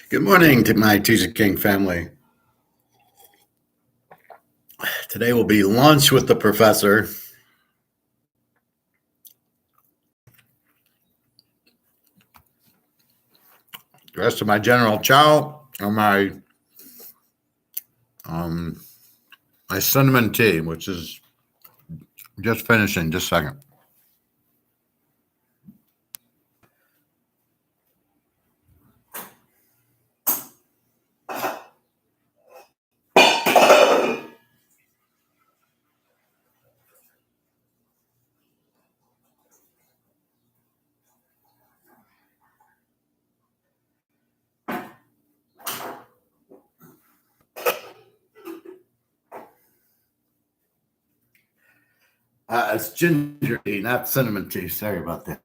Good morning to my Teaserking family. Today will be lunch with the professor. The rest of my General Chow or my cinnamon tea, which is just finishing. Just a second. It's ginger tea, not cinnamon tea. Sorry about that.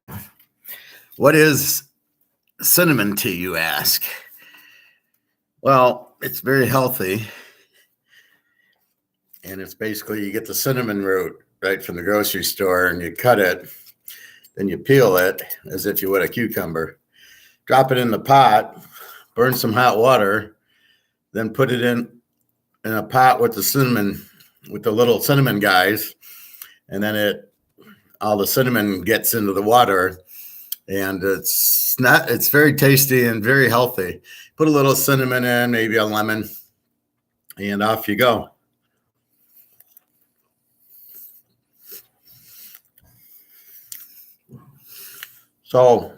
What is cinnamon tea, you ask? Well, it's very healthy. And it's basically you get the cinnamon root right from the grocery store and you cut it. Then you peel it as if you would a cucumber. Drop it in the pot, burn some hot water, then put it in a pot with the cinnamon, with the little cinnamon guys. And then all the cinnamon gets into the water, and it's very tasty and very healthy. Put a little cinnamon in, maybe a lemon, and off you go. So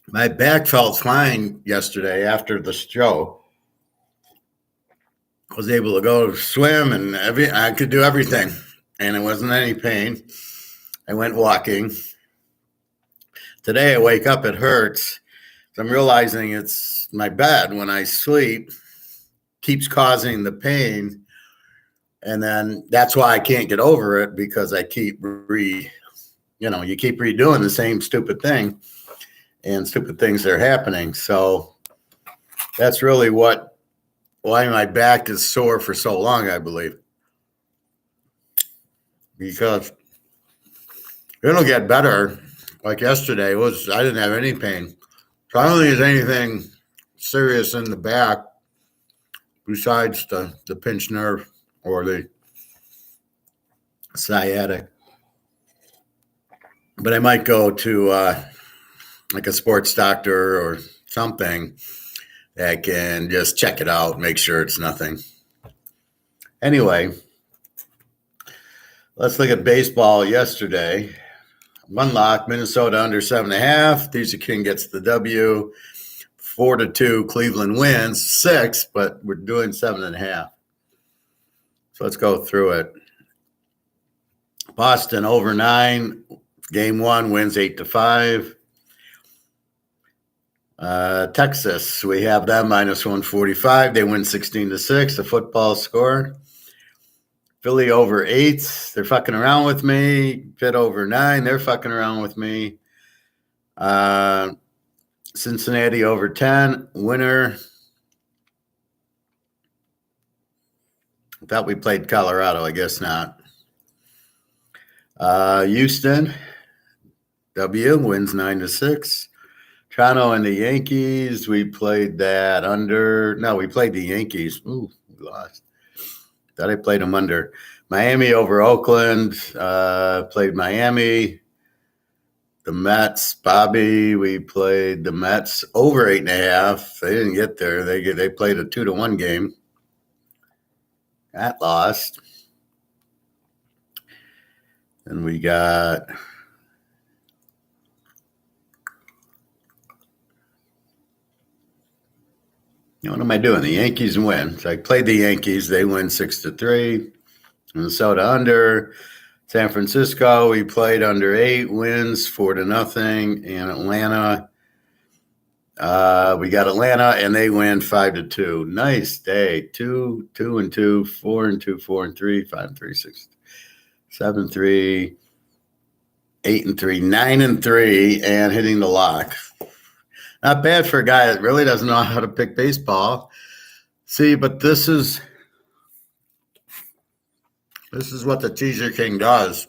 my back felt fine yesterday after the show. I was able to go swim and I could do everything, and it wasn't any pain. I went walking. Today I wake up, it hurts. So I'm realizing it's my bed when I sleep keeps causing the pain. And then that's why I can't get over it, because I keep you keep redoing the same stupid thing, and stupid things are happening. So that's really why my back is sore for so long, I believe. Because it'll get better. Like yesterday I didn't have any pain. So I don't think there's anything serious in the back besides the pinched nerve or the sciatic. But I might go to like a sports doctor or something that can just check it out, make sure it's nothing. Anyway, let's look at baseball yesterday. One lock, Minnesota under 7.5. Teaserking gets the W. 4-2, Cleveland wins 6, but we're doing 7.5. So let's go through it. Boston over 9. Game 1 wins 8-5. Texas, we have them minus 145. They win 16-6. The football score. Philly over 8. They're fucking around with me. Pitt over 9. They're fucking around with me. Cincinnati over 10. Winner. I thought we played Colorado. I guess not. Houston. W wins 9-6. Toronto and the Yankees. We played that under. No, we played the Yankees. Ooh, we lost. Thought I played them under. Miami over Oakland. Played Miami. The Mets, Bobby. We played the Mets over 8.5. They didn't get there. They played a 2-1 game. That lost. And we got. What am I doing? The Yankees win. So I played the Yankees. They win 6-3. Minnesota under. San Francisco, we played under 8. Wins 4-0. And Atlanta, we got Atlanta, and they win 5-2. Nice day. 2-2, 4-2, 4-3, 5-3, 6, 7-3, 8-3, 9-3, and hitting the lock. Not bad for a guy that really doesn't know how to pick baseball. See, but this is what the Teaserking does.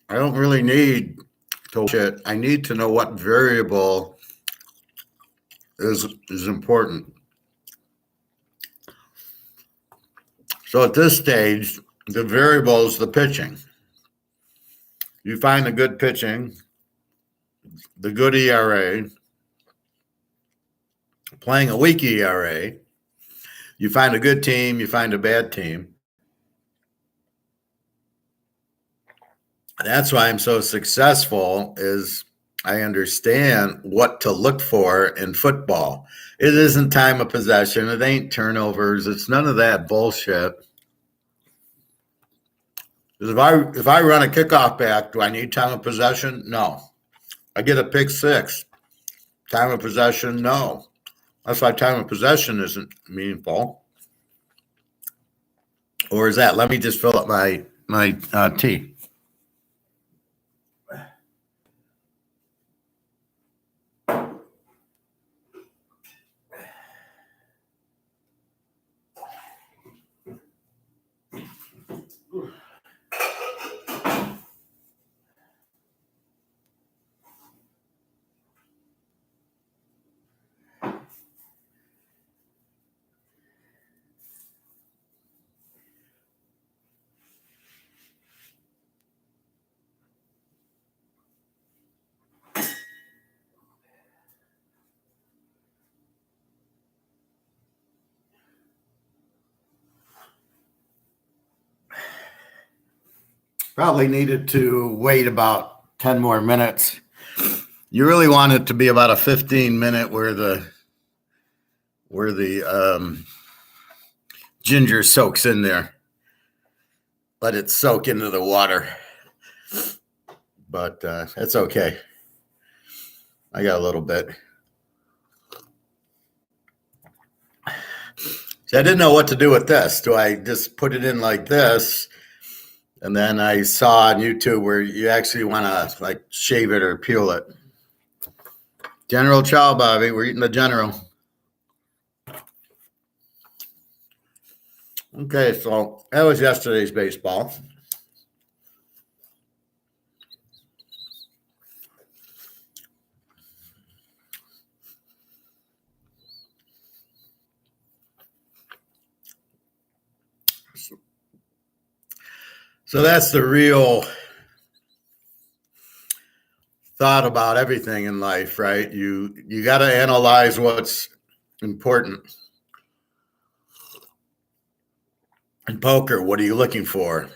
I don't really need to shit. I need to know what variable is important. So at this stage, the variable is the pitching. You find the good pitching, the good ERA, playing a weak ERA. You find a good team, you find a bad team. That's why I'm so successful is I understand what to look for in football. It isn't time of possession. It ain't turnovers. It's none of that bullshit. If I run a kickoff back, do I need time of possession? No. I get a pick six. Time of possession? No. That's why time of possession isn't meaningful. Or is that? Let me just fill up my tea. Probably needed to wait about 10 more minutes. You really want it to be about a 15-minute where the ginger soaks in there. Let it soak into the water. But that's okay. I got a little bit. See, I didn't know what to do with this. Do I just put it in like this? And then I saw on YouTube where you actually want to like shave it or peel it. General Chow, Bobby. We're eating the General. Okay, so that was yesterday's baseball. So that's the real thought about everything in life, right? You got to analyze what's important. In poker, what are you looking for?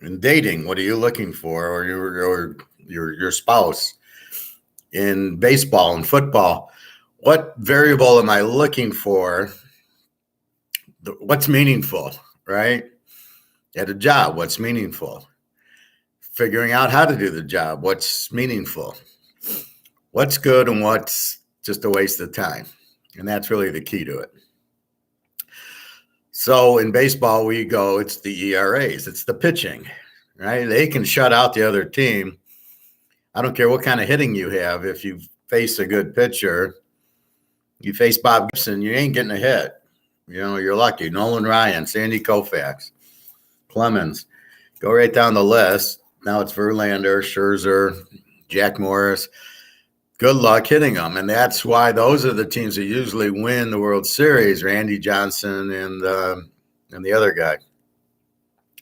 In dating, what are you looking for? Or your spouse. In baseball and football, what variable am I looking for? What's meaningful, right? At a job, what's meaningful? Figuring out how to do the job, what's meaningful? What's good and what's just a waste of time? And that's really the key to it. So in baseball, we go, it's the ERAs, it's the pitching, right? They can shut out the other team. I don't care what kind of hitting you have. If you face a good pitcher, you face Bob Gibson, you ain't getting a hit. You know, you're lucky. Nolan Ryan, Sandy Koufax, Clemens. Go right down the list. Now it's Verlander, Scherzer, Jack Morris. Good luck hitting them. And that's why those are the teams that usually win the World Series, Randy Johnson and the other guy.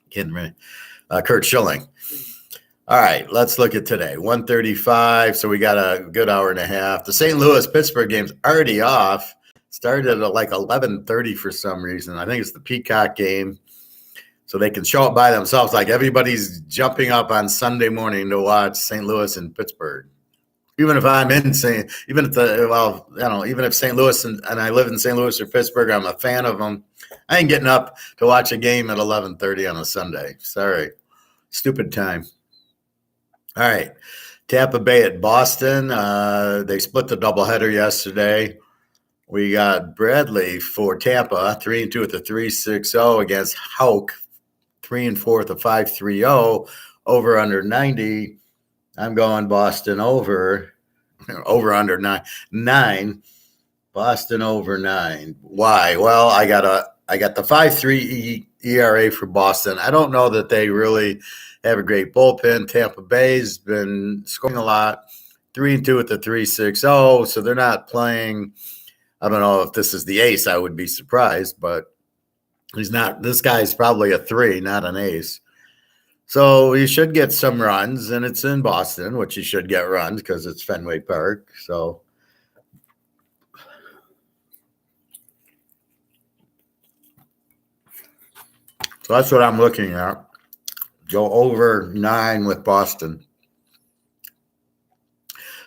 Kidding me. Kurt Schilling. All right, let's look at today. 1:35, so we got a good hour and a half. The St. Louis-Pittsburgh game's already off. Started at like 11:30 for some reason. I think it's the Peacock game. So they can show up by themselves. Like everybody's jumping up on Sunday morning to watch St. Louis and Pittsburgh. Even if I'm in St. Even if St. Louis and I live in St. Louis or Pittsburgh, I'm a fan of them. I ain't getting up to watch a game at 11:30 on a Sunday. Sorry. Stupid time. All right. Tampa Bay at Boston. They split the doubleheader yesterday. We got Bradley for Tampa, 3-2 at the 3.60 against Houck, 3-4 at the 5.30. Over under 90. I'm going Boston over under 9. Boston over 9. Why? Well, I got the 5.3 ERA for Boston. I don't know that they really have a great bullpen. Tampa Bay's been scoring a lot. 3-2 at the 3.60, so they're not playing I don't know if this is the ace. I would be surprised, but he's not. This guy's probably a 3, not an ace. So you should get some runs, and it's in Boston, which you should get runs because it's Fenway Park. So that's what I'm looking at. Go over 9 with Boston.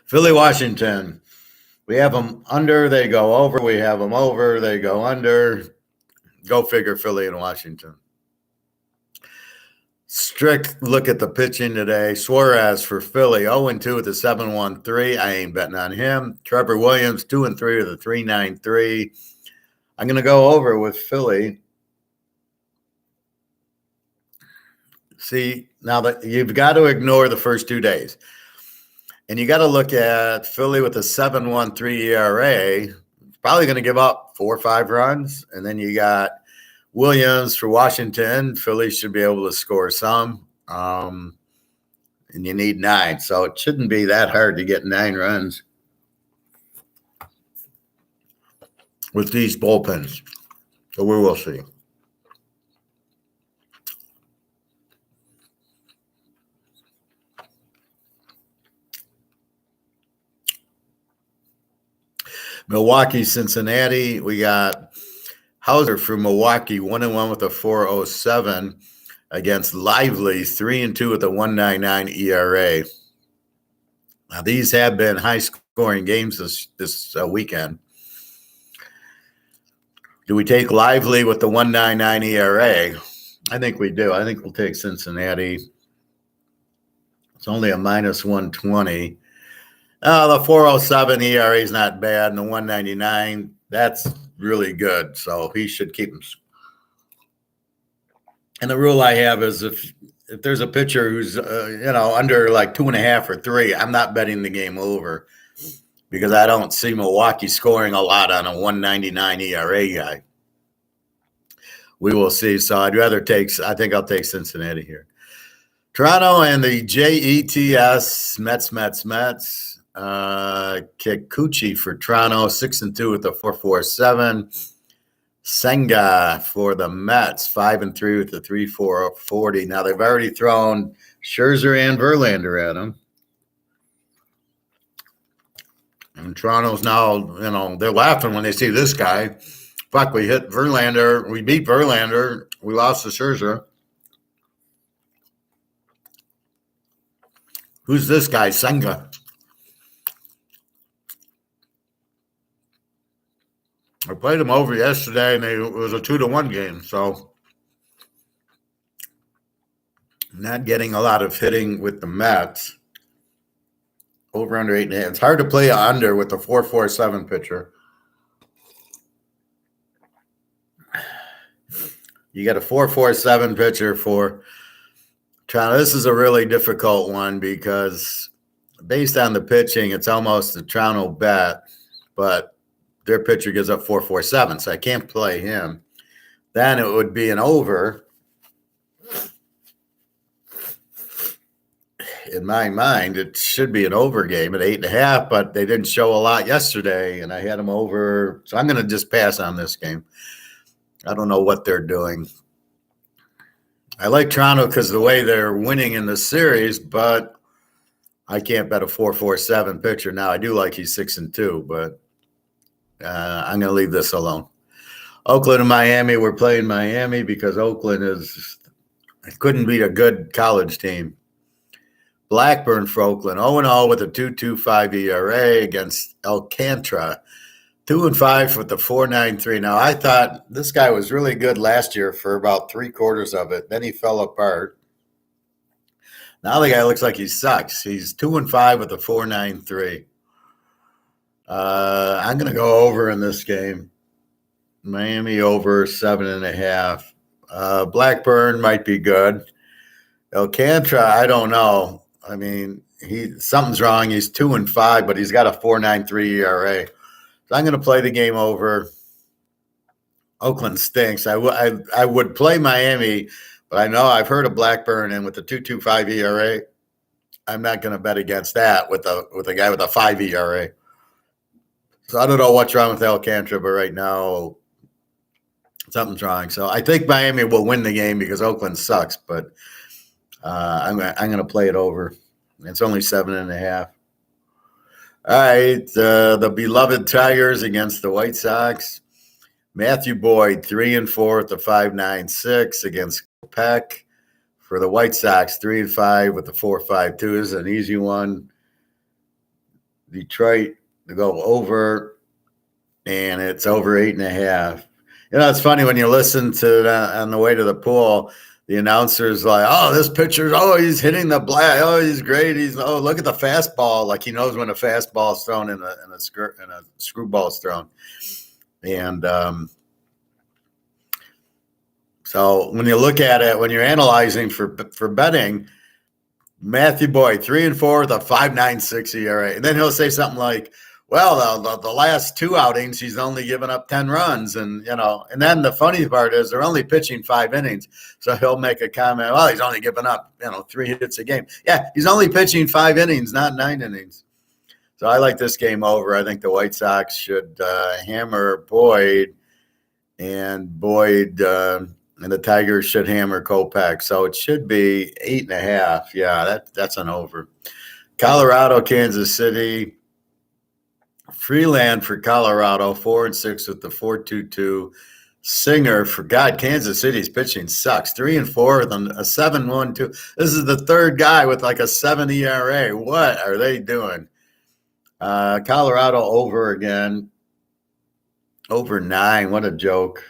Philly, Washington. We have them under, they go over. We have them over, they go under. Go figure, Philly and Washington. Strict look at the pitching today. Suarez for Philly, 0-2 with a 7.13. I ain't betting on him. Trevor Williams, 2-3 with a 3.93. I'm going to go over with Philly. See, now that you've got to ignore the first 2 days. And you got to look at Philly with a 7.13 ERA. Probably going to give up 4 or 5 runs. And then you got Williams for Washington. Philly should be able to score some. And you need 9. So it shouldn't be that hard to get 9 runs with these bullpens. So we will see. Milwaukee, Cincinnati. We got Hauser from Milwaukee, 1-1 with a 4.07 against Lively, 3-2 with a 1.99 ERA. Now these have been high-scoring games this weekend. Do we take Lively with the 1.99 ERA? I think we do. I think we'll take Cincinnati. It's only a -120. The 4.07 ERA is not bad, and the 1.99, that's really good. So he should keep him. And the rule I have is if there's a pitcher who's under like 2.5 or 3, I'm not betting the game over because I don't see Milwaukee scoring a lot on a 1.99 ERA guy. We will see. So I think I'll take Cincinnati here. Toronto and the Jets, Mets. Kikuchi for Toronto, 6-2 with a 4.47. Senga for the Mets, 5-3 with a 3.40. Now they've already thrown Scherzer and Verlander at him. And Toronto's now, they're laughing when they see this guy. Fuck, we hit Verlander. We beat Verlander. We lost to Scherzer. Who's this guy, Senga? I played them over yesterday, and it was a 2-1 game. So, not getting a lot of hitting with the Mets. Over under 8.5. It's hard to play under with the 4.47 pitcher. You got a 4.47 pitcher for Toronto. This is a really difficult one because based on the pitching, it's almost a Toronto bet, but their pitcher gives up 4.47, so I can't play him. Then it would be an over. In my mind, it should be an over game at 8.5, but they didn't show a lot yesterday, and I had them over. So I'm going to just pass on this game. I don't know what they're doing. I like Toronto because of the way they're winning in the series, but I can't bet a 4.47 pitcher. Now, I do like he's 6-2, but I'm going to leave this alone. Oakland and Miami, we're playing Miami because Oakland couldn't beat a good college team. Blackburn for Oakland, 0-0 with a 2.25 ERA against Alcantara. 2-5 with the 4.93. Now, I thought this guy was really good last year for about 3/4 of it. Then he fell apart. Now the guy looks like he sucks. He's 2-5 with a 4.93. I'm going to go over in this game. Miami over 7.5. Blackburn might be good. Alcantara, I don't know. I mean, something's wrong. He's 2-5, but he's got a 4.93 ERA. So I'm going to play the game over. Oakland stinks. I would play Miami, but I know I've heard of Blackburn, and with the 2.25 ERA, I'm not going to bet against that with a guy with a 5 ERA. So I don't know what's wrong with Alcantara, but right now something's wrong. So I think Miami will win the game because Oakland sucks, but I'm gonna play it over. It's only 7.5. All right, the beloved Tigers against the White Sox. Matthew Boyd 3-4 at the 5.96 against Peck. For the White Sox, 3-5 with the 4.52 is an easy one. Detroit to go over, and it's over 8.5. You know, it's funny when you listen to that on the way to the pool. The announcer's like, "Oh, this pitcher's he's hitting the black. Oh, he's great. Look at the fastball. Like he knows when a fastball is thrown and a screwball is thrown." And so when you look at it, when you're analyzing for betting, Matthew Boyd 3-4 with a 5.96 ERA, and then he'll say something like, "Well, the last 2 outings, he's only given up 10 runs." And, and then the funny part is they're only pitching 5 innings. So he'll make a comment, "Well, he's only given up, 3 hits a game." Yeah, he's only pitching 5 innings, not 9 innings. So I like this game over. I think the White Sox should hammer Boyd, and and the Tigers should hammer Kopech. So it should be 8.5. Yeah, that's an over. Colorado, Kansas City. Freeland for Colorado, 4-6 with the 4.22. Singer for Kansas City's pitching sucks. 3-4 with a 7.12. This is the third guy with like a 7 ERA. What are they doing? Colorado over again. Over 9. What a joke.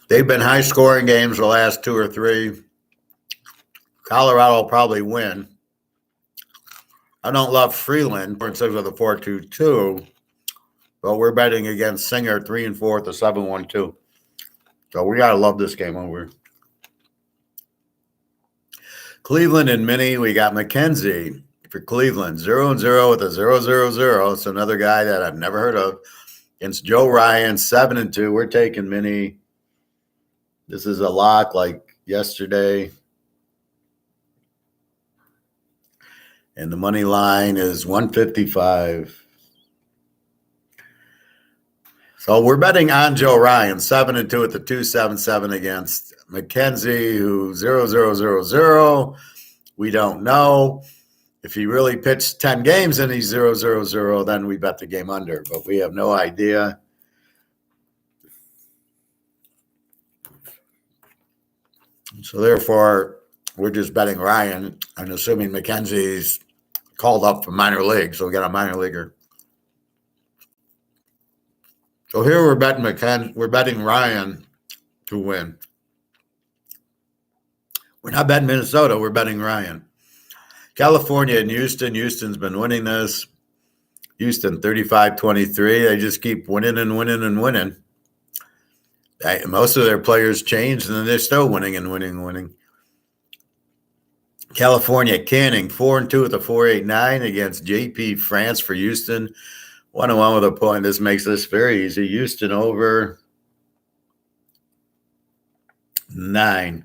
They've been high-scoring games the last 2 or 3. Colorado will probably win. I don't love Freeland, for instance, with a 4.22, but we're betting against Singer 3-4 at the 7.12. So we gotta love this game over. Cleveland and Minnie, we got McKenzie for Cleveland, 0-0 with a 0-0-0. It's another guy that I've never heard of. Against Joe Ryan, 7-2. We're taking Minnie. This is a lock like yesterday. And the money line is 155. So we're betting on Joe Ryan, 7-2 at the 2.77 against McKenzie, who 0-0-0-0. We don't know. If he really pitched 10 games and he's 0-0-0, then we bet the game under. But we have no idea. So therefore, we're just betting Ryan and assuming McKenzie's called up from minor league. So we got a minor leaguer. So here we're betting Ryan to win. We're not betting Minnesota. We're betting Ryan. California and Houston. Houston's been winning this. Houston 35-23. They just keep winning and winning and winning. Most of their players changed, and they're still winning and winning and winning. California, Canning, 4-2 with a 4.89 against JP France for Houston. 1-1 with a point. This makes this very easy. Houston over 9.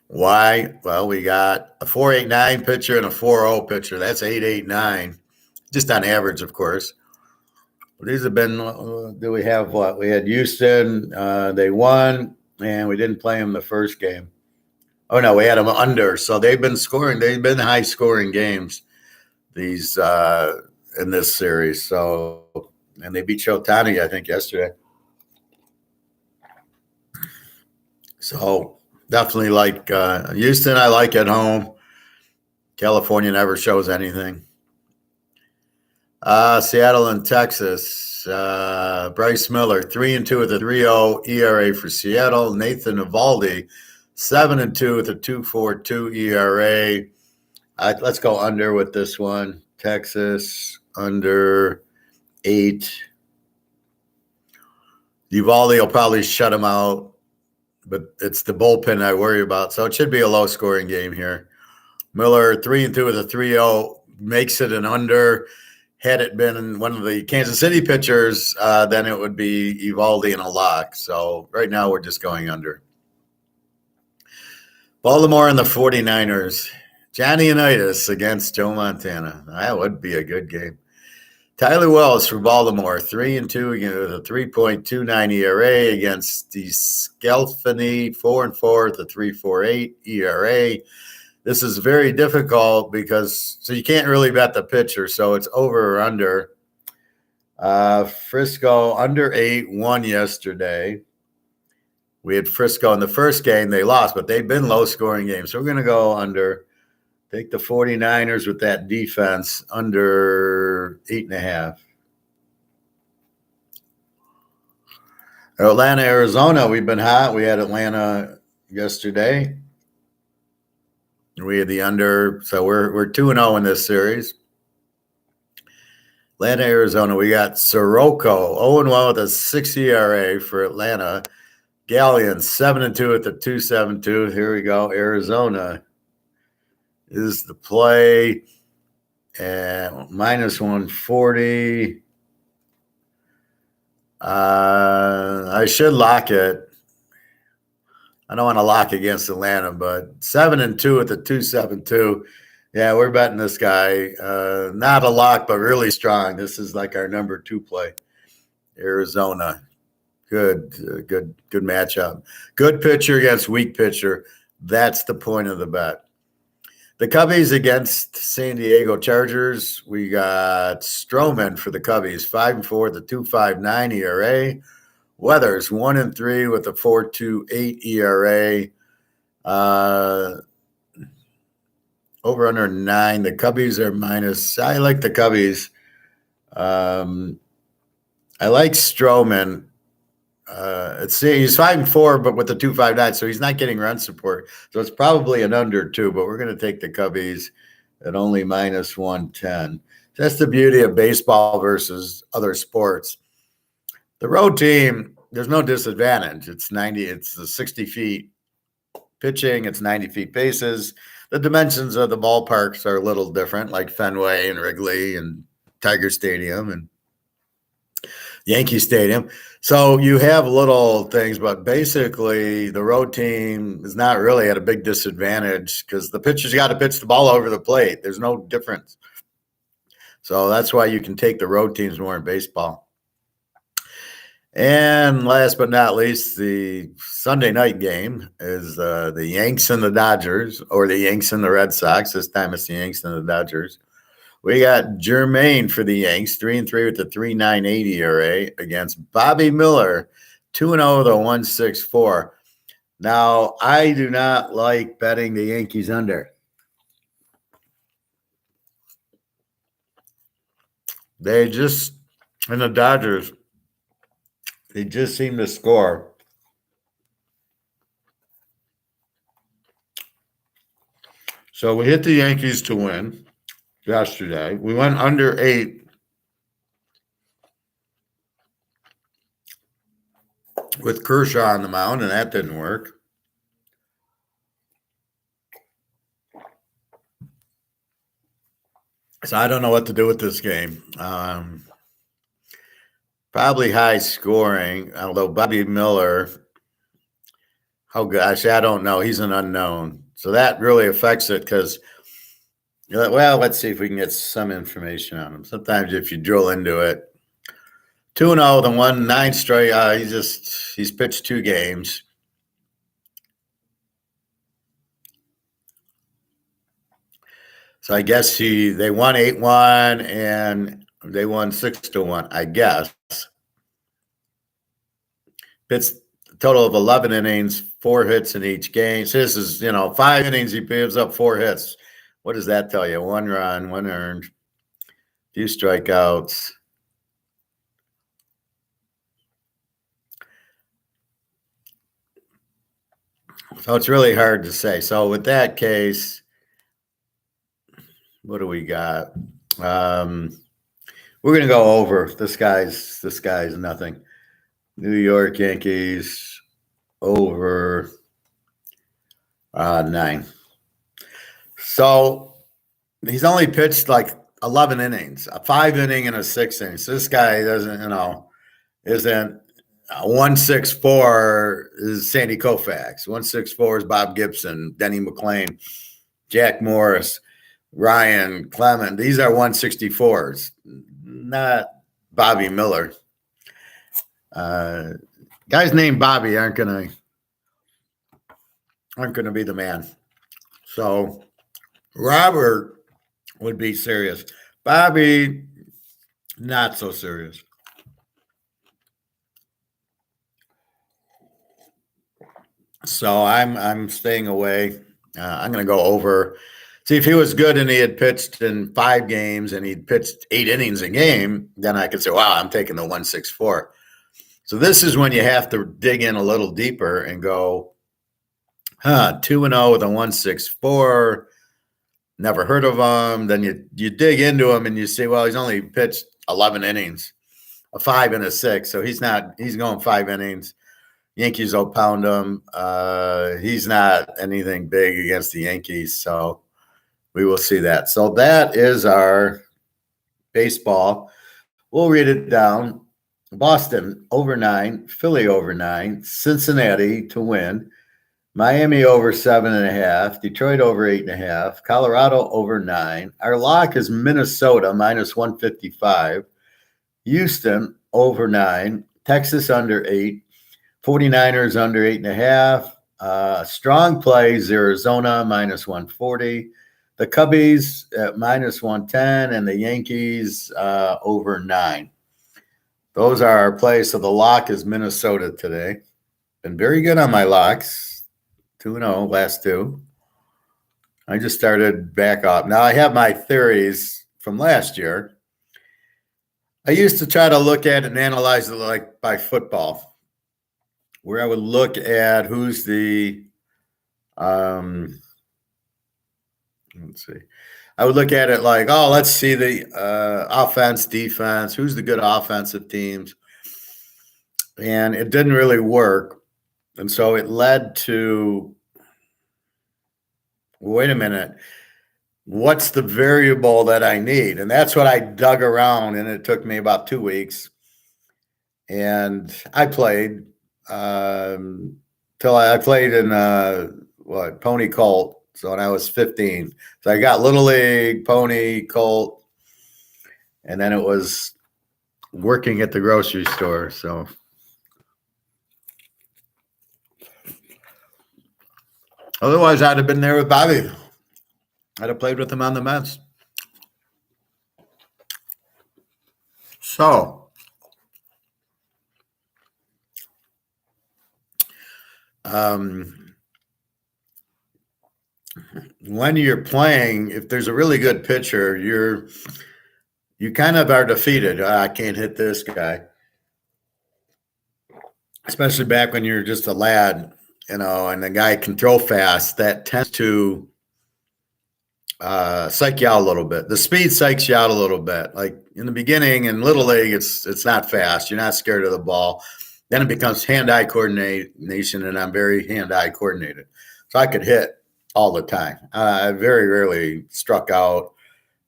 Why? Well, we got a 4.89 pitcher and a 4.0 pitcher. That's 8.89, just on average, of course. These have been, do we have what? We had Houston. They won, and we didn't play them the first game. Oh, no, we had them under. So they've been scoring. They've been high-scoring games these in this series. So, and they beat Shotani, I think, yesterday. So definitely like Houston, I like at home. California never shows anything. Seattle and Texas. Bryce Miller, 3-2 with a 3.0 ERA for Seattle. Nathan Eovaldi, 7-2 with a 2.42 ERA. Let's go under with this one. Texas under 8. Eovaldi will probably shut him out, but it's the bullpen I worry about. So it should be a low-scoring game here. Miller, 3-2 with a 3.0, makes it an under. Had it been one of the Kansas City pitchers, then it would be Eovaldi and a lock. So right now we're just going under. Baltimore and the 49ers. Johnny Unitas against Joe Montana. That would be a good game. Tyler Wells for Baltimore, 3-2 with a 3.29 ERA against the Skelfany, 4-4 with a 3.48 ERA. This is very difficult because you can't really bet the pitcher, so it's over or under. Frisco under 8 won yesterday. We had Frisco in the first game. They lost, but they've been low-scoring games. So we're going to go under. Take the 49ers with that defense under 8.5. Atlanta, Arizona, we've been hot. We had Atlanta yesterday. We had the under, so we're 2-0 in this series. Atlanta, Arizona, we got Soroka, 0-1 with a 6 ERA for Atlanta. Galleon, 7-2 with the 2.72. Here we go. Arizona is the play at minus 140. I should lock it. I don't want to lock against Atlanta, but 7-2 with the 2.72. Yeah, we're betting this guy. Not a lock, but really strong. This is like our number 2 play. Arizona. Good matchup. Good pitcher against weak pitcher. That's the point of the bet. The Cubbies against San Diego Chargers. We got Stroman for the Cubbies, 5-4 with a 2.59 ERA. Weathers, 1-3 with a 4.28 ERA. Over under 9. The Cubbies are minus. I like the Cubbies. I like Stroman. He's 5-4, but with the 2.59, so he's not getting run support. So it's probably an under 2, but we're going to take the Cubbies at only minus 110. That's the beauty of baseball versus other sports. The road team, there's no disadvantage. It's 60 feet pitching. It's 90 feet bases. The dimensions of the ballparks are a little different, like Fenway and Wrigley and Tiger Stadium and Yankee Stadium. So you have little things, but basically the road team is not really at a big disadvantage because the pitcher's got to pitch the ball over the plate. There's no difference. So that's why you can take the road teams more in baseball. And last but not least, the Sunday night game is the Yanks and the Dodgers, or the Yanks and the Red Sox. This time it's the Yanks and the Dodgers. We got Jermaine for the Yanks, 3-3 with the 3.98 ERA against Bobby Miller, 2-0 with a 1.64. Now, I do not like betting the Yankees under. And the Dodgers, they just seem to score. So we hit the Yankees to win yesterday. We went under 8 with Kershaw on the mound, and that didn't work. So I don't know what to do with this game. Probably high scoring, although Bobby Miller, oh gosh, I don't know. He's an unknown. So that really affects it because, well, let's see if we can get some information on him. Sometimes if you drill into it, 2-0 with a 1.9 strike. He's pitched 2 games. So I guess they won 8-1 and they won 6-1, I guess. Pitched a total of 11 innings, 4 hits in each game. So this is, 5 innings, he gives up 4 hits. What does that tell you? 1 run, 1 earned, few strikeouts. So it's really hard to say. So with that case, what do we got? We're going to go over. This guy's nothing. New York Yankees over 9. So he's only pitched like 11 innings, a 5 inning and a 6 inning. So this guy isn't 164 is Sandy Koufax. 164 is Bob Gibson, Denny McClain, Jack Morris, Ryan Clement. These are 164s, not Bobby Miller. Guys named Bobby aren't gonna be the man. So Robert would be serious. Bobby, not so serious. So I'm staying away. I'm going to go over. See, if he was good and he had pitched in 5 games and he'd pitched 8 innings a game, then I could say, wow, I'm taking the 164. So this is when you have to dig in a little deeper and go, 2-0 with a 164. Never heard of him. Then you dig into him and you see, well, he's only pitched 11 innings, a 5 and a 6. So he's going 5 innings. Yankees will pound him. He's not anything big against the Yankees, so we will see that. So that is our baseball. We'll read it down. Boston over 9, Philly over 9, Cincinnati to win, Miami over 7.5, Detroit over 8.5, Colorado over 9. Our lock is Minnesota minus 155, Houston over 9, Texas under 8. 49ers under 8.5. Strong plays, Arizona minus 140. The Cubbies at minus 110, and the Yankees over 9. Those are our plays. So the lock is Minnesota today. Been very good on my locks. 2-0, last 2. I just started back up. Now I have my theories from last year. I used to try to look at it and analyze it like by football, where I would look at who's the, let's see. I would look at it like, let's see the offense, defense, who's the good offensive teams. And it didn't really work. And so it led to, wait a minute, what's the variable that I need? And that's what I dug around, and it took me about 2 weeks. And I played. Till I played in Pony Colt. So when I was 15, so I got Little League, Pony, Colt, and then it was working at the grocery store. So otherwise, I'd have been there with Bobby. I'd have played with him on the Mets. So. When you're playing, if there's a really good pitcher, you kind of are defeated. I can't hit this guy, especially back when you're just a lad, and the guy can throw fast. That tends to psych you out a little bit. The speed psychs you out a little bit. Like in the beginning in Little League, it's not fast. You're not scared of the ball. Then it becomes hand-eye coordination, and I'm very hand-eye coordinated. So I could hit all the time. I very rarely struck out,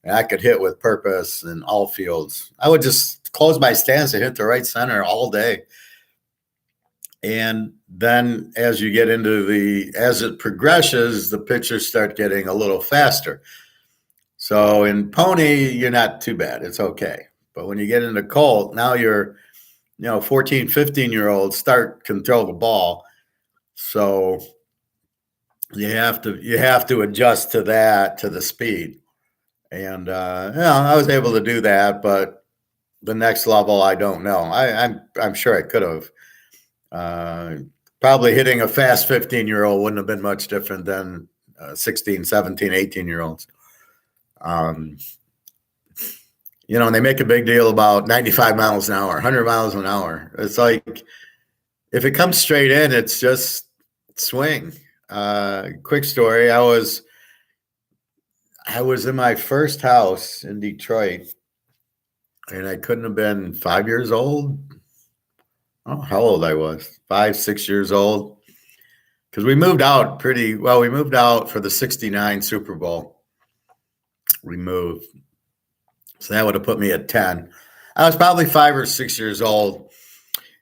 and I could hit with purpose in all fields. I would just close my stance and hit the right center all day. And then as you get into as it progresses, the pitchers start getting a little faster. So in Pony, you're not too bad. It's okay. But when you get into Colt, now you're 14, 15-year-olds can throw the ball. So you have to adjust to that, to the speed. And I was able to do that, but the next level, I don't know. I'm sure I could have. Probably hitting a fast 15-year-old wouldn't have been much different than 16, 17, 18-year-olds. And they make a big deal about 95 miles an hour, 100 miles an hour. It's like, if it comes straight in, it's just swing. Quick story. I was in my first house in Detroit, and I couldn't have been 5 years old. Oh, how old I was, 5, 6 years old. Because we moved out we moved out for the 69 Super Bowl. We moved. So that would have put me at 10. I was probably 5 or 6 years old.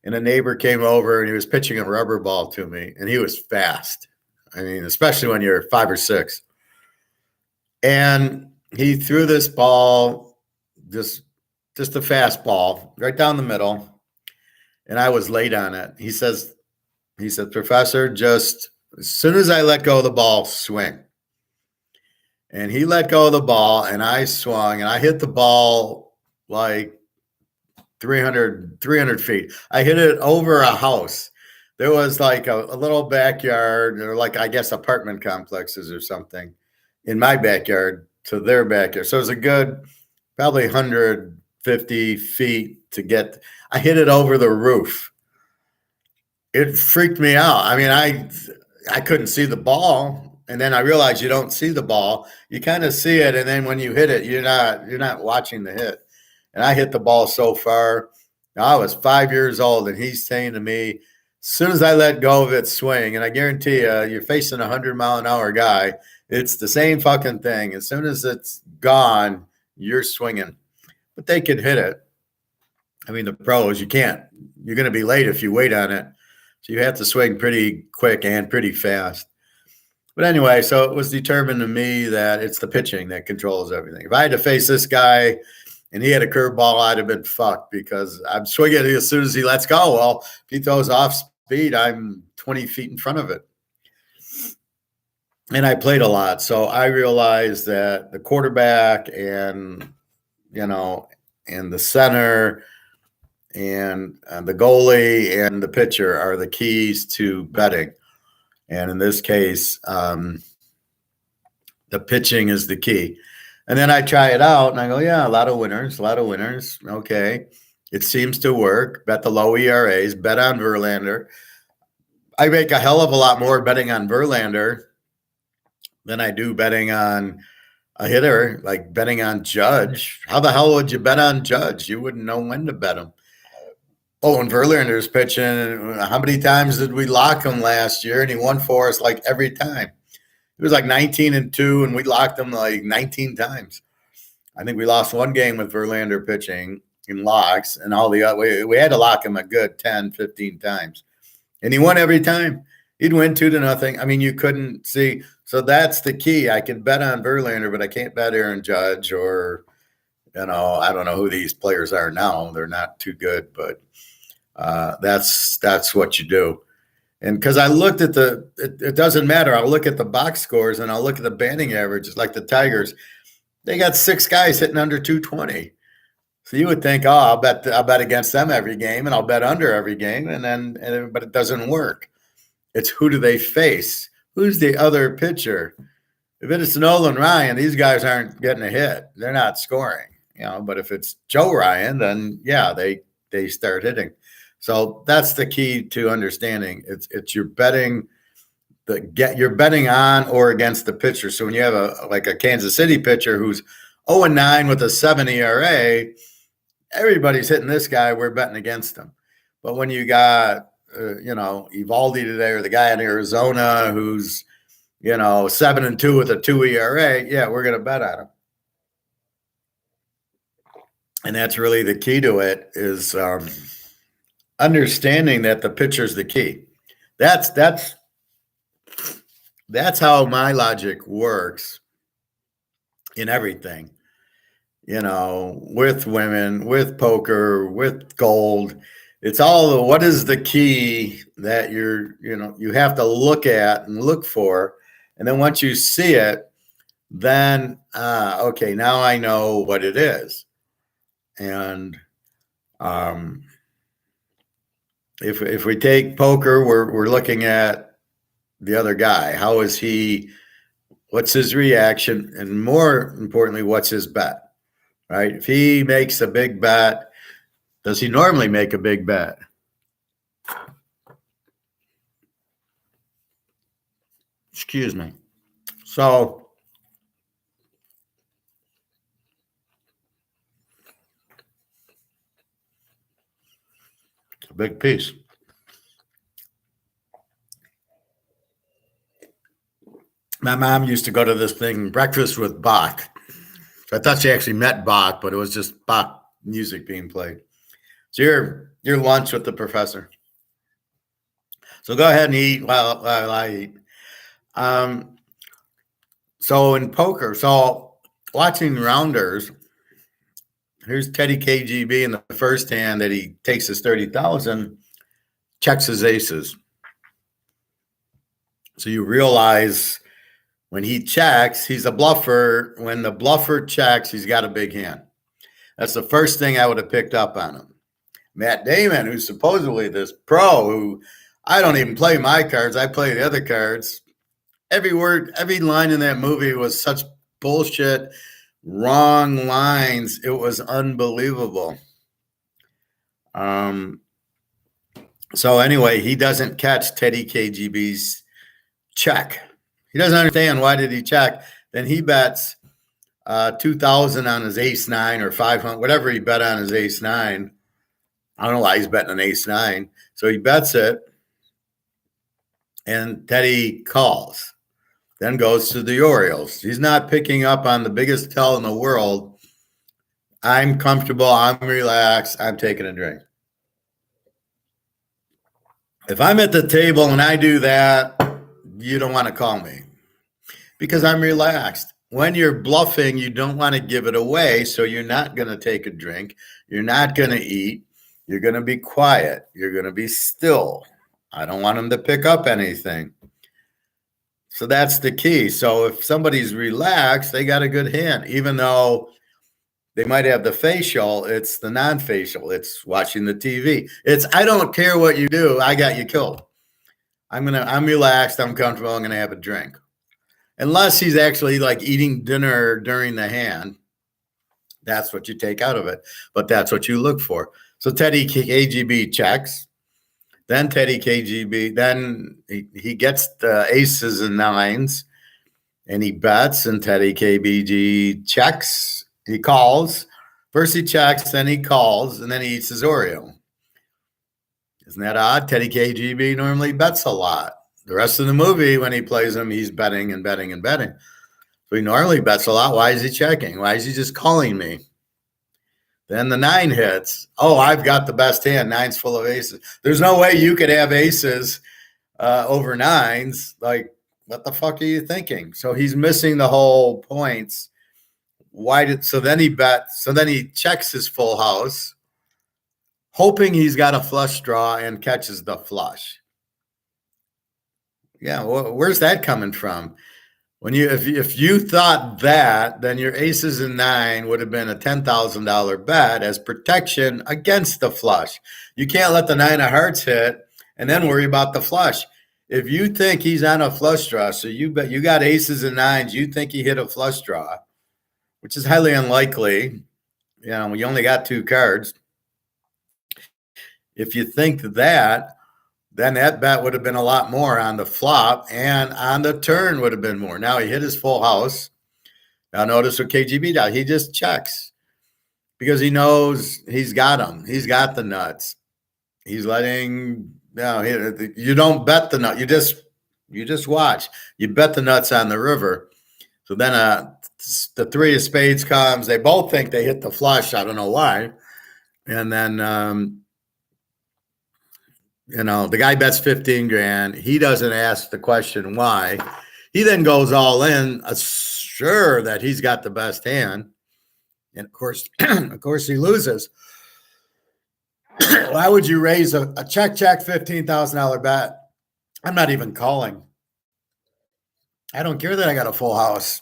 and a neighbor came over and he was pitching a rubber ball to me, and he was fast. I mean, especially when you're 5 or 6. And he threw this ball, just a fastball, right down the middle, and I was late on it. He said, Professor, just as soon as I let go of the ball, swing. And he let go of the ball, and I swung, and I hit the ball like 300 feet. I hit it over a house. There was like a little backyard, or like, I guess, apartment complexes or something in my backyard to their backyard. So it was a good probably 150 feet to get. I hit it over the roof. It freaked me out. I mean, I couldn't see the ball. And then I realized you don't see the ball. You kind of see it, and then when you hit it, you're not watching the hit. And I hit the ball so far. I was 5 years old, and he's saying to me, as soon as I let go of it, swing. And I guarantee you, you're facing a 100-mile-an-hour guy. It's the same fucking thing. As soon as it's gone, you're swinging. But they can hit it. I mean, the pros, you can't. You're going to be late if you wait on it. So you have to swing pretty quick and pretty fast. But anyway, so it was determined to me that it's the pitching that controls everything. If I had to face this guy and he had a curveball, I'd have been fucked because I'm swinging as soon as he lets go. Well, if he throws off speed, I'm 20 feet in front of it. And I played a lot. So I realized that the quarterback and the center and the goalie and the pitcher are the keys to betting. And in this case, the pitching is the key. And then I try it out and I go, yeah, a lot of winners. Okay. It seems to work. Bet the low ERAs, bet on Verlander. I make a hell of a lot more betting on Verlander than I do betting on a hitter, like betting on Judge. How the hell would you bet on Judge? You wouldn't know when to bet him. Oh, and Verlander's pitching. How many times did we lock him last year? And he won for us like every time. It was like 19-2, and we locked him like 19 times. I think we lost one game with Verlander pitching in locks, and all the other. We had to lock him a good 10, 15 times. And he won every time. He'd win 2-0. I mean, you couldn't see. So that's the key. I can bet on Verlander, but I can't bet Aaron Judge or, I don't know who these players are now. They're not too good, but that's what you do. And because I looked at it doesn't matter. I'll look at the box scores and I'll look at the batting averages, like the Tigers. They got 6 guys hitting under 220. So you would think, I'll bet against them every game and I'll bet under every game, but it doesn't work. It's who do they face? Who's the other pitcher? If it's Nolan Ryan, these guys aren't getting a hit. They're not scoring, But if it's Joe Ryan, then yeah, they start hitting. So that's the key to understanding. It's you're betting you're betting on or against the pitcher. So when you have a Kansas City pitcher who's 0-9 with a 7 ERA, everybody's hitting this guy. We're betting against him. But when you got Evaldi today, or the guy in Arizona who's 7-2 with a 2 ERA, yeah, we're going to bet on him. And that's really the key to it, is understanding that the pitcher's the key. That's how my logic works in everything. With women, with poker, with gold. It's all what is the key that you have to look at and look for. And then once you see it, then, okay, now I know what it is. And if we take poker, we're looking at the other guy. How is he? What's his reaction? And more importantly, what's his bet? Right? If he makes a big bet, does he normally make a big bet? Excuse me. So it's a big piece. My mom used to go to this thing, Breakfast with Bach. I thought she actually met Bach, but it was just Bach music being played. So your lunch with the professor. So go ahead and eat while I eat. So in poker, so watching rounders, here's Teddy KGB in the first hand that he takes his 30,000, checks his aces. So you realize when he checks, he's a bluffer. When the bluffer checks, he's got a big hand. That's the first thing I would have picked up on him. Matt Damon, who's supposedly this pro, who I don't even play my cards, I play the other cards. Every word, every line in that movie was such bullshit, wrong lines. It was unbelievable. So anyway, he doesn't catch Teddy KGB's check. He doesn't understand why did he check. Then he bets 2,000 on his ace nine or 500, whatever he bet on his ace nine. I don't know why he's betting an ace nine. So he bets it, and Teddy calls. Then goes to the Orioles. He's not picking up on the biggest tell in the world. I'm comfortable. I'm relaxed. I'm taking a drink. If I'm at the table and I do that, you don't want to call me because I'm relaxed. When you're bluffing, you don't want to give it away. So you're not going to take a drink. You're not going to eat. You're going to be quiet. You're going to be still. I don't want them to pick up anything. So that's the key. So if somebody's relaxed, they got a good hand, even though they might have the facial, it's the non-facial. It's watching the TV. It's, I don't care what you do. I got you killed. I'm relaxed. I'm comfortable. I'm going to have a drink. Unless he's actually like eating dinner during the hand. That's what you take out of it. But that's what you look for. So Teddy KGB checks. Then Teddy KGB, then he gets the aces and nines, and he bets, and Teddy KBG checks. He calls. First he checks, then he calls, and then he eats his Oreo. Isn't that odd? Teddy KGB normally bets a lot. The rest of the movie, when he plays him, he's betting and betting and betting. So he normally bets a lot. Why is he checking? Why is he just calling me? Then the nine hits. Oh, I've got the best hand. Nine's full of aces. There's no way you could have aces over nines. Like, what the fuck are you thinking? So he's missing the whole points. So then he bets. So then he checks his full house, hoping he's got a flush draw and catches the flush. Yeah, where's that coming from? When if you thought that, then your aces and nine would have been a $10,000 bet as protection against the flush. You can't let the nine of hearts hit and then worry about the flush. If you think he's on a flush draw, so you got aces and nines, you think he hit a flush draw, which is highly unlikely. You know, you only got two cards. If you think that, then that bet would have been a lot more on the flop, and on the turn would have been more. Now he hit his full house. Now notice what KGB does. He just checks because he knows he's got them. He's got the nuts. He's letting, you don't bet the nut. You just watch. You bet the nuts on the river. So then the three of spades comes. They both think they hit the flush. I don't know why. And then, the guy bets 15 grand. He doesn't ask the question why. He then goes all in, sure that he's got the best hand. And of course, he loses. Why would you raise a check $15,000 bet? I'm not even calling. I don't care that I got a full house.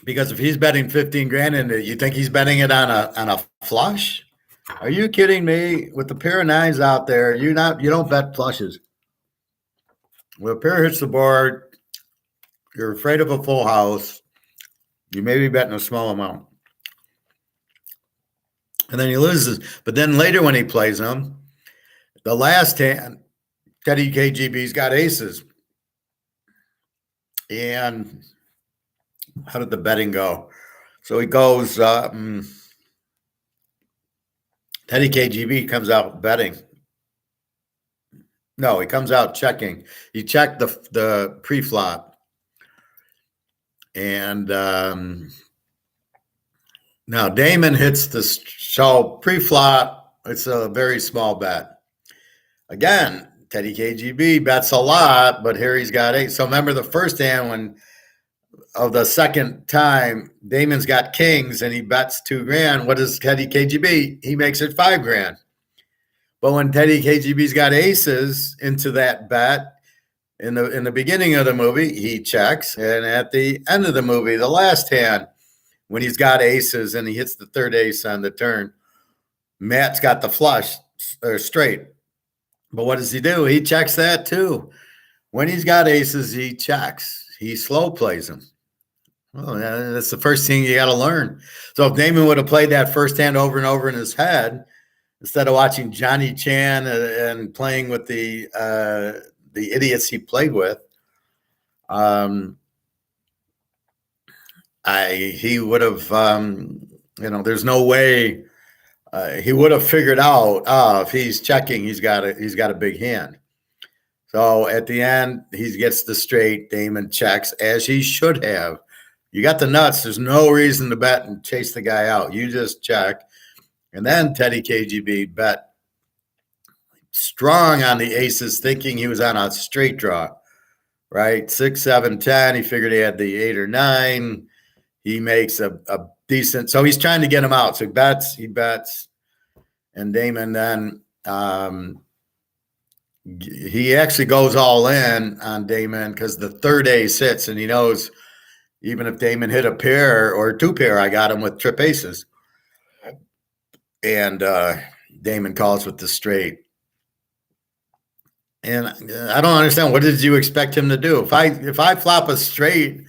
Because if he's betting 15 grand into it, you think he's betting it on a flush? Are you kidding me? With the pair of nines out there, you don't bet flushes. When a pair hits the board, you're afraid of a full house. You may be betting a small amount. And then he loses. But then later when he plays them, the last hand, Teddy KGB's got aces. And how did the betting go? So he goes, Teddy KGB comes out betting. No, he comes out checking. He checked the pre-flop. And now Damon hits the show pre-flop. It's a very small bet. Again, Teddy KGB bets a lot, but here he's got 8. So remember the first hand when of the second time, Damon's got kings and he bets $2,000. What does Teddy KGB? He makes it $5,000. But when Teddy KGB's got aces into that bet in the beginning of the movie, he checks, and at the end of the movie, the last hand, when he's got aces and he hits the third ace on the turn, Matt's got the flush or straight. But what does he do? He checks that too. When he's got aces, he checks. He slow plays them. Well, that's the first thing you got to learn. So if Damon would have played that first hand over and over in his head, instead of watching Johnny Chan and playing with the idiots he played with, he would have, there's no way he would have figured out if he's checking, he's got a big hand. So at the end, he gets the straight. Damon checks as he should have. You got the nuts. There's no reason to bet and chase the guy out. You just check. And then Teddy KGB bet strong on the aces, thinking he was on a straight draw, right? 6, 7, 10. He figured he had the 8 or 9. He makes a decent. So he's trying to get him out. So he bets. And Damon then he actually goes all in on Damon because the third ace hits, and he knows even if Damon hit a pair or 2 pair, I got him with trip aces. And Damon calls with the straight. And I don't understand. What did you expect him to do? If I flop a straight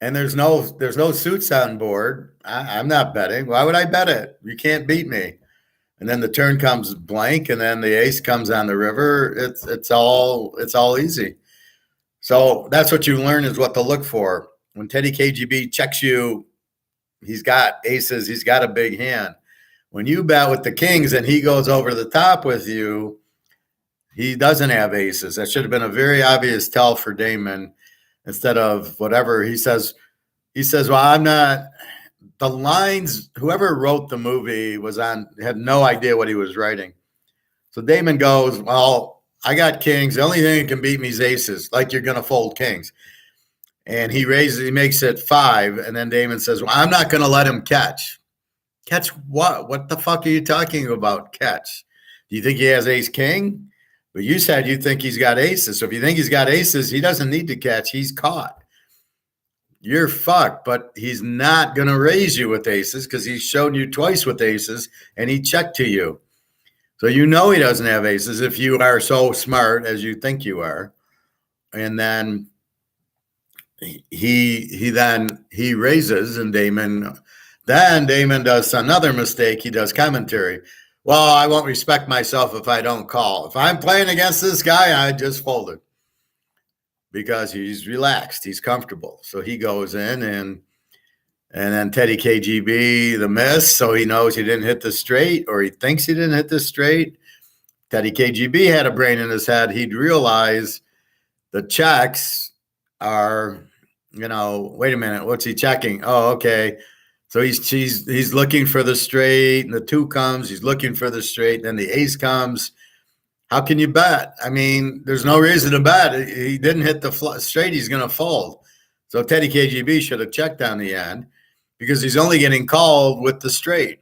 and there's no suits on board, I'm not betting. Why would I bet it? You can't beat me. And then the turn comes blank, and then the ace comes on the river. It's all easy. So that's what you learn is what to look for. When Teddy KGB checks you, he's got aces. He's got a big hand. When you bet with the kings and he goes over the top with you, he doesn't have aces. That should have been a very obvious tell for Damon instead of whatever he says. He says, well, I'm not – the lines – whoever wrote the movie had no idea what he was writing. So Damon goes, well, I got kings. The only thing that can beat me is aces, like you're going to fold kings. And he makes it 5, and then Damon says, well, I'm not going to let him catch. Catch what? What the fuck are you talking about, catch? Do you think he has ace-king? But you said you think he's got aces. So if you think he's got aces, he doesn't need to catch. He's caught. You're fucked, but he's not going to raise you with aces because he's shown you twice with aces, and he checked to you. So you know he doesn't have aces if you are so smart as you think you are. And then he raises, and Damon does another mistake. He does commentary. Well, I won't respect myself if I don't call. If I'm playing against this guy, I just fold it because he's relaxed. He's comfortable. So he goes in, and then Teddy KGB, the miss. So he knows he didn't hit the straight, or he thinks he didn't hit the straight. Teddy KGB had a brain in his head. He'd realize the checks are, wait a minute, what's he checking? Oh, okay. So he's looking for the straight, and the 2 comes. He's looking for the straight, then the ace comes. How can you bet? I mean, there's no reason to bet. He didn't hit the straight. He's going to fold. So Teddy KGB should have checked on the end because he's only getting called with the straight.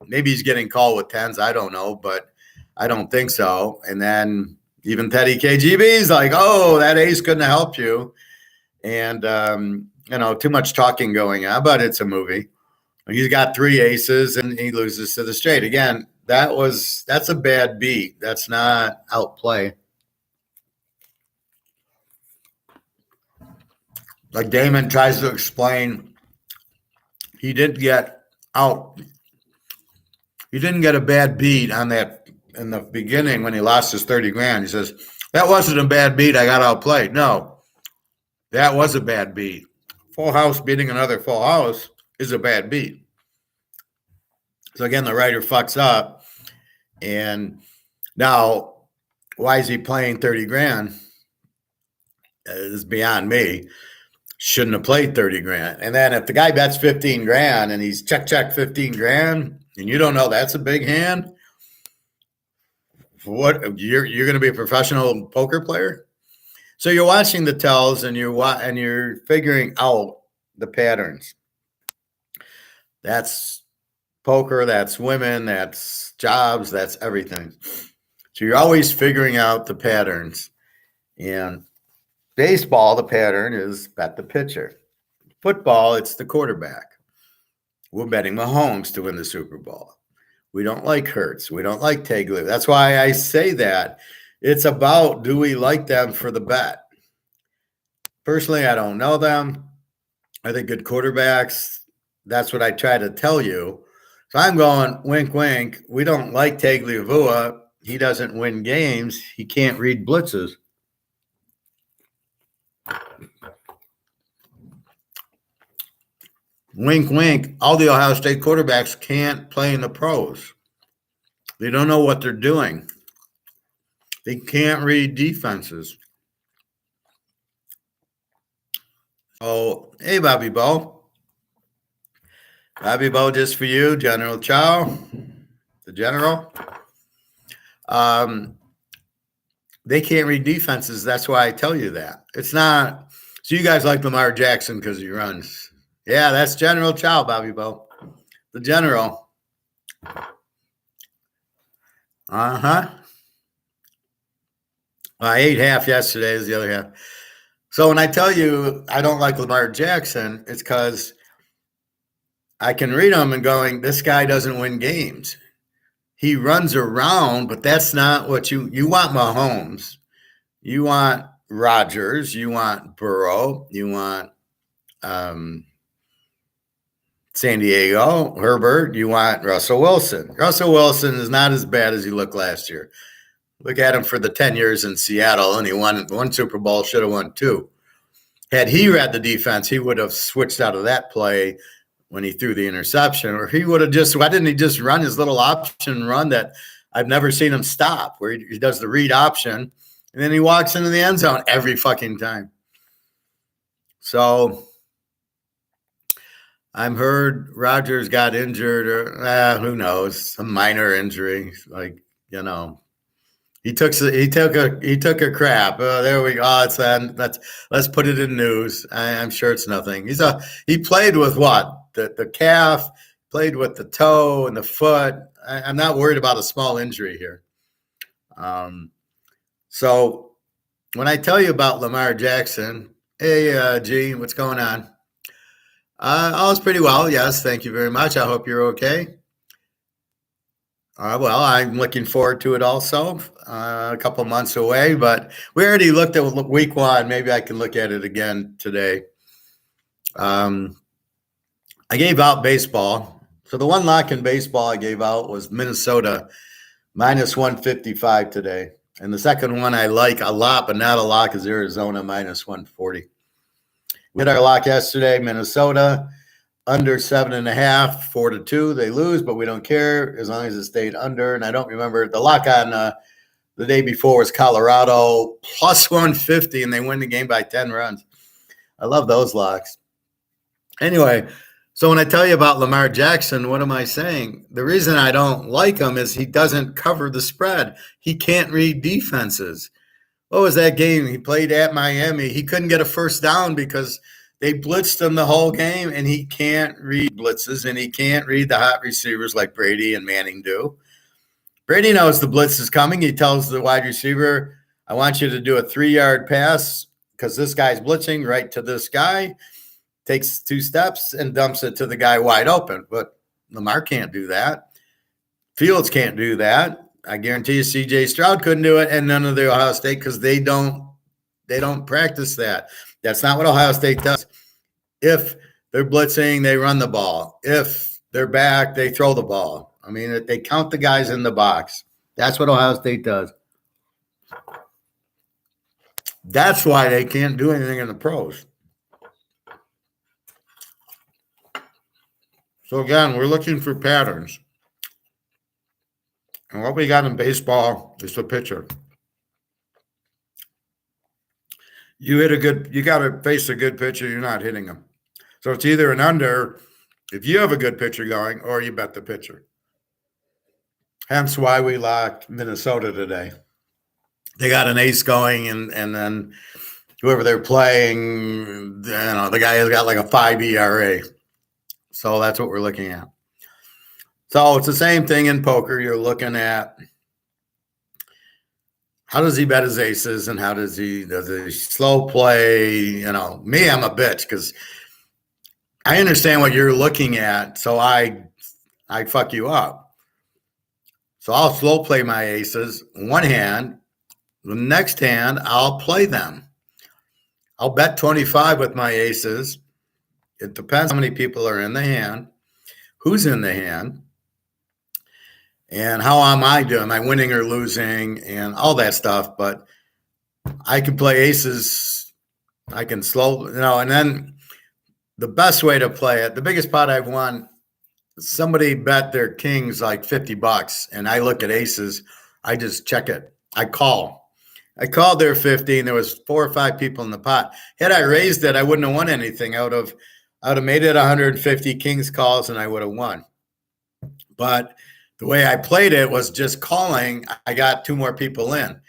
Maybe he's getting called with 10s. I don't know, but I don't think so. And then even Teddy KGB is like, oh, that ace couldn't help you. And, too much talking going on, but it's a movie. He's got 3 aces, and he loses to the straight. Again, that's a bad beat. That's not outplay. Like Damon tries to explain, he didn't get out. He didn't get a bad beat on that in the beginning when he lost his 30 grand. He says, that wasn't a bad beat. I got outplayed. No, that was a bad beat. Full house beating another full house is a bad beat. So again, the writer fucks up. And now, why is he playing 30 grand? Is beyond me. Shouldn't have played 30 grand. And then if the guy bets 15 grand and he's check 15 grand, and you don't know that's a big hand, What you're going to be a professional poker player? So you're watching the tells and you're figuring out the patterns. That's poker, that's women, that's jobs, that's everything. So you're always figuring out the patterns. And baseball, the pattern is bet the pitcher. Football, it's the quarterback. We're betting Mahomes to win the Super Bowl. We don't like Hurts. We don't like Tagliabue. That's why I say that. It's about, do we like them for the bet? Personally, I don't know them. Are they good quarterbacks? That's what I try to tell you. So I'm going, wink, wink. We don't like Tagliabue. He doesn't win games. He can't read blitzes. Wink, wink. All the Ohio State quarterbacks can't play in the pros. They don't know what they're doing. They can't read defenses. Oh, hey, Bobby Bo. Bobby Bo, just for you, General Chow, the general. They can't read defenses. That's why I tell you that. It's not. So you guys like Lamar Jackson because he runs. Yeah, that's General Chow, Bobby Bo, the general. Uh-huh. I ate half yesterday, is the other half. So when I tell you I don't like Lamar Jackson, it's because I can read him and going, this guy doesn't win games. He runs around, but that's not what you want. Mahomes, you want Rodgers, you want Burrow, you want San Diego, Herbert, you want Russell Wilson. Russell Wilson is not as bad as he looked last year. Look at him for the 10 years in Seattle, and he won one Super Bowl, should have won two. Had he read the defense, he would have switched out of that play when he threw the interception, or he would have just, why didn't he just run his little option run that I've never seen him stop, where he does the read option, and then he walks into the end zone every fucking time. So I've heard Rodgers got injured, or who knows, some minor injury, like, you know. He took a crap. Oh, there we go. Let's put it in news. I'm sure it's nothing. He played with what? The calf, played with the toe and the foot. I'm not worried about a small injury here. So when I tell you about Lamar Jackson, hey G, what's going on? All's pretty well. Yes, thank you very much. I hope you're okay. Well, I'm looking forward to it also. A couple months away, but we already looked at week one. Maybe I can look at it again today. I gave out baseball. So the one lock in baseball I gave out was Minnesota minus 155 today. And the second one I like a lot, but not a lock, is Arizona minus 140. We hit our lock yesterday, Minnesota. Under 7.5, 4-2. They lose, but we don't care as long as it stayed under. And I don't remember the lock on the day before was Colorado plus 150, and they win the game by 10 runs. I love those locks. Anyway, so when I tell you about Lamar Jackson, what am I saying? The reason I don't like him is he doesn't cover the spread. He can't read defenses. What was that game? He played at Miami. He couldn't get a first down because they blitzed him the whole game, and he can't read blitzes, and he can't read the hot receivers like Brady and Manning do. Brady knows the blitz is coming. He tells the wide receiver, I want you to do a 3-yard pass because this guy's blitzing right to this guy, takes 2 steps and dumps it to the guy wide open. But Lamar can't do that. Fields can't do that. I guarantee you C.J. Stroud couldn't do it, and none of the Ohio State, because they don't practice that. That's not what Ohio State does. If they're blitzing, they run the ball. If they're back, they throw the ball. I mean, they count the guys in the box. That's what Ohio State does. That's why they can't do anything in the pros. So again, we're looking for patterns. And what we got in baseball is the pitcher. You got to face a good pitcher, you're not hitting him. So it's either an under if you have a good pitcher going, or you bet the pitcher. Hence why we locked Minnesota today. They got an ace going, and then whoever they're playing, the guy has got like a 5 ERA. So that's what we're looking at. So it's the same thing in poker. You're looking at how does he bet his aces, and how does he slow play? Me, I'm a bitch because I understand what you're looking at, so I fuck you up. So I'll slow play my aces one hand. The next hand, I'll play them. I'll bet 25 with my aces. It depends how many people are in the hand, who's in the hand, and how am I doing? Am I winning or losing, and all that stuff. But I can play aces. I can slow, and then the best way to play it, the biggest pot I've won, somebody bet their kings like $50, and I look at aces. I just check it. I called their 50, and there was 4 or 5 people in the pot. Had I raised it, I wouldn't have won anything. I would have made it 150 kings calls, and I would have won. But the way I played it was just calling. I got 2 more people in.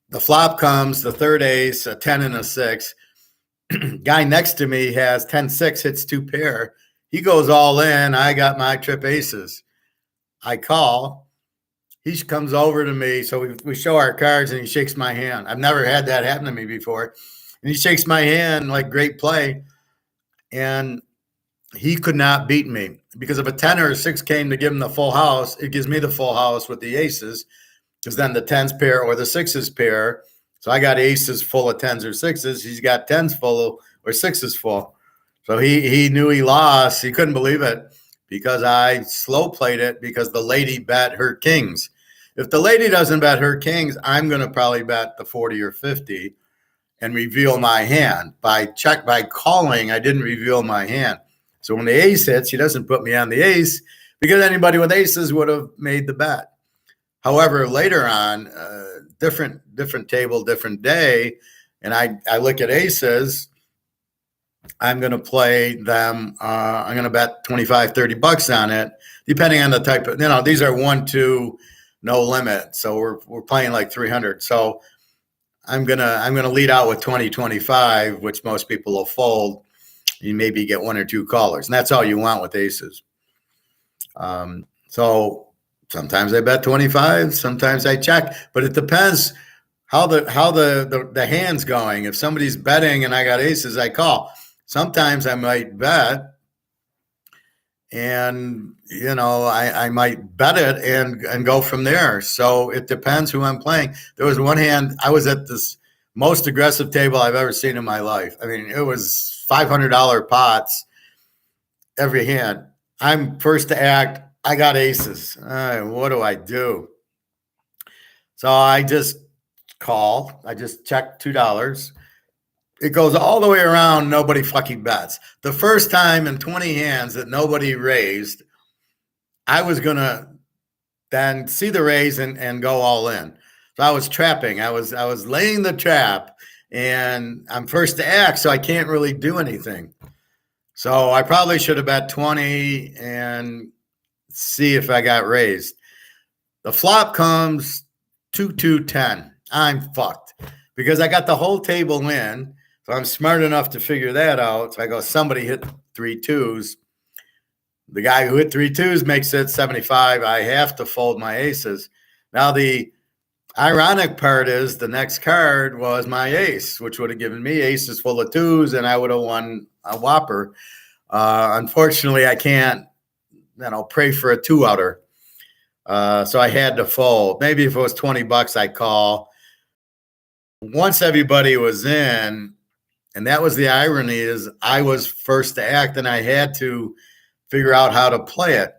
The flop comes, the third ace, a 10 and a 6. Guy next to me has 10-6, hits 2 pair. He goes all in. I got my trip aces. I call. He comes over to me. So we show our cards, and he shakes my hand. I've never had that happen to me before. And he shakes my hand like great play. And he could not beat me, because if a 10 or a 6 came to give him the full house, it gives me the full house with the aces, because then the 10s pair or the 6s pair. So I got aces full of 10s or 6s. He's got 10s full or 6s full. So he knew he lost. He couldn't believe it, because I slow played it, because the lady bet her kings. If the lady doesn't bet her kings, I'm going to probably bet the 40 or 50 and reveal my hand. By calling, I didn't reveal my hand. So when the ace hits, he doesn't put me on the ace, because anybody with aces would have made the bet. However, later on, different table, different day, and I look at aces. I'm going to play them. I'm going to bet 25, $30 on it, depending on the type of, these are 1, 2, no limit. So we're playing like 300. So I'm going to lead out with 20, 25, which most people will fold. You maybe get 1 or 2 callers, and that's all you want with aces. So sometimes I bet 25, sometimes I check, but it depends how the hand's going. If somebody's betting and I got aces, I call. Sometimes I might bet, and I might bet it and go from there. So it depends who I'm playing. There was one hand, I was at this most aggressive table I've ever seen in my life. I mean, it was $500 pots every hand. I'm first to act. I got aces. What do I do? So I just call. I just check $2. It goes all the way around. Nobody fucking bets. The first time in 20 hands that nobody raised, I was going to then see the raise and go all in. So I was trapping. I was laying the trap, and I'm first to act, so I can't really do anything. So I probably should have bet 20 and see if I got raised. The flop comes 2-2-10. I'm fucked, because I got the whole table in. So I'm smart enough to figure that out. So I go, somebody hit 3 2s. The guy who hit 3 2s makes it 75. I have to fold my aces. Now, the ironic part is the next card was my ace, which would have given me aces full of 2s, and I would have won a whopper. Unfortunately, I can't, pray for a 2-outer. So I had to fold. Maybe if it was $20, I call. Once everybody was in, and that was the irony, is I was first to act, and I had to figure out how to play it.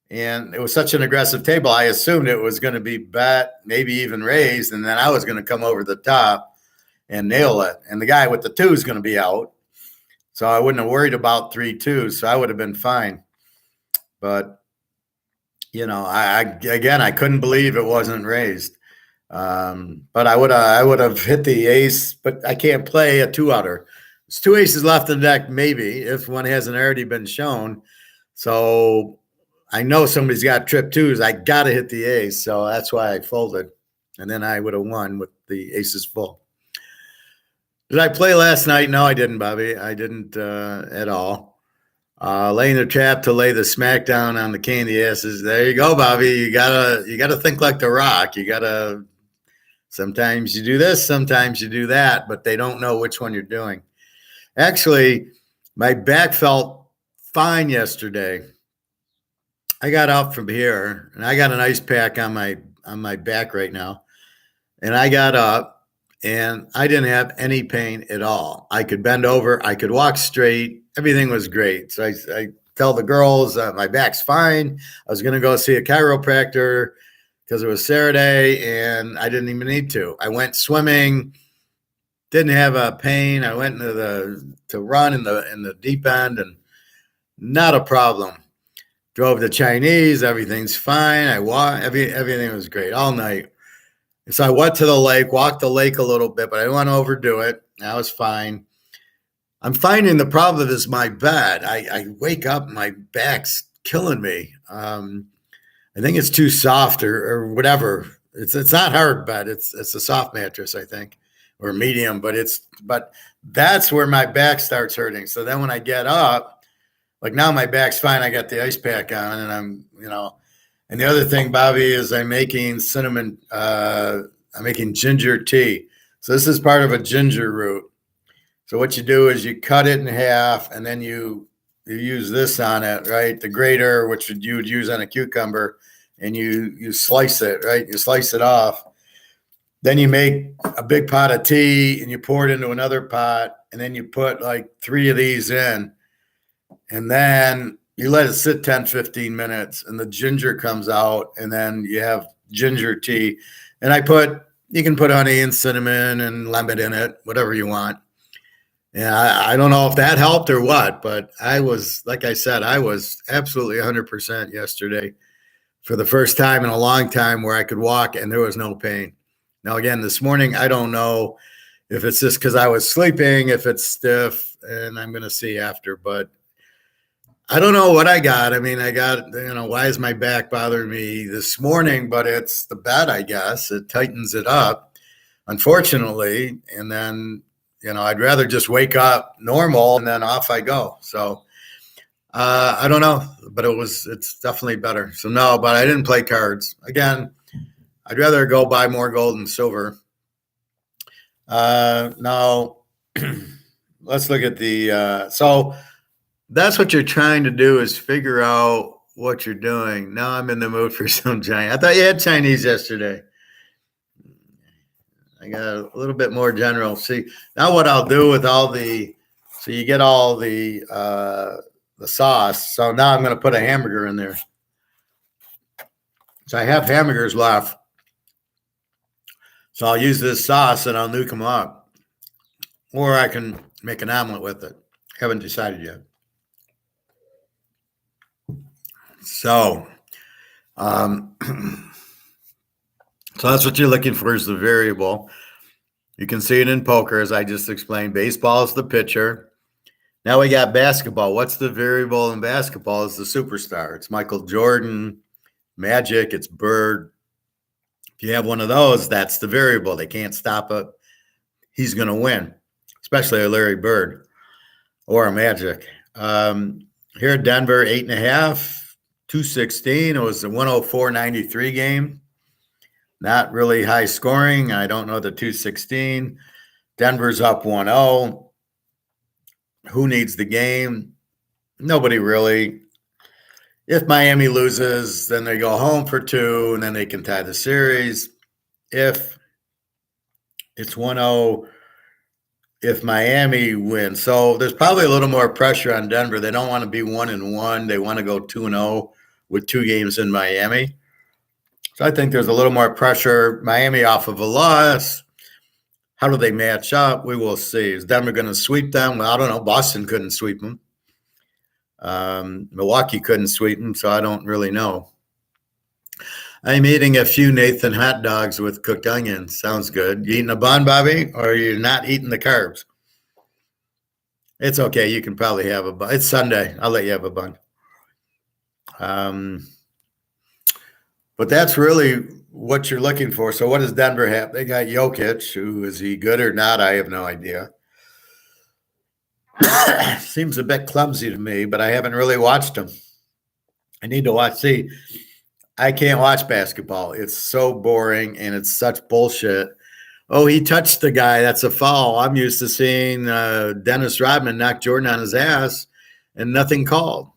And it was such an aggressive table, I assumed it was going to be bet, maybe even raised, and then I was going to come over the top and nail it. And the guy with the 2 is going to be out. So I wouldn't have worried about 3 2s, so I would have been fine. But, I couldn't believe it wasn't raised. But I would have hit the ace, but I can't play a 2-outer. There's 2 aces left in the deck, maybe, if one hasn't already been shown. So I know somebody's got trip twos. I got to hit the ace. So that's why I folded. And then I would have won with the aces full. Did I play last night? No, I didn't, Bobby. I didn't at all. Laying the trap to lay the smackdown on the candy asses. There you go, Bobby. You gotta think like the Rock. You gotta. Sometimes you do this, sometimes you do that, but they don't know which one you're doing. Actually, my back felt fine yesterday. I got up from here, and I got an ice pack on my back right now, and I got up, and I didn't have any pain at all. I could bend over, I could walk straight. Everything was great. So I tell the girls my back's fine. I was going to go see a chiropractor because it was Saturday, and I didn't even need to. I went swimming, didn't have a pain. I went to run in the deep end, and not a problem. Drove to Chinese, everything's fine. I walked, everything was great all night. And so I went to the lake, walked the lake a little bit, but I didn't want to overdo it. I was fine. I'm finding the problem is my bed. I wake up, my back's killing me. I think it's too soft or whatever. It's not hard bed. It's a soft mattress, I think, or medium. But that's where my back starts hurting. So then when I get up, like now my back's fine. I got the ice pack on, and I'm. And the other thing, Bobby, is I'm making ginger tea. So this is part of a ginger root. So what you do is you cut it in half, and then you use this on it, right? The grater, which you would use on a cucumber, and you slice it, right? You slice it off. Then you make a big pot of tea, and you pour it into another pot, and then you put like 3 of these in, and then you let it sit 10, 15 minutes, and the ginger comes out, and then you have ginger tea. And you can put honey and cinnamon and lemon in it, whatever you want. Yeah, I don't know if that helped or what, but like I said, I was absolutely 100% yesterday for the first time in a long time where I could walk and there was no pain. Now, again, this morning, I don't know if it's just because I was sleeping, if it's stiff, and I'm going to see after, but I don't know what I got. I mean, why is my back bothering me this morning? But it's the bed, I guess. It tightens it up, unfortunately. And then, I'd rather just wake up normal and then off I go. So I don't know, but it's definitely better. So no, but I didn't play cards. Again, I'd rather go buy more gold and silver. Now, let's look at so that's what you're trying to do is figure out what you're doing. Now I'm in the mood for some Chinese. I thought you had Chinese yesterday. I got a little bit more general. See, now what I'll do with so you get all the sauce. So now I'm going to put a hamburger in there. So I have hamburgers left. So I'll use this sauce and I'll nuke them up. Or I can make an omelet with it. Haven't decided yet. So, so that's what you're looking for is the variable. You can see it in poker, as I just explained. Baseball is the pitcher. Now we got basketball. What's the variable in basketball? Is the superstar. It's Michael Jordan, Magic, it's Bird. If you have one of those, that's the variable. They can't stop it. He's going to win, especially a Larry Bird or a Magic. Here at Denver, 8.5. 216. It was a 104-93 game. Not really high scoring. I don't know the 216. Denver's up 1-0. Who needs the game? Nobody really. If Miami loses, then they go home for 2, and then they can tie the series. If it's 1-0, if Miami wins. So there's probably a little more pressure on Denver. They don't want to be 1-1. They want to go 2-0 with 2 games in Miami. So I think there's a little more pressure. Miami off of a loss. How do they match up? We will see. Is Denver going to sweep them? Well, I don't know. Boston couldn't sweep them. Milwaukee couldn't sweep them, so I don't really know. I'm eating a few Nathan hot dogs with cooked onions. Sounds good. You eating a bun, Bobby, or you're not eating the carbs? It's okay. You can probably have a bun. It's Sunday. I'll let you have a bun. Um, but that's really what you're looking for. So what does Denver have? They got Jokic. Who is he good or not? I have no idea. Seems a bit clumsy to me, but I haven't really watched him. I need to watch. See, I can't watch basketball. It's so boring and it's such bullshit. Oh, he touched the guy. That's a foul. I'm used to seeing Dennis Rodman knock Jordan on his ass and nothing called.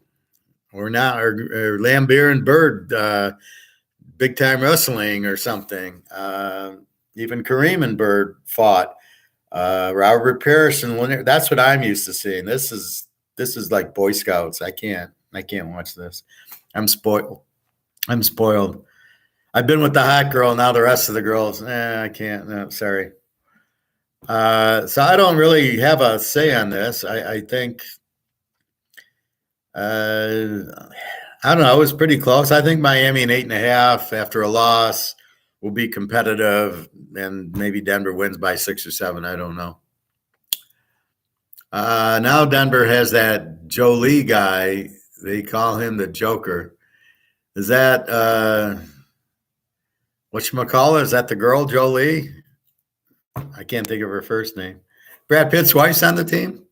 Or not, or Lambeer and Bird, big time wrestling or something. Even Kareem and Bird fought. Robert Parrish and Leonard. That's what I'm used to seeing. This is like Boy Scouts. I can't watch this. I'm spoiled. I've been with the hot girl. Now the rest of the girls, I can't. No, sorry. So I don't really have a say on this. I think, I don't know. It was pretty close. I think Miami an 8.5 after a loss will be competitive, and maybe Denver wins by 6 or 7. I don't know. Now Denver has that Jolie guy. They call him the Joker. Is that whatchamacallit? Is that the girl, Jolie? I can't think of her first name. Brad Pitt's wife's on the team?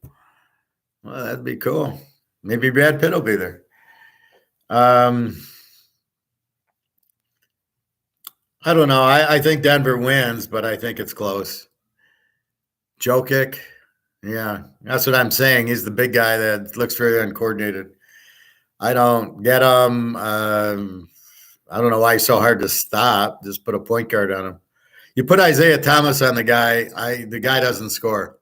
Well, that'd be cool. Maybe Brad Pitt will be there. I don't know. I think Denver wins, but I think it's close. Jokic, yeah, that's what I'm saying. He's the big guy that looks very uncoordinated. I don't get him. I don't know why he's so hard to stop. Just put a point guard on him. You put Isaiah Thomas on the guy, the guy doesn't score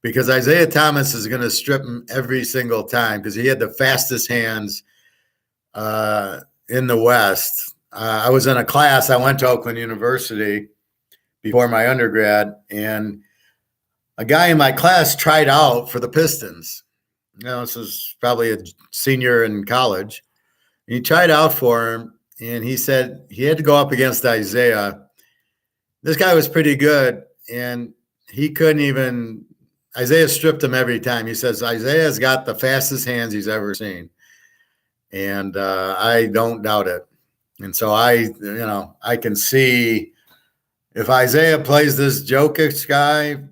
because Isaiah Thomas is going to strip him every single time because he had the fastest hands in the West. I was in a class. I went to Oakland University before my undergrad, and a guy in my class tried out for the Pistons. This was probably a senior in college. He tried out for him, and he said he had to go up against Isaiah. This guy was pretty good, and he couldn't even – Isaiah stripped him every time. He says Isaiah's got the fastest hands he's ever seen, and I don't doubt it. And so I can see if Isaiah plays this Jokic guy,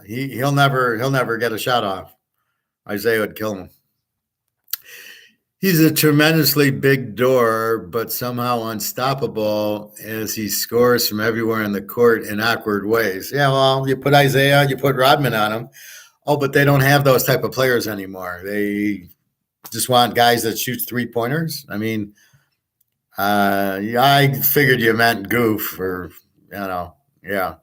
he'll never get a shot off. Isaiah would kill him. He's a tremendously big door, but somehow unstoppable as he scores from everywhere on the court in awkward ways. Yeah, well, you put Isaiah, you put Rodman on him. Oh, but they don't have those type of players anymore. They just want guys that shoot 3-pointers. I mean, I figured you meant goof or, yeah.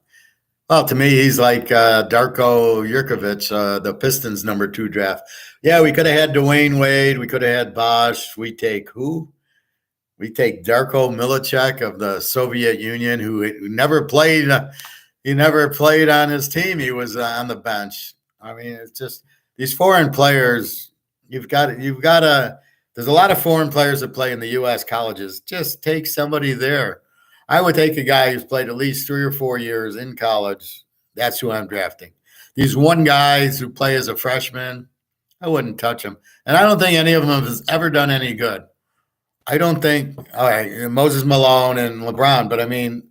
Well, to me, he's like Darko Jurkovic, the Pistons number 2 draft. Yeah, we could have had Dwayne Wade. We could have had Bosch. We take who? We take Darko Milicic of the Soviet Union, who never played. He never played on his team. He was on the bench. I mean, it's just these foreign players. You've got to. There's a lot of foreign players that play in the U.S. colleges. Just take somebody there. I would take a guy who's played at least 3 or 4 years in college. That's who I'm drafting. These one guys who play as a freshman, I wouldn't touch them. And I don't think any of them has ever done any good. I don't think Moses Malone and LeBron, but I mean,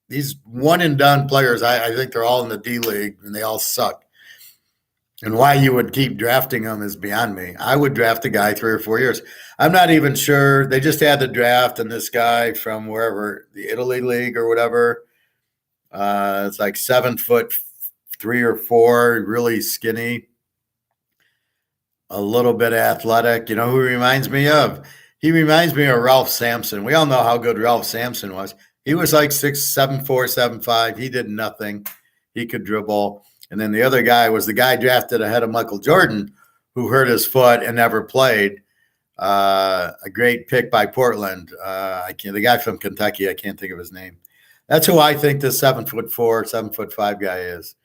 these one-and-done players, I think they're all in the D-League, and they all suck. And why you would keep drafting them is beyond me. I would draft a guy 3 or 4 years. I'm not even sure. They just had the draft, and this guy from wherever, the Italy League or whatever, it's like 7'3" or 4", really skinny, a little bit athletic. You know who he reminds me of? He reminds me of Ralph Sampson. We all know how good Ralph Sampson was. He was like 6'7", 4, 7'5". He did nothing. He could dribble. And then the other guy was the guy drafted ahead of Michael Jordan, who hurt his foot and never played. A great pick by Portland. The guy from Kentucky, I can't think of his name. That's who I think this 7'4", 7'5" guy is.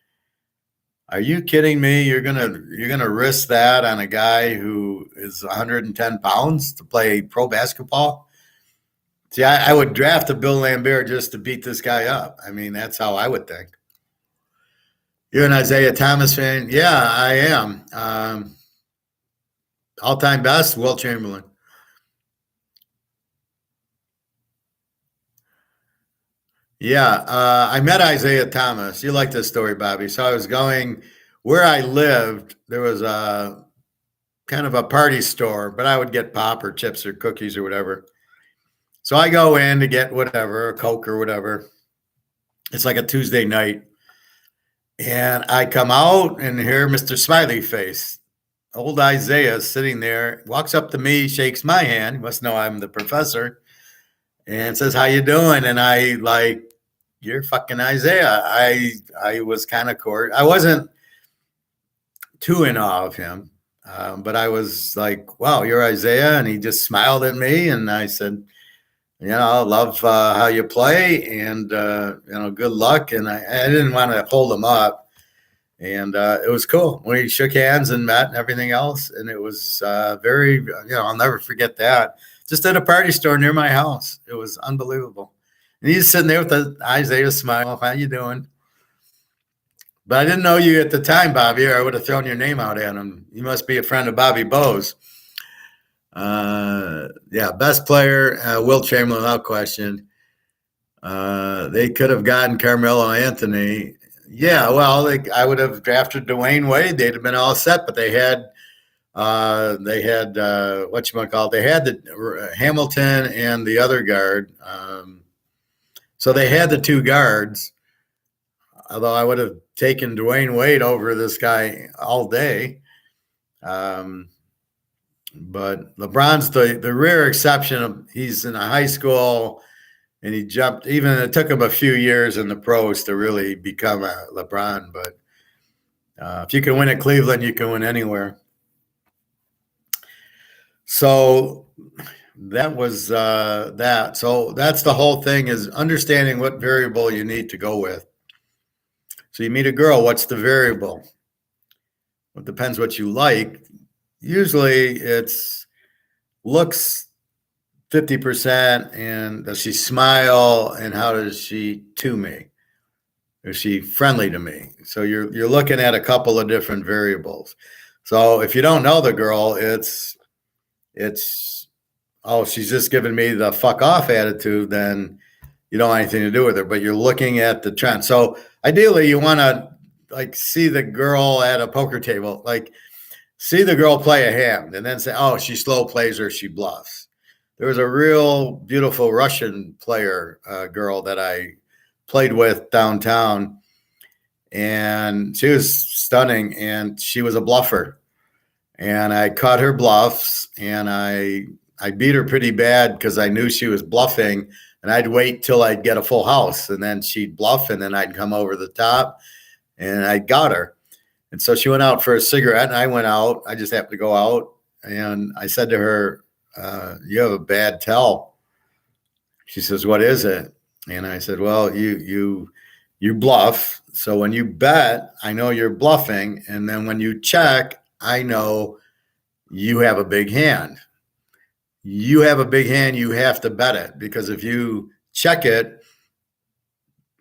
Are you kidding me? You're gonna risk that on a guy who is 110 pounds to play pro basketball? See, I would draft a Bill Laimbeer just to beat this guy up. I mean, that's how I would think. You're an Isaiah Thomas fan? Yeah, I am. All-time best, Wilt Chamberlain. Yeah, I met Isaiah Thomas. You like this story, Bobby. So I was going where I lived. There was a kind of a party store, but I would get pop or chips or cookies or whatever. So I go in to get whatever, a Coke or whatever. It's like a Tuesday night. And I come out and hear Mr. Smiley Face. Old Isaiah is sitting there, walks up to me, shakes my hand. He must know I'm the professor, and says, "How you doing?" And I like, "You're fucking Isaiah." I was kind of court. I wasn't too in awe of him, but I was like, "Wow, you're Isaiah," and he just smiled at me, and I said, I love how you play, and good luck. And I didn't want to hold him up. And it was cool. We shook hands and met and everything else. And it was very, I'll never forget that. Just at a party store near my house. It was unbelievable. And he's sitting there with the Isaiah smile. How you doing? But I didn't know you at the time, Bobby, or I would have thrown your name out at him. You must be a friend of Bobby Bowes. Yeah, best player, Will Chamberlain, without question. They could have gotten Carmelo Anthony. Yeah, well, I would have drafted Dwayne Wade. They'd have been all set, but they had whatchamacallit. They had the Hamilton and the other guard. So they had the two guards. Although I would have taken Dwayne Wade over this guy all day. But LeBron's the rare exception. He's in a high school. And he jumped, even it took him a few years in the pros to really become a LeBron. But if you can win at Cleveland, you can win anywhere. So that was that. So that's the whole thing, is understanding what variable you need to go with. So you meet a girl, what's the variable? Well, it depends what you like. Usually it's looks 50%, and does she smile, and how does she to me? Is she friendly to me? So you're looking at a couple of different variables. So if you don't know the girl, it's oh, she's just giving me the fuck off attitude, then you don't want anything to do with her. But you're looking at the trend. So ideally you want to like see the girl at a poker table, like see the girl play a hand and then say, oh, she slow plays or she bluffs. There was a real beautiful Russian player girl that I played with downtown, and she was stunning, and she was a bluffer. And I caught her bluffs, and I beat her pretty bad because I knew she was bluffing, and I'd wait till I'd get a full house, and then she'd bluff, and then I'd come over the top, and I got her. And so she went out for a cigarette, and I went out. I just happened to go out, and I said to her, you have a bad tell. She says, what is it? And I said, well, you bluff. So when you bet, I know you're bluffing. And then when you check, I know you have a big hand. You have a big hand, you have to bet it, because if you check it,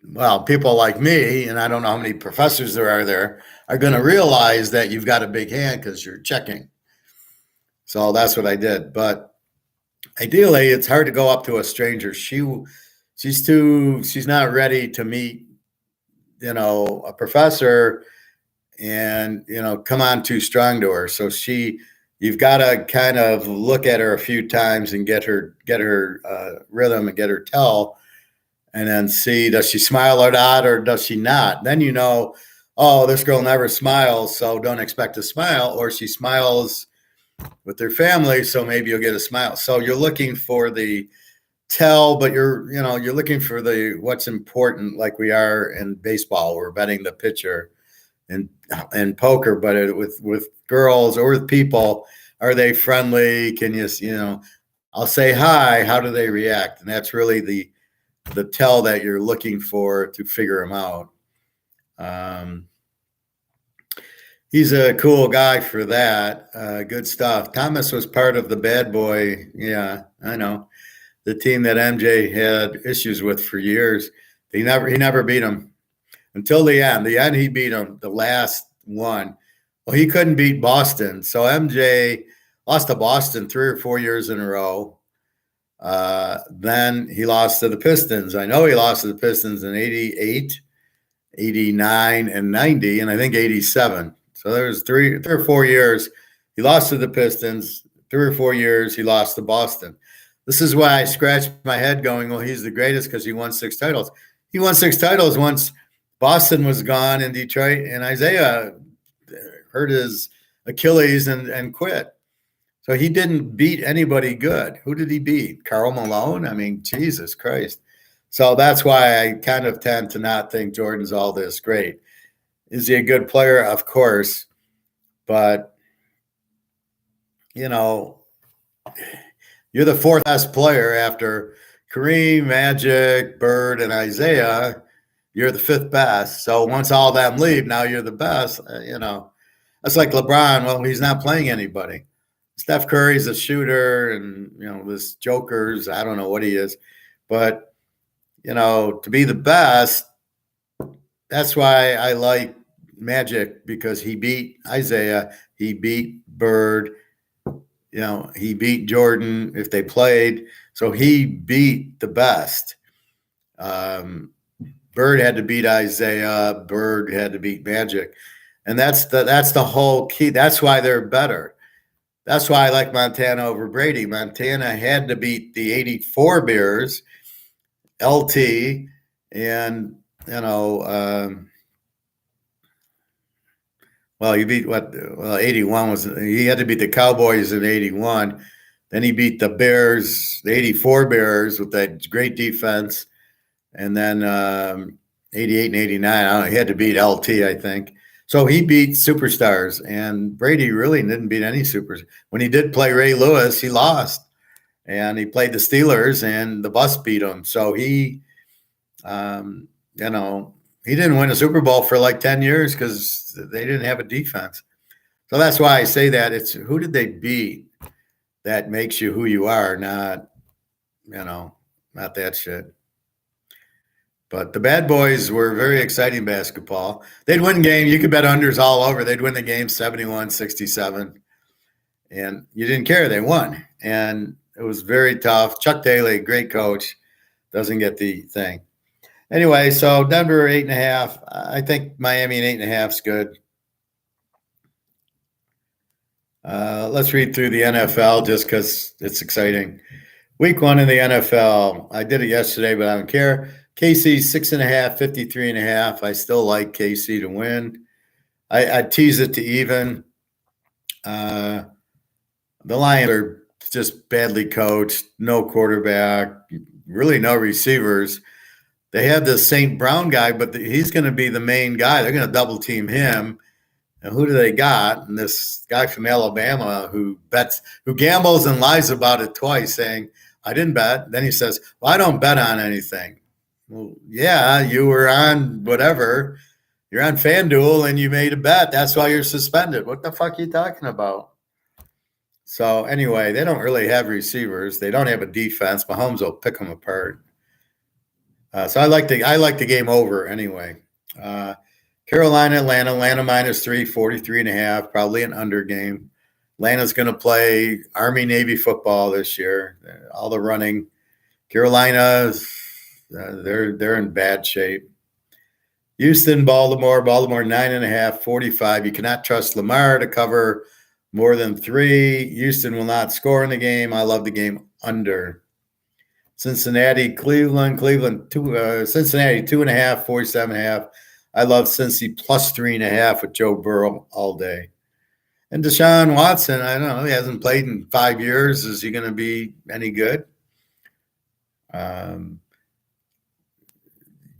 well, people like me, and I don't know how many professors there are going to realize that you've got a big hand because you're checking. So that's what I did. But ideally, it's hard to go up to a stranger. She's not ready to meet, a professor and, come on too strong to her. So you've got to kind of look at her a few times and get her rhythm and get her tell, and then see, does she smile or not, or does she not? Then oh, this girl never smiles, so don't expect a smile, or she smiles with their family, so maybe you'll get a smile. So you're looking for the tell, but you're looking for the what's important, like we are in baseball. We're betting the pitcher, and poker, but with girls or with people, are they friendly? Can I'll say hi. How do they react? And that's really the tell that you're looking for to figure them out. He's a cool guy for that. Good stuff. Thomas was part of the bad boy. Yeah, I know. The team that MJ had issues with for years. He never beat him until the end. The end, he beat him, the last one. Well, he couldn't beat Boston. So MJ lost to Boston 3 or 4 years in a row. Then he lost to the Pistons. I know he lost to the Pistons in 88, 89, and 90, and I think 87. So there was 3 or 4 years he lost to the Pistons. 3 or 4 years he lost to Boston. This is why I scratched my head going, well, he's the greatest because he won 6 titles. He won 6 titles once Boston was gone in Detroit, and Isaiah hurt his Achilles and quit. So he didn't beat anybody good. Who did he beat? Karl Malone? I mean, Jesus Christ. So that's why I kind of tend to not think Jordan's all this great. Is he a good player? Of course. But, you know, you're the fourth best player after Kareem, Magic, Bird, and Isaiah. You're the fifth best. So once all of them leave, now you're the best. That's like LeBron. Well, he's not playing anybody. Steph Curry's a shooter, and this Joker's, I don't know what he is, but to be the best, that's why I like Magic, because he beat Isaiah, he beat Bird, he beat Jordan if they played, so he beat the best. Bird had to beat Isaiah, Bird had to beat Magic, and that's the whole key. That's why they're better. That's why I like Montana over Brady. Montana had to beat the 84 Bears, LT, and, he beat 81 he had to beat the Cowboys in 81. Then he beat the Bears, the 84 Bears with that great defense. And then 88 and 89, he had to beat LT, I think. So he beat superstars, and Brady really didn't beat any supers. When he did play Ray Lewis, he lost, and he played the Steelers, and the bus beat him. So he didn't win a Super Bowl for like 10 years because they didn't have a defense. So that's why I say that. It's who did they beat that makes you who you are, not that shit. But the bad boys were very exciting basketball. They'd win games. You could bet unders all over. They'd win the game 71-67. And you didn't care. They won. And it was very tough. Chuck Daly, great coach, doesn't get the thing. Anyway, so Denver 8.5. I think Miami and 8.5 is good. Let's read through the NFL just because it's exciting. Week 1 in the NFL. I did it yesterday, but I don't care. KC 6.5, 53.5. I still like KC to win. I tease it to even. The Lions are just badly coached, no quarterback, really no receivers. They have this St. Brown guy, but he's going to be the main guy. They're going to double team him. And who do they got? And this guy from Alabama who gambles and lies about it twice, saying, I didn't bet. Then he says, well, I don't bet on anything. Well, yeah, you were on whatever. You're on FanDuel and you made a bet. That's why you're suspended. What the fuck are you talking about? So anyway, they don't really have receivers. They don't have a defense. Mahomes will pick them apart. So I like the game over anyway. Carolina, Atlanta -3, 43.5, probably an under game. Atlanta's going to play Army-Navy football this year. All the running. Carolina, they're in bad shape. Houston, Baltimore 9.5, 45. You cannot trust Lamar to cover more than 3. Houston will not score in the game. I love the game under. Cincinnati, Cleveland, Cincinnati 2.5, 47.5. I love Cincy plus 3.5 with Joe Burrow all day. And Deshaun Watson, I don't know, he hasn't played in 5 years. Is he going to be any good?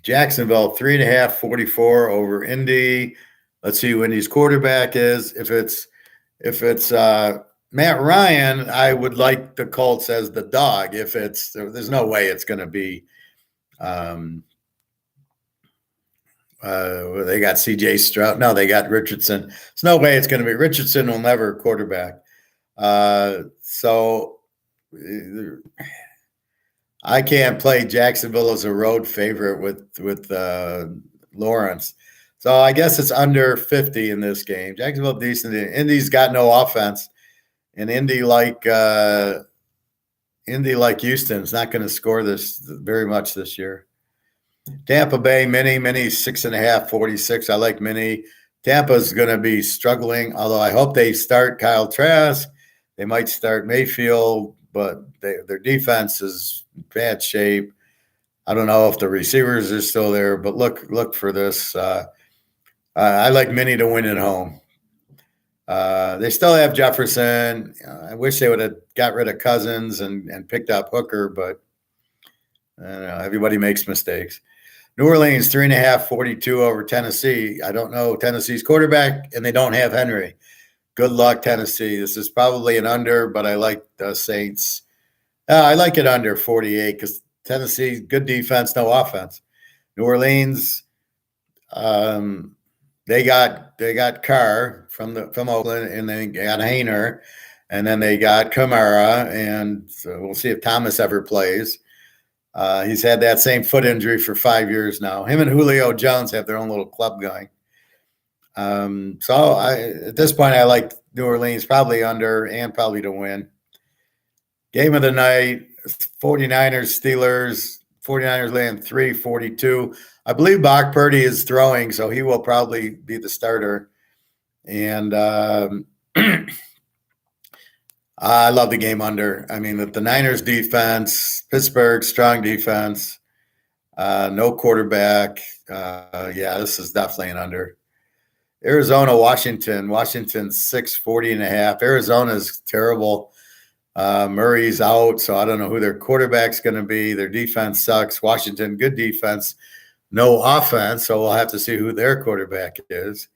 Jacksonville 3.5, 44 over Indy. Let's see who Indy's quarterback is. If it's Matt Ryan, I would like the Colts as the dog. There's no way it's going to be. They got C.J. Stroud. No, they got Richardson. There's no way it's going to be. Richardson will never quarterback. So I can't play Jacksonville as a road favorite with Lawrence. So I guess it's under 50 in this game. Jacksonville decent. Indy's got no offense, and Indy Indy, like Houston, is not going to score this very much this year. Tampa Bay, mini 6.5, 46. I like mini. Tampa's going to be struggling, although I hope they start Kyle Trask. They might start Mayfield, but their defense is in bad shape. I don't know if the receivers are still there, but look for this. I like mini to win at home. They still have Jefferson. I wish they would have got rid of Cousins and picked up Hooker, but I don't know, everybody makes mistakes. New Orleans, 3.5, 42 over Tennessee. I don't know Tennessee's quarterback, and they don't have Henry. Good luck, Tennessee. This is probably an under, but I like the Saints. I like it under 48 because Tennessee, good defense, no offense. New Orleans, they got Carr from Oakland, and they got Hayner, and then they got Kamara, and so we'll see if Thomas ever plays. He's had that same foot injury for 5 years now. Him and Julio Jones have their own little club going. So at this point, I like New Orleans probably under and probably to win. Game of the night, 49ers, Steelers. 49ers laying 3-42. I believe Brock Purdy is throwing, so he will probably be the starter. And I love the game under. I mean, the Niners defense, Pittsburgh, strong defense, no quarterback. This is definitely an under. Arizona, Washington. Washington's 640.5. Arizona's terrible. Murray's out, so I don't know who their quarterback's going to be. Their defense sucks. Washington, good defense, no offense, so we'll have to see who their quarterback is.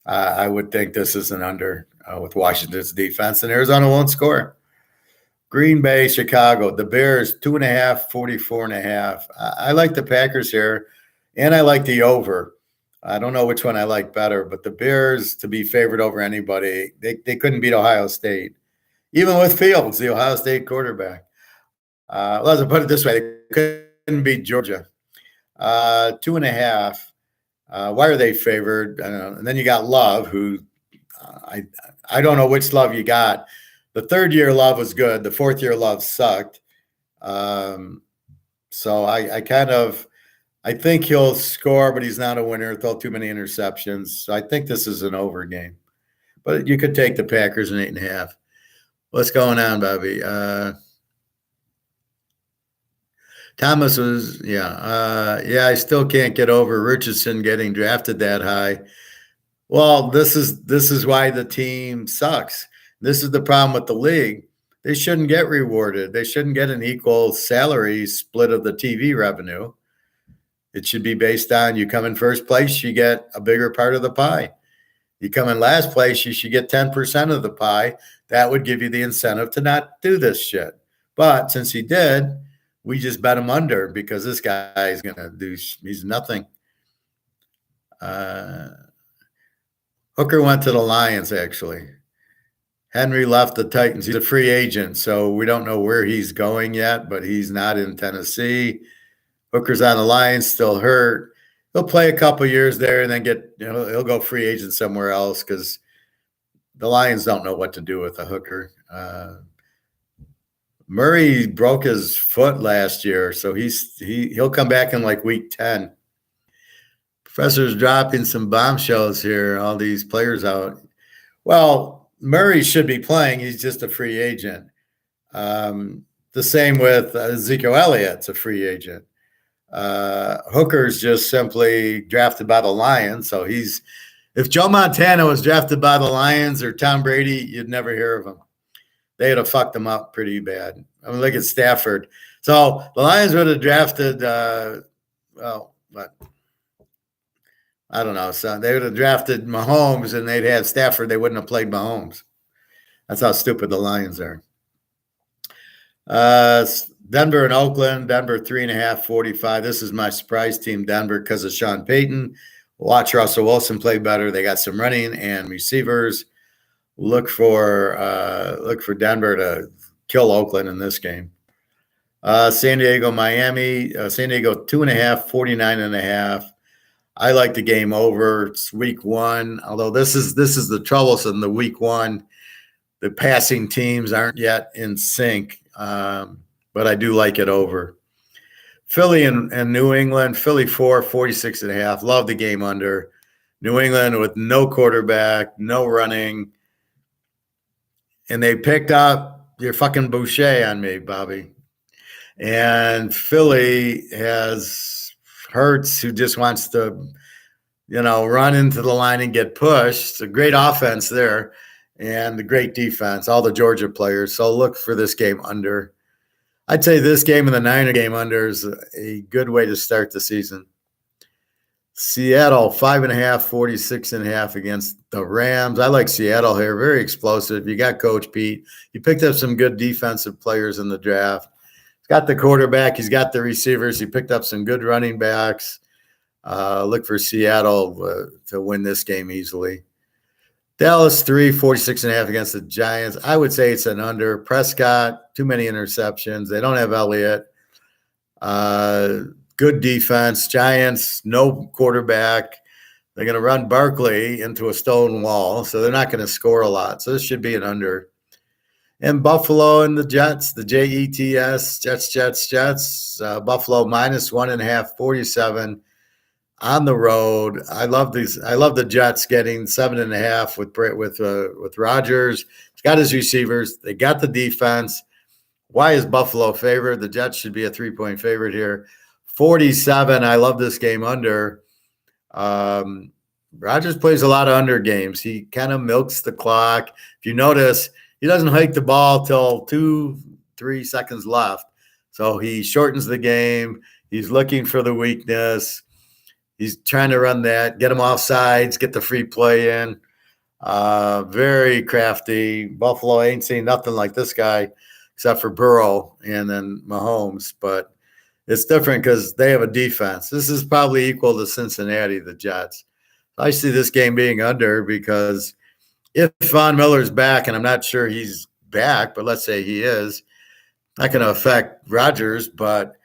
I would think this is an under with Washington's defense, and Arizona won't score. Green Bay, Chicago. The Bears, 2.5, 44.5. I like the Packers here, and I like the over. I don't know which one I like better, but the Bears to be favored over anybody. They couldn't beat Ohio State. Even with Fields, the Ohio State quarterback. Let's put it this way. They couldn't beat Georgia. 2.5. Why are they favored? I don't know. And then you got Love, who I don't know which Love you got. The third year Love was good. The fourth year Love sucked. So I think he'll score, but he's not a winner. Throw too many interceptions. So I think this is an over game. But you could take the Packers in 8.5. What's going on, Bobby? Thomas was, I still can't get over Richardson getting drafted that high. Well, this is why the team sucks. This is the problem with the league. They shouldn't get rewarded. They shouldn't get an equal salary split of the TV revenue. It should be based on you come in first place, you get a bigger part of the pie. You come in last place, you should get 10% of the pie. That would give you the incentive to not do this shit. But since he did, we just bet him under because this guy is going to do – he's nothing. Hooker went to the Lions, actually. Henry left the Titans. He's a free agent, so we don't know where he's going yet, but he's not in Tennessee. Hooker's on the Lions, still hurt. He'll play a couple years there and then he'll go free agent somewhere else because the Lions don't know what to do with a Hooker. Murray broke his foot last year, so he'll come back in like week 10. Professor's dropping some bombshells here, all these players out. Well, Murray should be playing. He's just a free agent. The same with Ezekiel Elliott's a free agent. Hooker's just simply drafted by the Lions. So if Joe Montana was drafted by the Lions or Tom Brady, you'd never hear of him. They'd have fucked him up pretty bad. I mean, look at Stafford. So the Lions would have drafted, I don't know. So they would have drafted Mahomes and they'd have Stafford. They wouldn't have played Mahomes. That's how stupid the Lions are. Denver and Oakland. Denver 3.5, 45. This is my surprise team, Denver, because of Sean Payton. Watch Russell Wilson play better. They got some running and receivers. Look for Denver to kill Oakland in this game. San Diego, Miami. San Diego 2.5, 49.5. I like the game over. It's week one. Although this is the troublesome. The week one, the passing teams aren't yet in sync. but I do like it over. Philly and New England, Philly 46.5. Love the game under. New England with no quarterback, no running. And they picked up your fucking Boucher on me, Bobby. And Philly has Hurts, who just wants to, run into the line and get pushed. It's a great offense there and a great defense, all the Georgia players. So look for this game under. I'd say this game and the Niner game under is a good way to start the season. Seattle, 5.5, 46.5 against the Rams. I like Seattle here. Very explosive. You got Coach Pete. You picked up some good defensive players in the draft. He's got the quarterback. He's got the receivers. He picked up some good running backs. Look for Seattle to win this game easily. Dallas, 46.5 against the Giants. I would say it's an under. Prescott, too many interceptions. They don't have Elliott. Good defense. Giants, no quarterback. They're going to run Barkley into a stone wall, so they're not going to score a lot. So this should be an under. And Buffalo and the Jets, the Jets, Jets. Buffalo -1.5, 47 on the road. I love these. I love the Jets getting 7.5 with Rodgers. He's got his receivers. They got the defense. Why is Buffalo favored? The Jets should be a 3-point favorite here. 47. I love this game under. Rodgers plays a lot of under games. He kind of milks the clock. If you notice, he doesn't hike the ball till 2-3 seconds left. So he shortens the game. He's looking for the weakness. He's trying to run that, get him off sides, get the free play in. Very crafty. Buffalo ain't seen nothing like this guy except for Burrow and then Mahomes. But it's different because they have a defense. This is probably equal to Cincinnati, the Jets. I see this game being under because if Von Miller's back, and I'm not sure he's back, but let's say he is, not going to affect Rodgers, but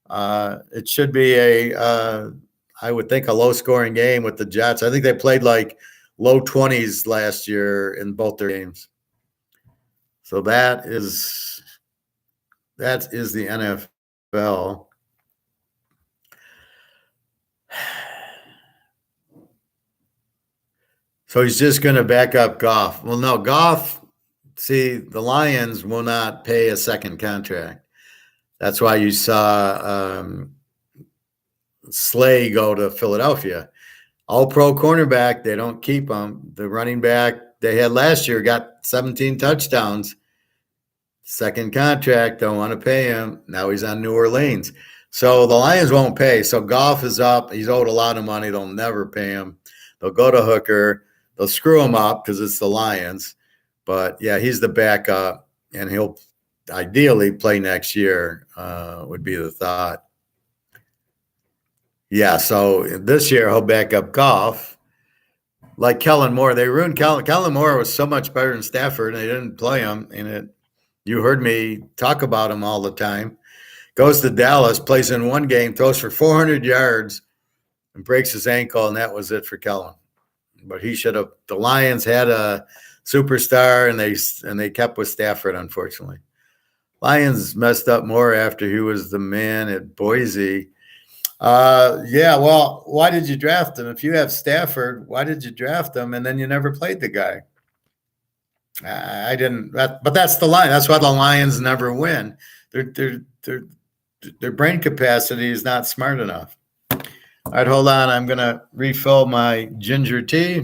it should be I would think, a low-scoring game with the Jets. I think they played like low 20s last year in both their games. So that is the NFL. So he's just going to back up Goff. Well, no, Goff, see, the Lions will not pay a second contract. That's why you saw Slay go to Philadelphia. All-pro cornerback, they don't keep him. The running back they had last year got 17 touchdowns. Second contract, don't want to pay him. Now he's on New Orleans. So the Lions won't pay. So Goff is up. He's owed a lot of money. They'll never pay him. They'll go to Hooker. They'll screw him up because it's the Lions. But, yeah, he's the backup, and he'll ideally play next year would be the thought. Yeah, so this year he'll back up Goff. Like Kellen Moore. They ruined Kellen Moore was so much better than Stafford, and they didn't play him. And you heard me talk about him all the time. Goes to Dallas, plays in one game, throws for 400 yards, and breaks his ankle, and that was it for Kellen. But he should have. The Lions had a superstar, and they kept with Stafford, unfortunately. Lions messed up more after he was the man at Boise. Yeah, well, why did you draft him? If you have Stafford, why did you draft him? And then you never played the guy. I didn't. But that's the line. That's why the Lions never win. Their brain capacity is not smart enough. All right, hold on. I'm going to refill my ginger tea.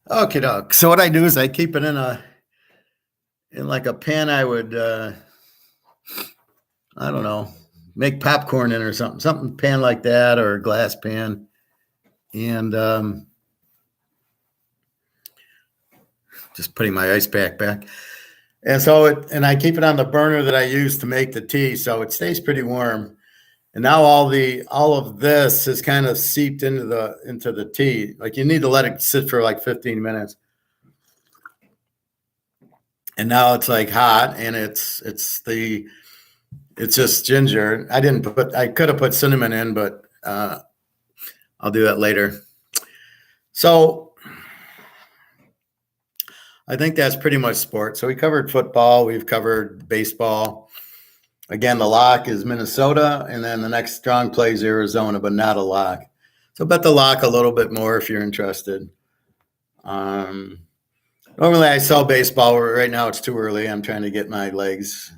Okay, doc. So what I do is I keep it in like a pan. I would, I don't know, make popcorn in or something pan like that, or a glass pan, and just putting my ice pack back. And so and I keep it on the burner that I use to make the tea, so it stays pretty warm. And now all of this has kind of seeped into the tea. Like you need to let it sit for like 15 minutes. And now it's like hot, and it's just ginger. I could have put cinnamon in, but I'll do that later. So I think that's pretty much sports. So we covered football, we've covered baseball. Again, the lock is Minnesota, and then the next strong play is Arizona, but not a lock. So bet the lock a little bit more if you're interested. Normally I sell baseball. Right now it's too early. I'm trying to get my legs.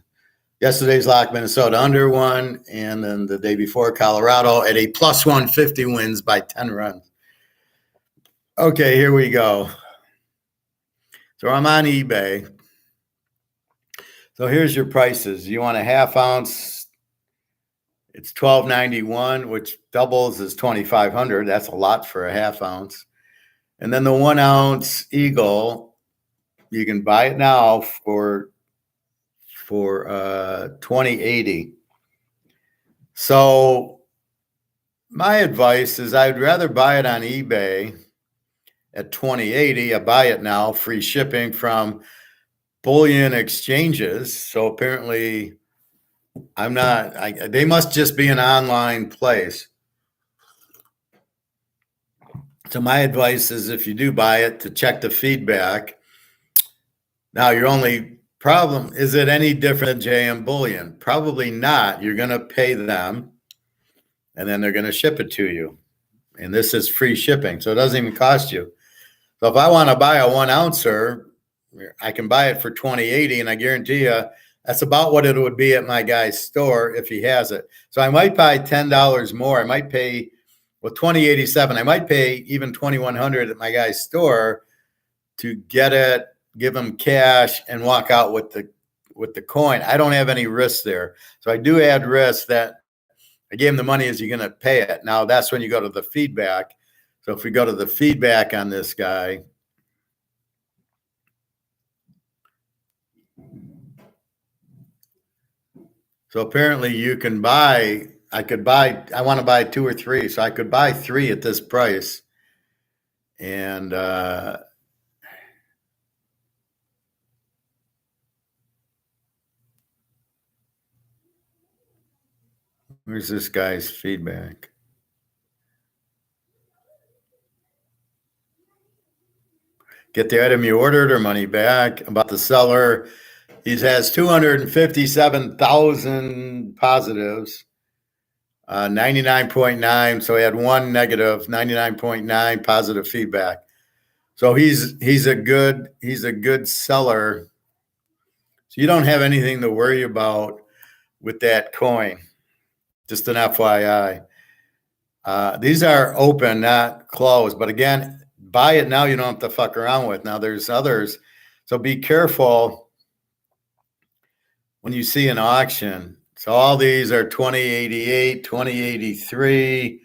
Yesterday's lock, Minnesota under one, and then the day before, Colorado at a plus 150 wins by 10 runs. Okay, here we go. So I'm on eBay. So here's your prices. You want a half ounce, it's $12.91, which doubles is $2,500. That's a lot for a half ounce. And then the 1 ounce Eagle, you can buy it now for $20.80. So my advice is I'd rather buy it on eBay at $20.80. I buy it now, free shipping from bullion exchanges. So apparently they must just be an online place. So my advice is if you do buy it, to check the feedback. Now your only problem, is it any different than JM Bullion? Probably not. You're going to pay them and then they're going to ship it to you. And this is free shipping, so it doesn't even cost you. So if I want to buy a 1 ouncer, I can buy it for $20.80, and I guarantee you that's about what it would be at my guy's store if he has it. So I might buy $10 more. I might pay $20.87. I might pay even $2,100 at my guy's store to get it, give him cash, and walk out with the coin. I don't have any risk there. So I do add risk that I gave him the money. Is he going to pay it? Now that's when you go to the feedback. So if we go to the feedback on this guy, so apparently you can buy, I want to buy 2 or 3. So I could buy 3 at this price. And where's this guy's feedback? Get the item you ordered or money back. About the seller, he has 257,000 positives, 99.9. So he had 1 negative, 99.9 positive feedback. So he's a good seller. So you don't have anything to worry about with that coin. Just an FYI. These are open, not closed. But again, buy it now. You don't have to fuck around with. Now there's others. So be careful when you see an auction. So all these are 2088, 2083.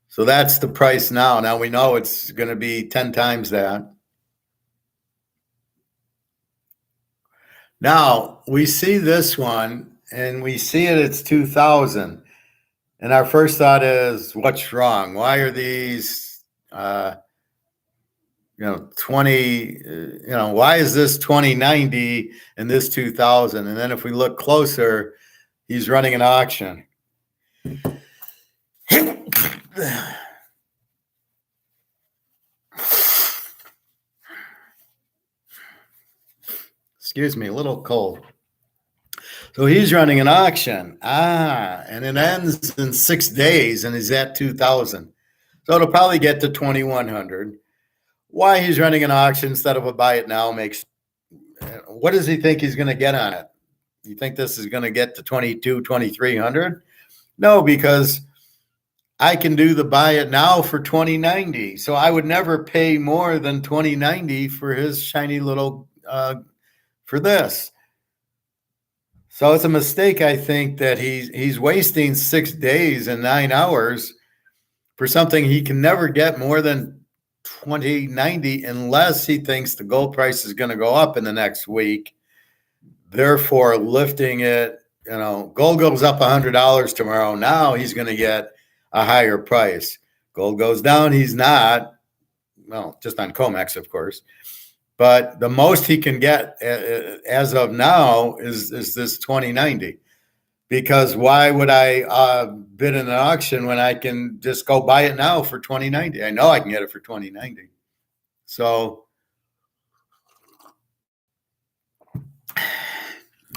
So that's the price now. Now we know it's going to be 10 times that. Now we see this one and we see it's 2000. And our first thought is, what's wrong? Why are these, 20, why is this 2090 and this 2000? And then if we look closer, he's running an auction. Excuse me, a little cold. So he's running an auction. And it ends in 6 days and he's at 2000. So it'll probably get to 2100. Why he's running an auction instead of a buy it now what does he think he's going to get on it? You think this is going to get to 2300? No, because I can do the buy it now for 2090. So I would never pay more than 2090 for his shiny little, for this. So it's a mistake, I think, that he's wasting 6 days and 9 hours for something he can never get more than 2090 unless he thinks the gold price is going to go up in the next week, therefore lifting it. Gold goes up $100 tomorrow. Now he's going to get a higher price. Gold goes down, he's not. Well, just on COMEX, of course. But the most he can get as of now is this 2090. Because why would I bid in an auction when I can just go buy it now for 2090? I know I can get it for 2090. So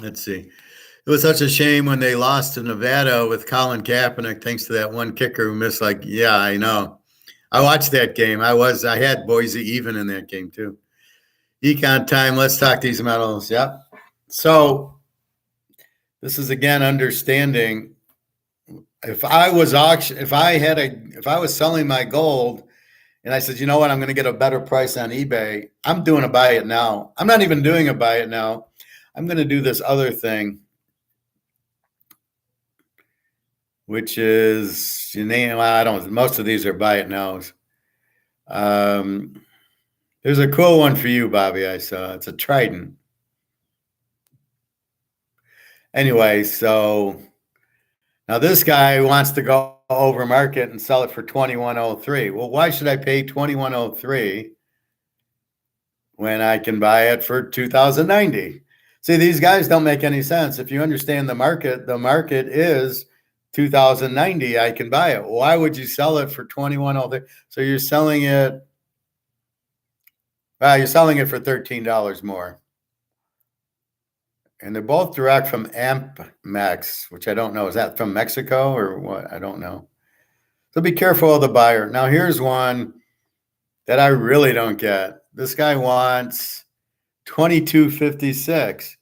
let's see. It was such a shame when they lost to Nevada with Colin Kaepernick, thanks to that one kicker who missed. Yeah, I know. I watched that game. I had Boise even in that game too. Econ time. Let's talk these metals. Yep. So this is again understanding. If I was selling my gold and I said, you know what, I'm going to get a better price on eBay, I'm doing a buy it now. I'm not even doing a buy it now. I'm going to do this other thing, which is, most of these are buy it nows. There's a cool one for you, Bobby. I saw it's a Trident. Anyway, so now this guy wants to go over market and sell it for 2103. Well, why should I pay 2103 when I can buy it for 2090? See, these guys don't make any sense. If you understand the market is 2090. I can buy it. Why would you sell it for 2103? So you're selling it. You're selling it for $13 more. And they're both direct from AmpMex, which I don't know. Is that from Mexico or what? I don't know. So be careful of the buyer. Now, here's one that I really don't get. This guy wants 2256.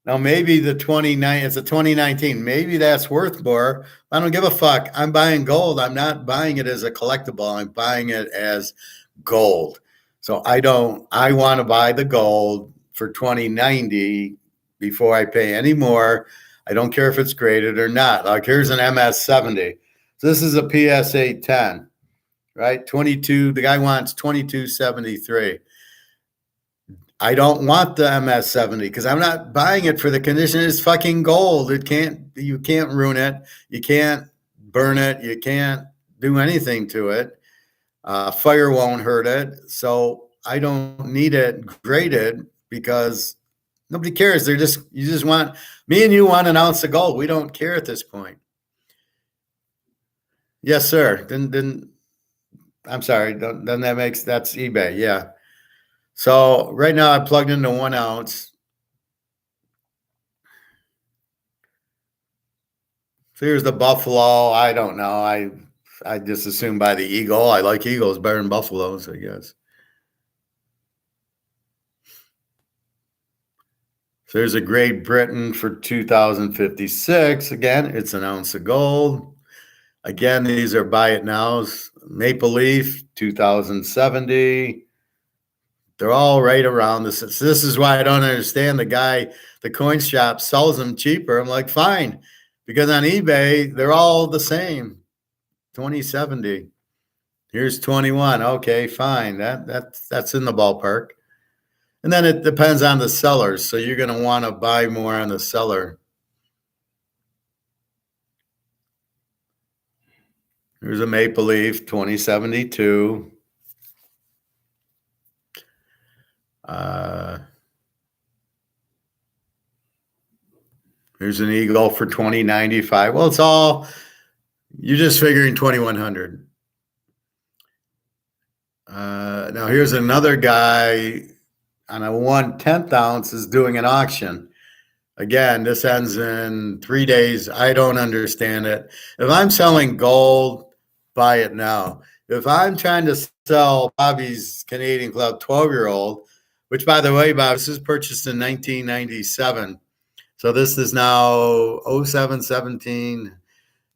Now, maybe it's a 2019. Maybe that's worth more. I don't give a fuck. I'm buying gold. I'm not buying it as a collectible. I'm buying it as gold. So I want to buy the gold for 2090 before I pay any more. I don't care if it's graded or not. Like here's an MS70. So this is a PSA 10, right? 22. The guy wants 2273. I don't want the MS70 because I'm not buying it for the condition. It's fucking gold. You can't ruin it. You can't burn it. You can't do anything to it. Fire won't hurt it. So I don't need it graded because nobody cares. You just want, me and you want an ounce of gold. We don't care at this point. Yes, sir. Then I'm sorry. Then that's eBay. Yeah. So right now I plugged into 1 ounce. So here's the buffalo. I don't know. I just assume by the eagle. I like eagles better than buffaloes, I guess. So there's a Great Britain for 2056. Again, it's an ounce of gold. Again, these are buy it nows. Maple Leaf 2070. They're all right around this. So this is why I don't understand the coin shop sells them cheaper. I'm like, fine, because on eBay, they're all the same. 2070. Here's 21. Okay, fine. That's in the ballpark. And then it depends on the seller. So you're going to want to buy more on the seller. Here's a Maple Leaf 2072. Here's an eagle for 2095. Well, you're just figuring 2100. Now here's another guy on a 1/10 ounce is doing an auction. Again, this ends in 3 days. I don't understand it. If I'm selling gold, buy it now. If I'm trying to sell Bobby's Canadian Club 12-year-old, which by the way, Bob, this is purchased in 1997. So this is now 07, 17,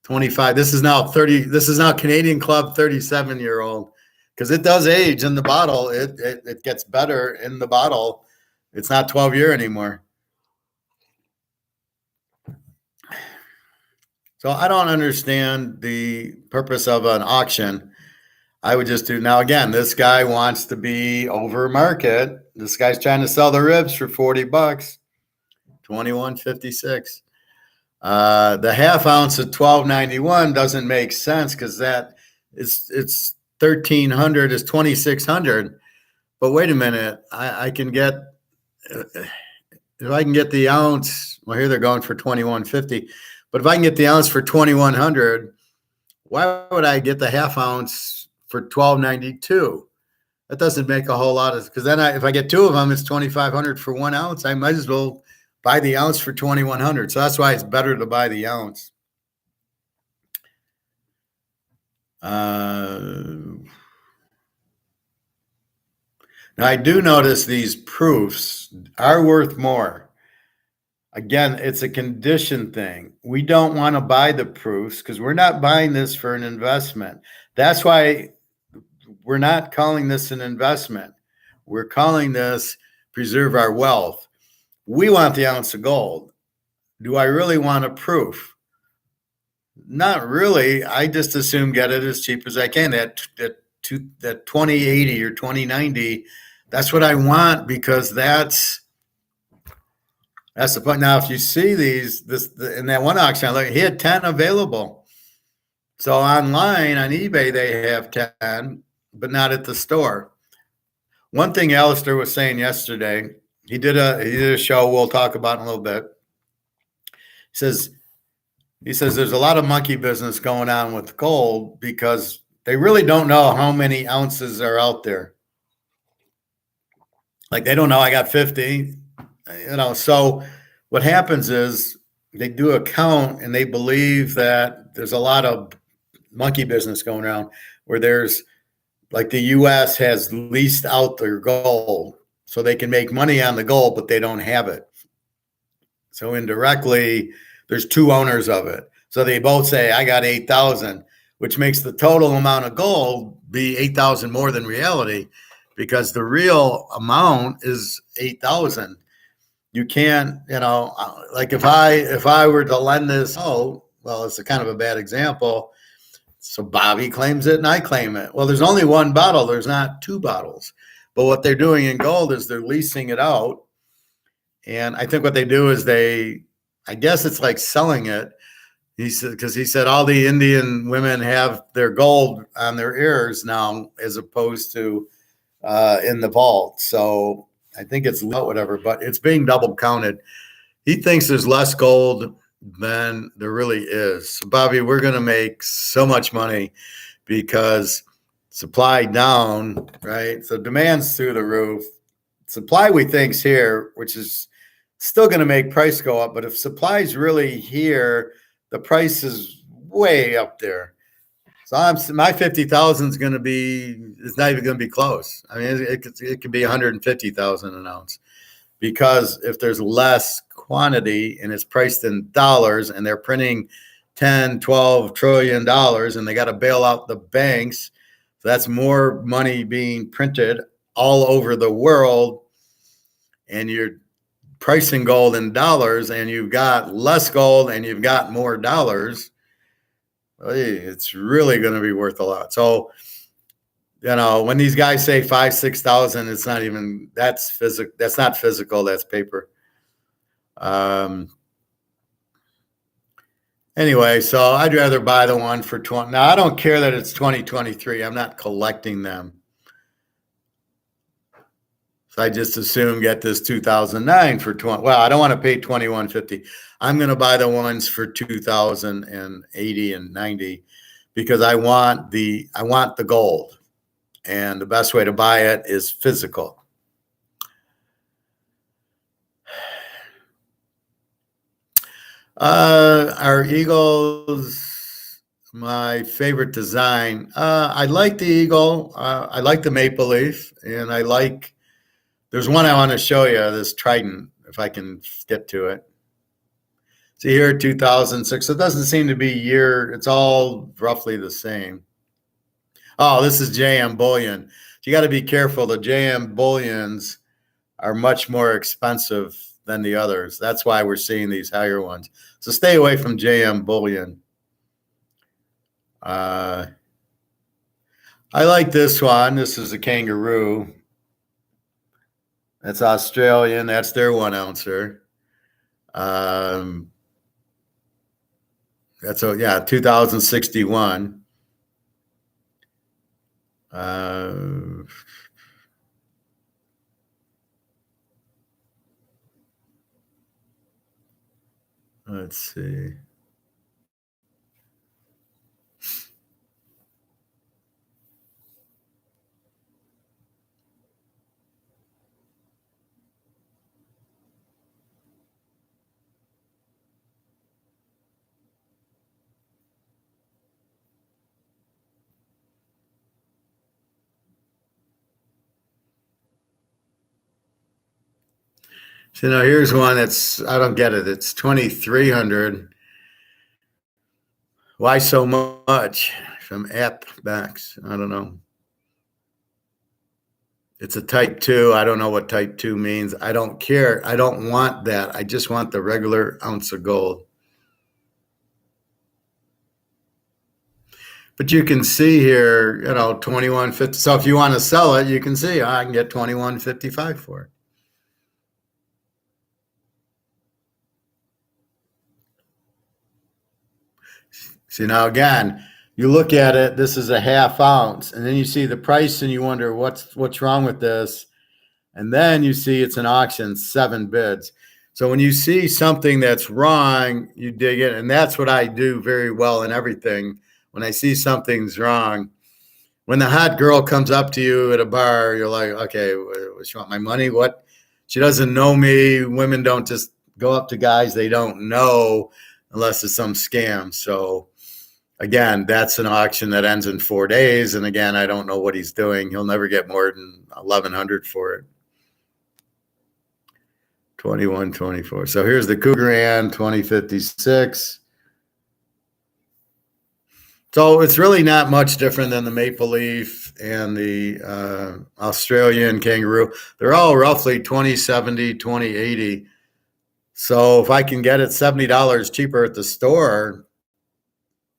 25. This is now 30. This is now Canadian Club 37-year-old because it does age in the bottle. It gets better in the bottle. It's not 12-year anymore. So I don't understand the purpose of an auction. I would just do now. Again, this guy wants to be over market. This guy's trying to sell the ribs for $40, 21.56. The half ounce at $12.91 doesn't make sense because it's 1,300 is 2,600. But wait a minute, I can get if I can get the ounce. Well, here they're going for 21.50, but if I can get the ounce for 2,100, why would I get the half ounce for $12.92? That doesn't make a whole lot of, because then if I get two of them, it's 2,500 for 1 ounce. I might as well buy the ounce for 2,100. So that's why it's better to buy the ounce. Now I do notice these proofs are worth more. Again, it's a condition thing. We don't want to buy the proofs because we're not buying this for an investment. That's why we're not calling this an investment. We're calling this preserve our wealth. We want the ounce of gold. Do I really want a proof? Not really. I just assume get it as cheap as I can. That 2080 or 2090, that's what I want because that's the point. Now, if you see in that one auction, he had 10 available. So online on eBay, they have 10, but not at the store. One thing Alistair was saying yesterday, he did a show we'll talk about in a little bit. He says there's a lot of monkey business going on with gold because they really don't know how many ounces are out there. Like they don't know I got 50, so what happens is they do a count and they believe that there's a lot of monkey business going around where there's like the U.S. has leased out their gold so they can make money on the gold, but they don't have it. So indirectly, there's two owners of it. So they both say, I got 8,000, which makes the total amount of gold be 8,000 more than reality because the real amount is 8,000. You can't, like if I were to lend this out, well, it's a kind of a bad example. So Bobby claims it and I claim it. Well, there's only one bottle. There's not two bottles. But what they're doing in gold is they're leasing it out. And I think what they do is I guess it's like selling it. He said all the Indian women have their gold on their ears now as opposed to in the vault. So I think it's whatever, but it's being double counted. He thinks there's less gold than there really is. So Bobby, we're going to make so much money because supply down, right? So demand's through the roof. Supply we think's here, which is still going to make price go up. But if supply's really here, the price is way up there. So my 50,000 is going to be, it's not even going to be close. I mean, it could be 150,000 an ounce because if there's less quantity and it's priced in dollars and they're printing 10, 12 trillion dollars and they got to bail out the banks. So that's more money being printed all over the world. And you're pricing gold in dollars and you've got less gold and you've got more dollars. It's really going to be worth a lot. So, when these guys say 5,000, 6,000, it's not even, that's physical. That's not physical. That's paper. Anyway, so I'd rather buy the one for 20. Now I don't care that it's 2023. I'm not collecting them. So I just assume get this 2009 for 20. Well, I don't want to pay 21.50. I'm going to buy the ones for 2080 and 90 because I want the gold. And the best way to buy it is physical. Our Eagles, my favorite design. I like the Eagle. I like the maple leaf, and there's one I want to show you, this trident, if I can get to it. See here, 2006. It doesn't seem to be year. It's all roughly the same. Oh, this is JM bullion. You got to be careful. The JM bullions are much more expensive than the others. That's why we're seeing these higher ones. So stay away from JM bullion. I like this one. This is a kangaroo. That's Australian. That's their 1 ouncer. Um, that's 2061. Uh, let's see. So now here's one that's I don't get it. It's 2,300. Why so much? From App Max. I don't know. It's a type 2. I don't know what type 2 means. I don't care. I don't want that. I just want the regular ounce of gold. But you can see here, 21.50. So if you want to sell it, you can see I can get 21.55 for it. See, now again, you look at it, this is a half ounce, and then you see the price and you wonder what's wrong with this. And then you see it's an auction, 7 bids. So when you see something that's wrong, you dig in. And that's what I do very well in everything. When I see something's wrong, when the hot girl comes up to you at a bar, you're like, okay, she want my money? What? She doesn't know me. Women don't just go up to guys they don't know unless it's some scam. So again, that's an auction that ends in 4 days. And again, I don't know what he's doing. He'll never get more than 1,100 for it. 21.24. So here's the Cougaran 2056. So it's really not much different than the Maple Leaf and the Australian kangaroo. They're all roughly 2070, 2080. So if I can get it $70 cheaper at the store,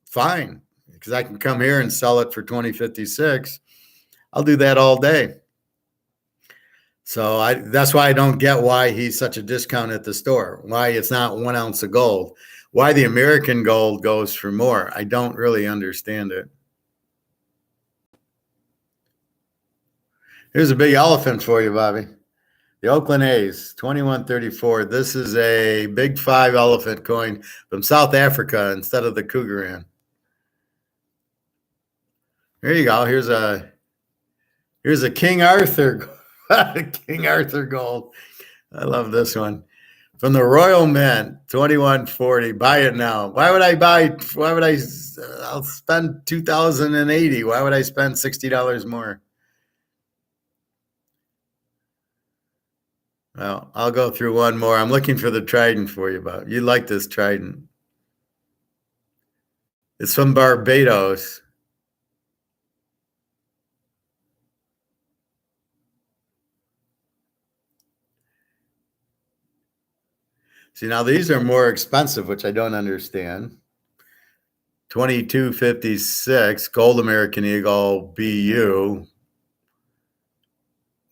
fine, because I can come here and sell it for 2056. I'll do that all day. So that's why I don't get why he's such a discount at the store, why it's not 1 ounce of gold, why the American gold goes for more. I don't really understand it. Here's a big elephant for you, Bobby. The Oakland A's, 2134. This is a big 5 elephant coin from South Africa instead of the Cougaran. Here you go. Here's a King Arthur, King Arthur gold. I love this one. From the Royal Mint, 2140. Buy it now. Why would I buy? Why would I? I'll spend 2,080. Why would I spend $60 more? Well, I'll go through one more. I'm looking for the Trident for you, Bob. You like this Trident? It's from Barbados. See, now these are more expensive, which I don't understand. 2256 Gold American Eagle BU.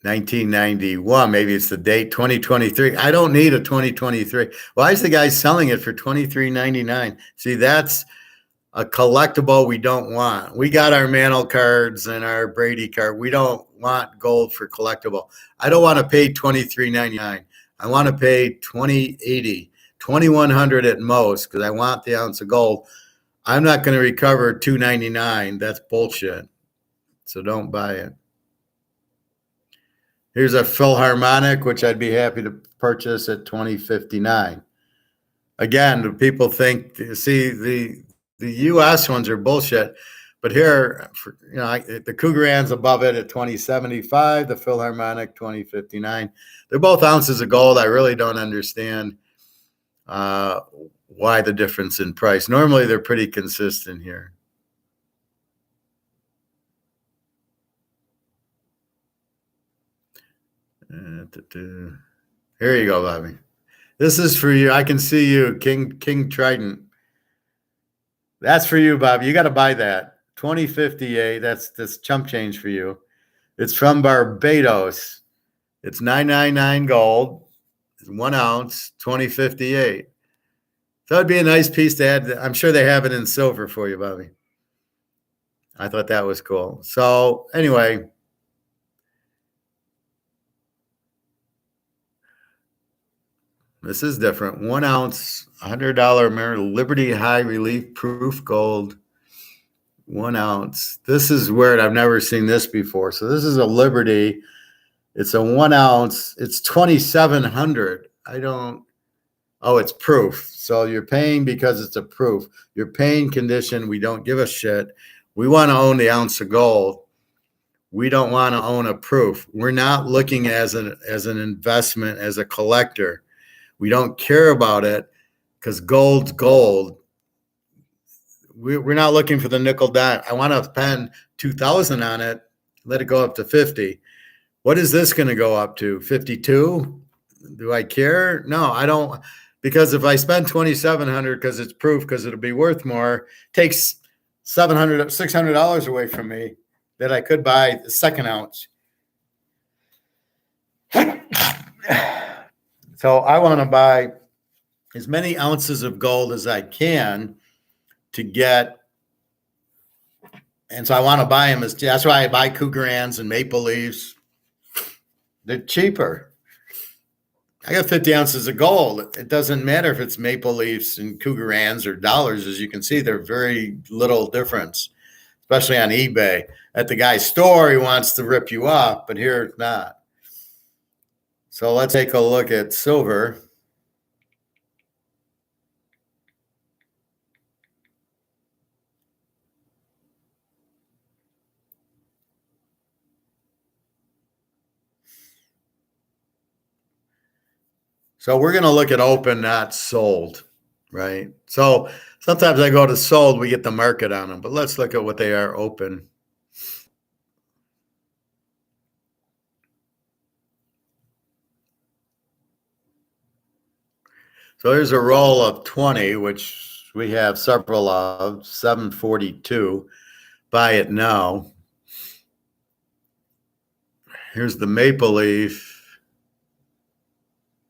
1991, maybe it's the date, 2023. I don't need a 2023. Why is the guy selling it for $23.99? See, that's a collectible we don't want. We got our Mantle cards and our Brady card. We don't want gold for collectible. I don't want to pay $23.99. I want to pay $20.80, $2,100 at most, because I want the ounce of gold. I'm not going to recover $2.99. That's bullshit. So don't buy it. Here's a Philharmonic, which I'd be happy to purchase at $20.59. Again, do people think, see, the U.S. ones are bullshit, but here, the Cougaran's above it at $20.75, the Philharmonic $20.59. They're both ounces of gold. I really don't understand why the difference in price. Normally, they're pretty consistent here. Here you go, Bobby. This is for you. I can see you, King Trident. That's for you, Bobby. You got to buy that. 2058. That's chump change for you. It's from Barbados. It's 999 gold, 1 ounce, 2058. So it'd be a nice piece to add. I'm sure they have it in silver for you, Bobby. I thought that was cool. So anyway, this is different. 1 ounce, $100 American Liberty High Relief Proof Gold. 1 ounce. This is weird. I've never seen this before. So this is a Liberty. It's a 1 ounce. It's 2,700. Oh, it's proof. So you're paying because it's a proof. You're paying condition. We don't give a shit. We want to own the ounce of gold. We don't want to own a proof. We're not looking as an investment, as a collector. We don't care about it because gold's gold. We're not looking for the nickel dime. I want to spend 2,000 on it, let it go up to 50. What is this going to go up to? 52? Do I care? No, I don't. Because if I spend 2,700 because it's proof, because it'll be worth more, takes $700, $600 away from me that I could buy the second ounce. So I want to buy as many ounces of gold as I can to get, and so I want to buy them. That's why I buy Cougarans and Maple Leafs. They're cheaper. I got 50 ounces of gold. It doesn't matter if it's Maple Leafs and Cougarans or dollars. As you can see, they're very little difference, especially on eBay. At the guy's store, he wants to rip you off, but here it's not. So let's take a look at silver. So we're going to look at open, not sold, right? So sometimes I go to sold, we get the market on them, but let's look at what they are open. So here's a roll of 20, which we have several of, 742. Buy it now. Here's the Maple Leaf.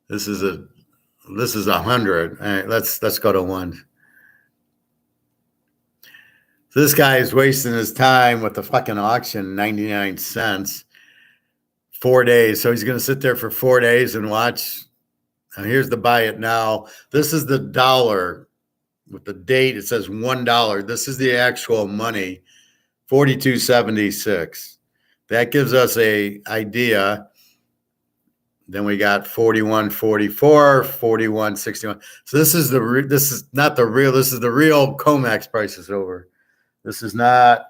This is 100. All right, let's go to 1. So this guy is wasting his time with the fucking auction, 99 cents, 4 days. So he's going to sit there for 4 days and watch. Here's the buy it now. This is the dollar with the date. It says $1. This is the actual money, 42.76. That gives us a idea. Then we got 41.44, 41.61. So this is not the real. This is the real COMEX prices over. This is not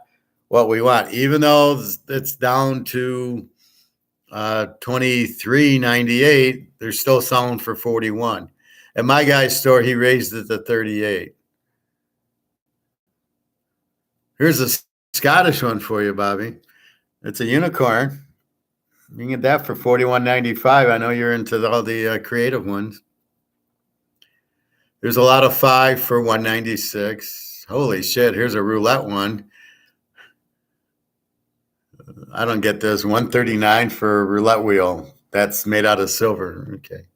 what we want, even though it's down to 23.98. They're still selling for 41. At my guy's store, he raised it to 38. Here's a Scottish one for you, Bobby. It's a unicorn. You can get that for $41.95. I know you're into all the creative ones. There's a lot of 5 for $196. Holy shit! Here's a roulette one. I don't get this. $139 for a roulette wheel. That's made out of silver. Okay.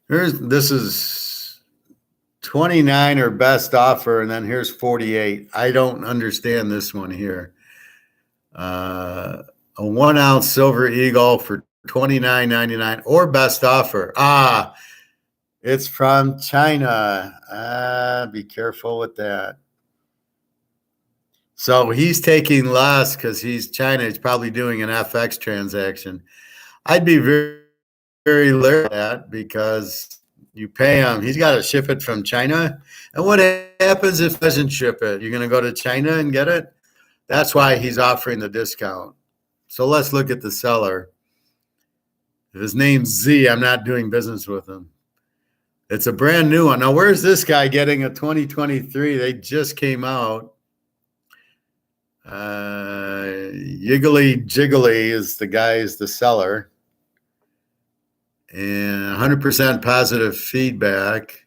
This is 29 or best offer, and then here's 48. I don't understand this one here. A 1 ounce silver eagle for $29.99 or best offer. It's from China. Be careful with that. So he's taking less because he's China. He's probably doing an FX transaction. I'd be very, very leery of that because you pay him. He's got to ship it from China. And what happens if he doesn't ship it? You're going to go to China and get it? That's why he's offering the discount. So let's look at the seller. If his name's Z, I'm not doing business with him. It's a brand new one. Now, where's this guy getting a 2023? They just came out. Yiggly Jiggly is the seller. and 100% positive feedback.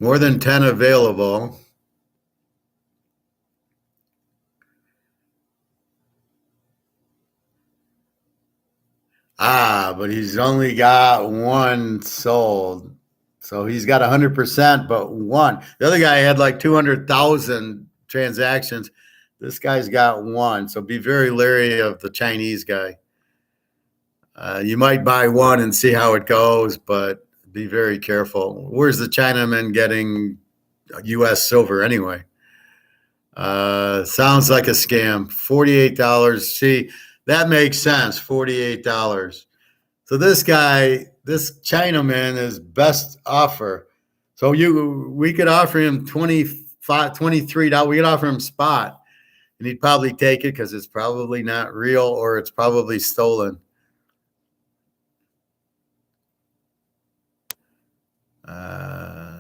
More than 10 available. But he's only got one sold. So he's got 100%, but one. The other guy had like 200,000 transactions. This guy's got one. So be very leery of the Chinese guy. You might buy one and see how it goes, but be very careful. Where's the Chinaman getting U.S. silver anyway? Sounds like a scam. $48. See, that makes sense. $48. So this guy, this Chinaman is best offer. So we could offer him $23. We could offer him spot, and he'd probably take it because it's probably not real or it's probably stolen.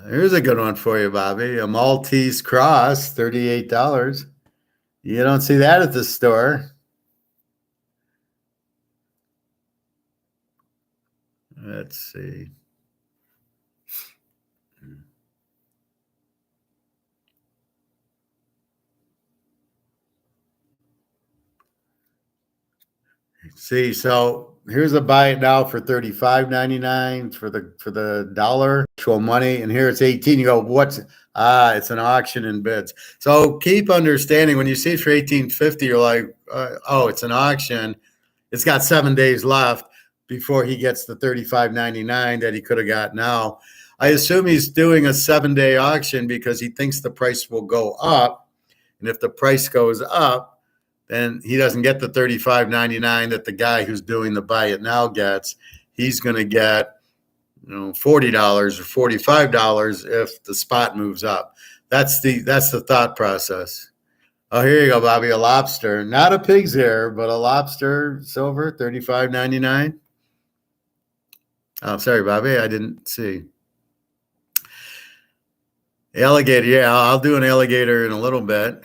Here's a good one for you, Bobby. A Maltese cross, $38. You don't see that at the store. Let's see. See, so here's a buy it now for $35.99 for the dollar actual money, and here it's 18. You go, what's it's an auction and bids. So keep understanding when you see it for 18.50, you're like, oh, it's an auction. It's got 7 days left before he gets the $35.99 that he could have got now. I assume he's doing a 7-day auction because he thinks the price will go up, and if the price goes up, then he doesn't get the $35.99 that the guy who's doing the buy it now gets. He's going to get $40 or $45 if the spot moves up. That's the thought process. Oh, here you go, Bobby. A lobster, not a pig's ear, but a lobster silver, $35.99. Oh, sorry, Bobby, I didn't see. Alligator, yeah, I'll do an alligator in a little bit.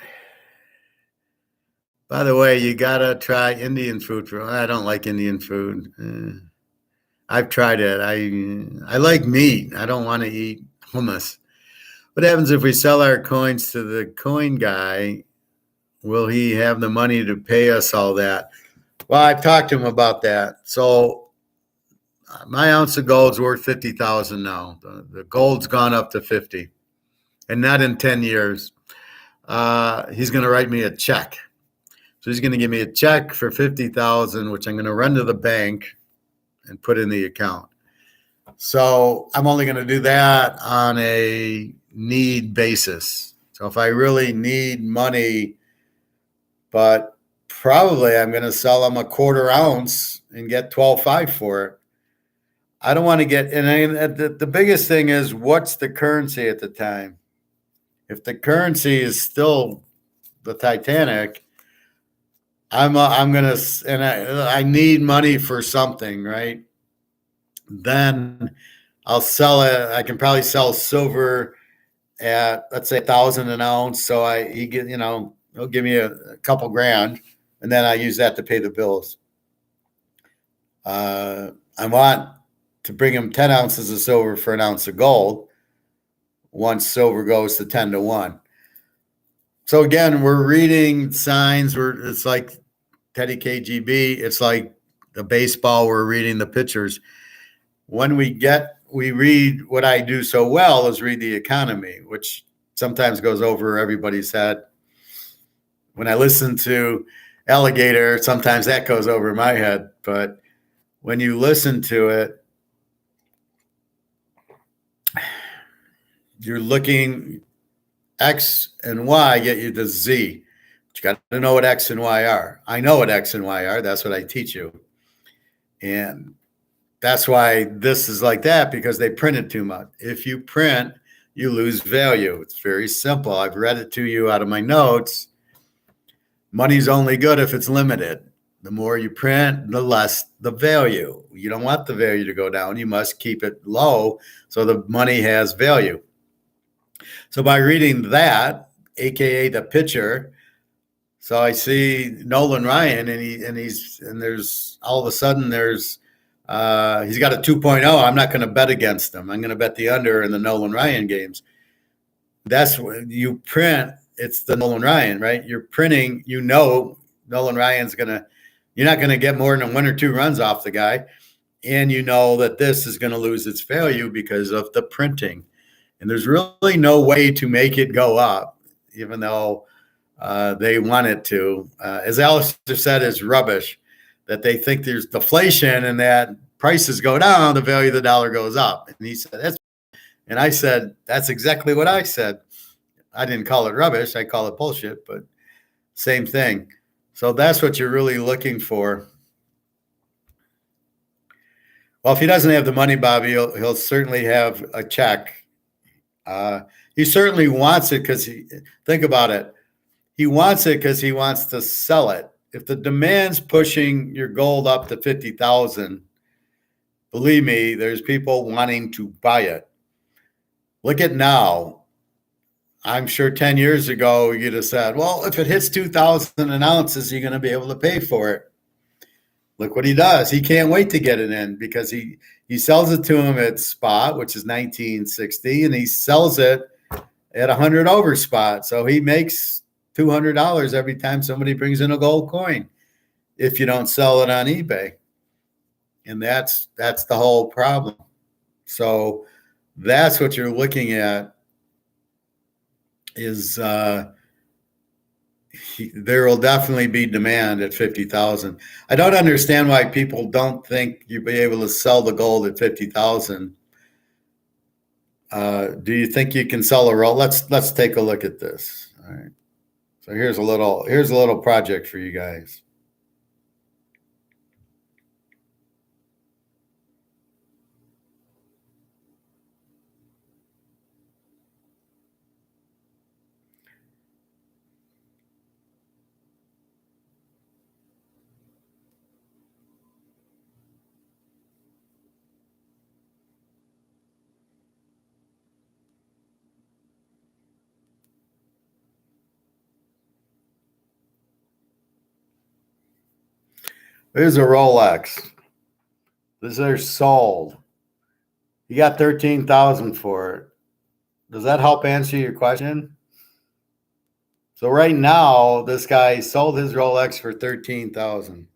By the way, you gotta try Indian food. I don't like Indian food. I've tried it. I like meat. I don't want to eat hummus. What happens if we sell our coins to the coin guy? Will he have the money to pay us all that? Well, I've talked to him about that. So my ounce of gold's worth $50,000 now. The gold's gone up to 50, and not in 10 years. He's going to write me a check. So he's going to give me a check for $50,000, which I'm going to run to the bank and put in the account. So I'm only going to do that on a need basis. So if I really need money, but probably I'm going to sell them a quarter ounce and get $12.5 for it. I don't want to get, and the biggest thing is, what's the currency at the time? If the currency is still the Titanic, I'm gonna, and I need money for something, right? Then I'll sell it. I can probably sell silver at, let's say, 1,000 an ounce. So he'll give me a couple grand, and then I use that to pay the bills. I want to bring him 10 ounces of silver for an ounce of gold once silver goes to 10-1. So again, we're reading signs. It's like Teddy KGB. It's like the baseball. We're reading the pitchers. When we read, what I do so well is read the economy, which sometimes goes over everybody's head. When I listen to Alligator, sometimes that goes over my head. But when you listen to it, you're looking, X and Y get you to Z. But you got to know what X and Y are. I know what X and Y are. That's what I teach you. And that's why this is like that, because they printed too much. If you print, you lose value. It's very simple. I've read it to you out of my notes. Money's only good if it's limited. The more you print, the less the value. You don't want the value to go down. You must keep it low so the money has value. So by reading that, AKA the pitcher, So I see Nolan Ryan, and there's all of a sudden he's got a 2.0. I'm not going to bet against him. I'm going to bet the under in the Nolan Ryan games. That's when you print. It's the Nolan Ryan, right? You're printing. Nolan Ryan's gonna. You're not going to get more than 1 or 2 runs off the guy, and you know that this is going to lose its value because of the printing. And there's really no way to make it go up, even though they want it to. As Alistair said, is rubbish that they think there's deflation and that prices go down, the value of the dollar goes up. And he said, and I said, that's exactly what I said. I didn't call it rubbish. I call it bullshit, but same thing. So that's what you're really looking for. Well, if he doesn't have the money, Bobby, he'll certainly have a check. He certainly wants it because think about it. He wants it because he wants to sell it. If the demand's pushing your gold up to 50,000, believe me, there's people wanting to buy it. Look at now. I'm sure 10 years ago, you'd have said, well, if it hits 2,000 an ounce, is he going to be able to pay for it? Look what he does. He can't wait to get it in because he sells it to him at spot, which is 1960, and he sells it at 100 over spot. So he makes $200 every time somebody brings in a gold coin if you don't sell it on eBay. And that's the whole problem. So that's what you're looking at is there will definitely be demand at 50,000. I don't understand why people don't think you'll be able to sell the gold at 50,000. Do you think you can sell a roll? Let's take a look at this. All right. So here's a little project for you guys. Here's a Rolex. These are sold. You got 13,000 for it. Does that help answer your question? So right now, this guy sold his Rolex for 13,000.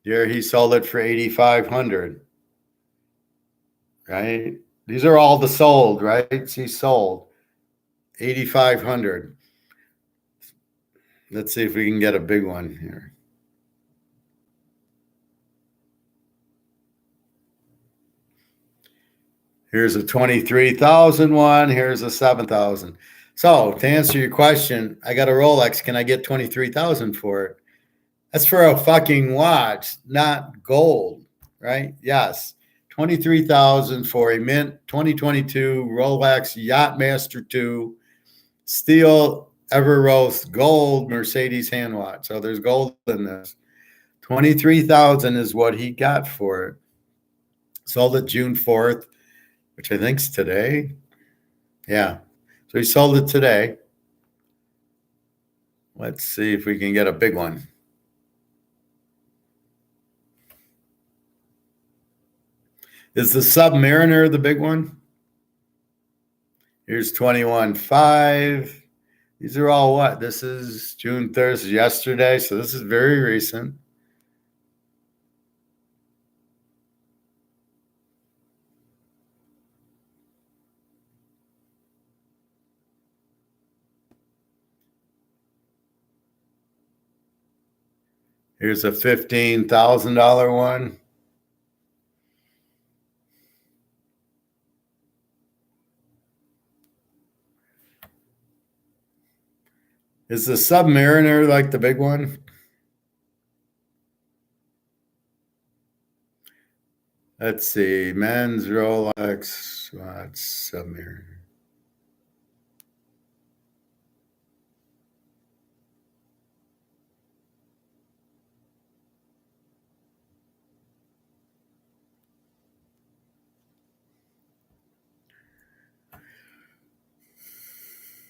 Here he sold it for 8,500. Right? These are all the sold, right? He sold 8,500. Let's see if we can get a big one here. Here's a 23,000 one. Here's a 7,000. So to answer your question, I got a Rolex. Can I get 23,000 for it? That's for a fucking watch, not gold, right? Yes. 23,000 for a mint 2022 Rolex Yachtmaster 2 steel Everose gold Mercedes hand watch. So there's gold in this. 23,000 is what he got for it. Sold it June 4th, which I think's today. Yeah. So he sold it today. Let's see if we can get a big one. Is the Submariner the big one? Here's 21.5. These are all what? This is June 3rd, yesterday. So this is very recent. Here's a $15,000 one. Is the Submariner like the big one? Let's see. Men's Rolex watch Submariner.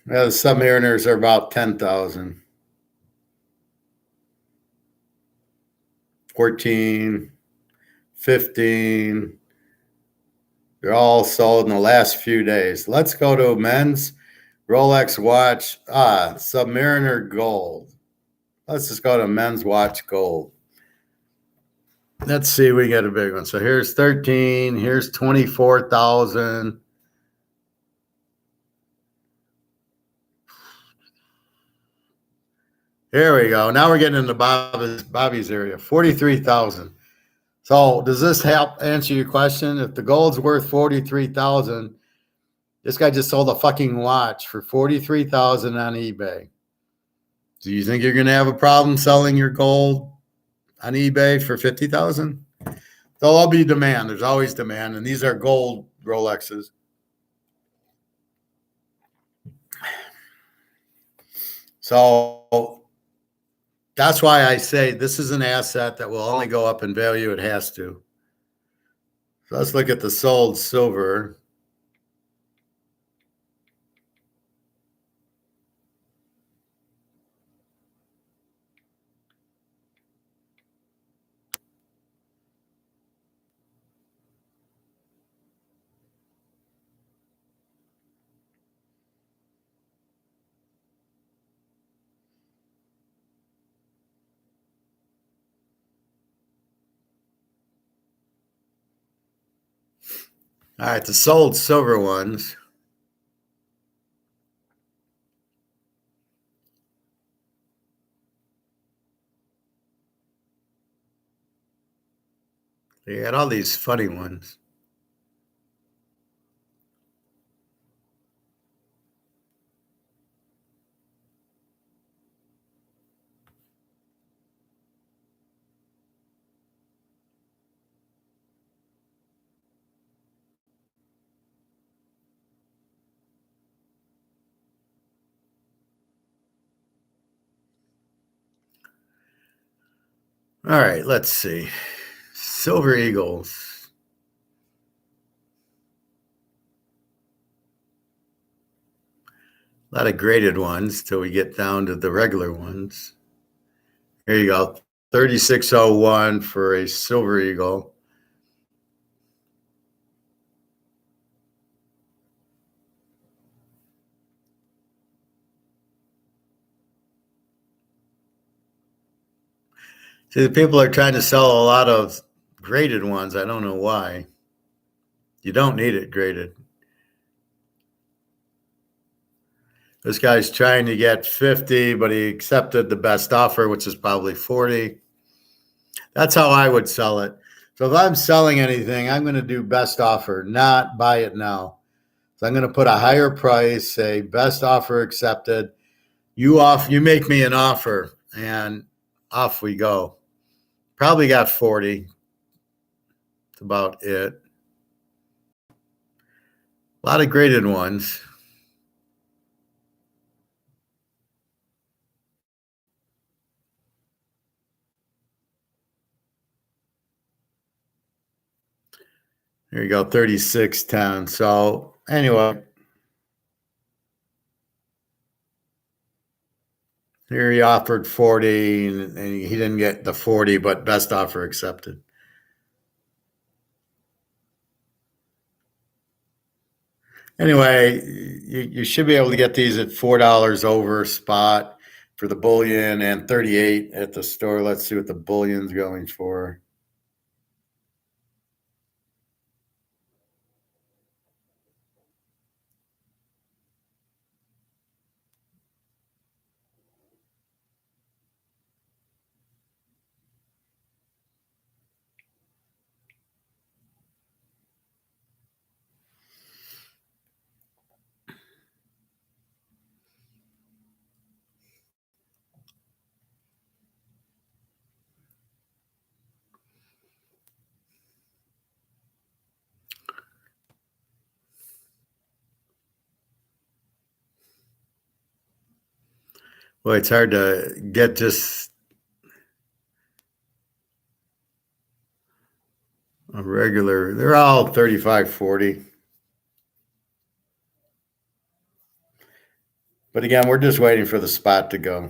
Yeah, the Submariners are about 10,000. 14, 15. They're all sold in the last few days. Let's go to men's Rolex watch. Submariner gold. Let's just go to men's watch gold. Let's see, we got a big one. So here's 13, here's 24,000. Here we go. Now we're getting into Bobby's area, 43,000. So does this help answer your question? If the gold's worth 43,000, this guy just sold a fucking watch for 43,000 on eBay. Do you think you're going to have a problem selling your gold on eBay for 50,000? There'll all be demand. There's always demand, and these are gold Rolexes. So that's why I say this is an asset that will only go up in value. It has to. So let's look at the sold silver. All right, the sold silver ones. They got all these funny ones. All right, let's see. Silver Eagles. A lot of graded ones till we get down to the regular ones. Here you go. 3601 for a Silver Eagle. See, the people are trying to sell a lot of graded ones. I don't know why. You don't need it graded. This guy's trying to get 50, but he accepted the best offer, which is probably 40. That's how I would sell it. So if I'm selling anything, I'm going to do best offer, not buy it now. So I'm going to put a higher price, say best offer accepted. You make me an offer, and off we go. Probably got 40. That's about it. A lot of graded ones. There you go, 3610. So anyway, here he offered 40, and he didn't get the 40, but best offer accepted. Anyway, you should be able to get these at $4 over spot for the bullion and 38 at the store. Let's see what the bullion's going for. Well, it's hard to get just a regular. They're all 35, 40. But again, we're just waiting for the spot to go.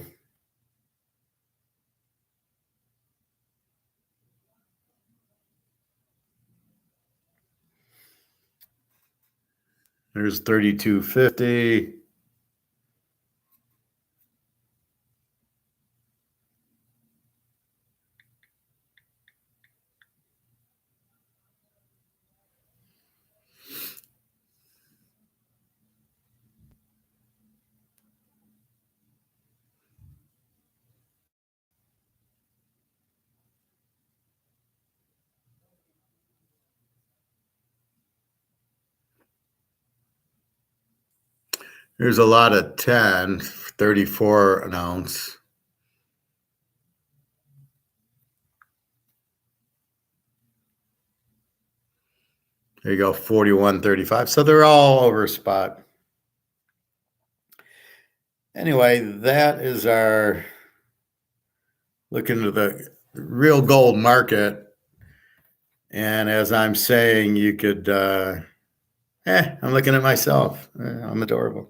There's 32.50. There's a lot of 10, 34 an ounce. There you go, 41.35. So they're all over spot. Anyway, that is our look into the real gold market. And as I'm saying, you could, I'm looking at myself. I'm adorable.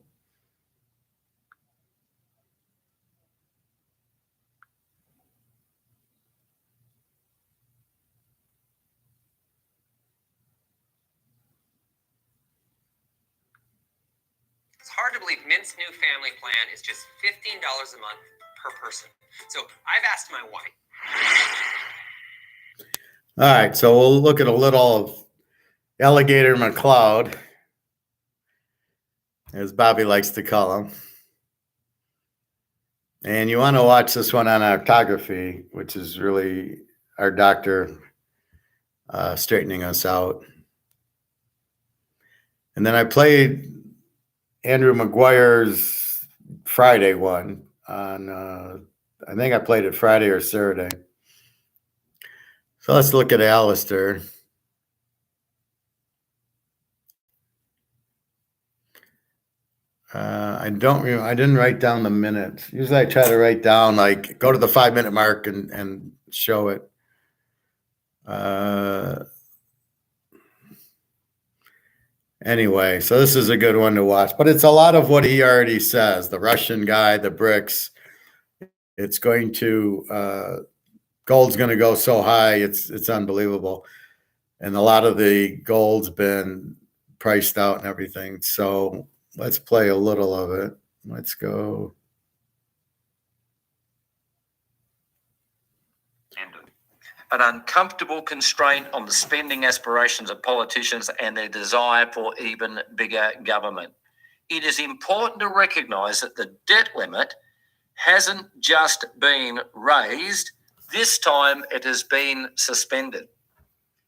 It's hard to believe Mint's new family plan is just $15 a month per person. So I've asked my wife. All right, so we'll look at a little of Alligator McCloud, as Bobby likes to call him. And you want to watch this one on octography, which is really our doctor straightening us out. And then I played Andrew McGuire's Friday one on, I think I played it Friday or Saturday. So let's look at Alistair. I didn't write down the minutes. Usually I try to write down, like, go to the 5-minute mark and show it. Anyway, so this is a good one to watch, but it's a lot of what he already says. The Russian guy, the BRICS, it's going to, gold's going to go so high, it's unbelievable. And a lot of the gold's been priced out and everything. So let's play a little of it. Let's go. An uncomfortable constraint on the spending aspirations of politicians and their desire for even bigger government. It is important to recognise that the debt limit hasn't just been raised, this time it has been suspended.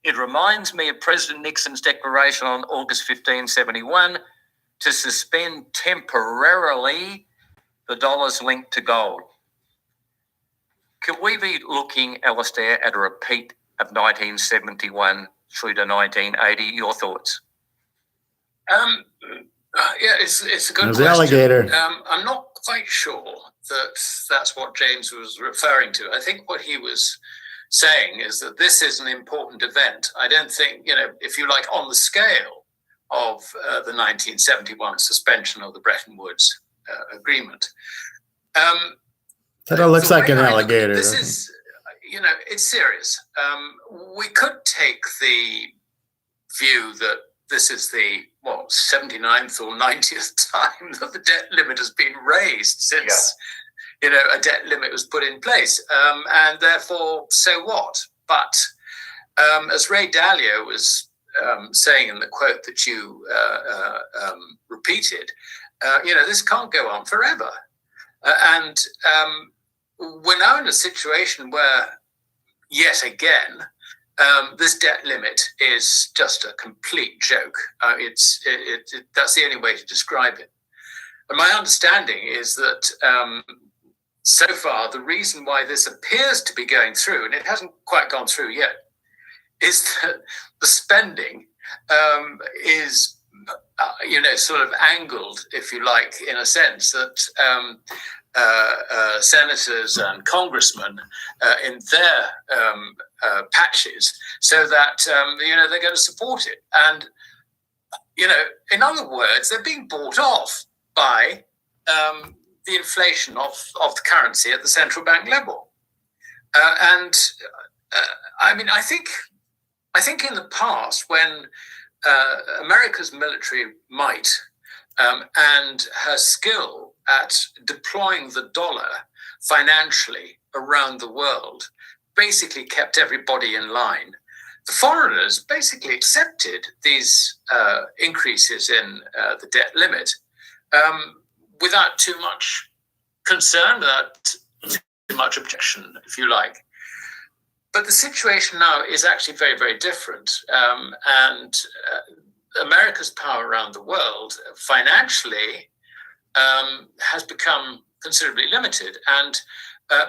It reminds me of President Nixon's declaration on August 1571 to suspend temporarily the dollars linked to gold. Could we be looking, Alistair, at a repeat of 1971 through to 1980? Your thoughts? Yeah, it's a good There's question. Alligator. I'm not quite sure that that's what James was referring to. I think what he was saying is that this is an important event. I don't think, if you like, on the scale of the 1971 suspension of the Bretton Woods Agreement. That looks like an alligator. This is, it's serious. We could take the view that this is the 79th or 90th time that the debt limit has been raised since a debt limit was put in place, and therefore, so what? But as Ray Dalio was saying in the quote that you repeated, this can't go on forever, and we're now in a situation where, yet again, this debt limit is just a complete joke. That's the only way to describe it. And my understanding is that so far, the reason why this appears to be going through, and it hasn't quite gone through yet, is that the spending is, sort of angled, if you like, in a sense that senators and congressmen in their patches, so that they're going to support it, and in other words, they're being bought off by the inflation of the currency at the central bank level, I think in the past when America's military might and her skill at deploying the dollar financially around the world basically kept everybody in line. The foreigners basically accepted these increases in the debt limit without too much concern, without too much objection, if you like. But the situation now is actually very, very different. And America's power around the world financially has become considerably limited. And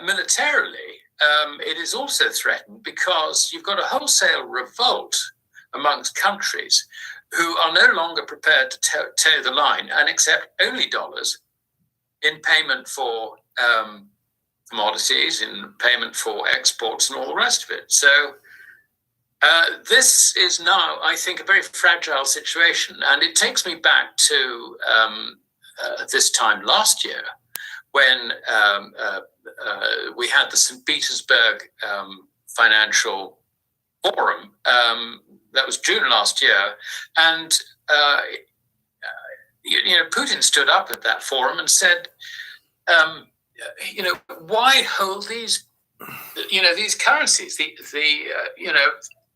militarily, it is also threatened because you've got a wholesale revolt amongst countries who are no longer prepared to toe the line and accept only dollars in payment for commodities, in payment for exports and all the rest of it. So this is now, I think, a very fragile situation. And it takes me back to this time last year when we had the St. Petersburg Financial Forum. That was June last year. And, Putin stood up at that forum and said, why hold these, these currencies,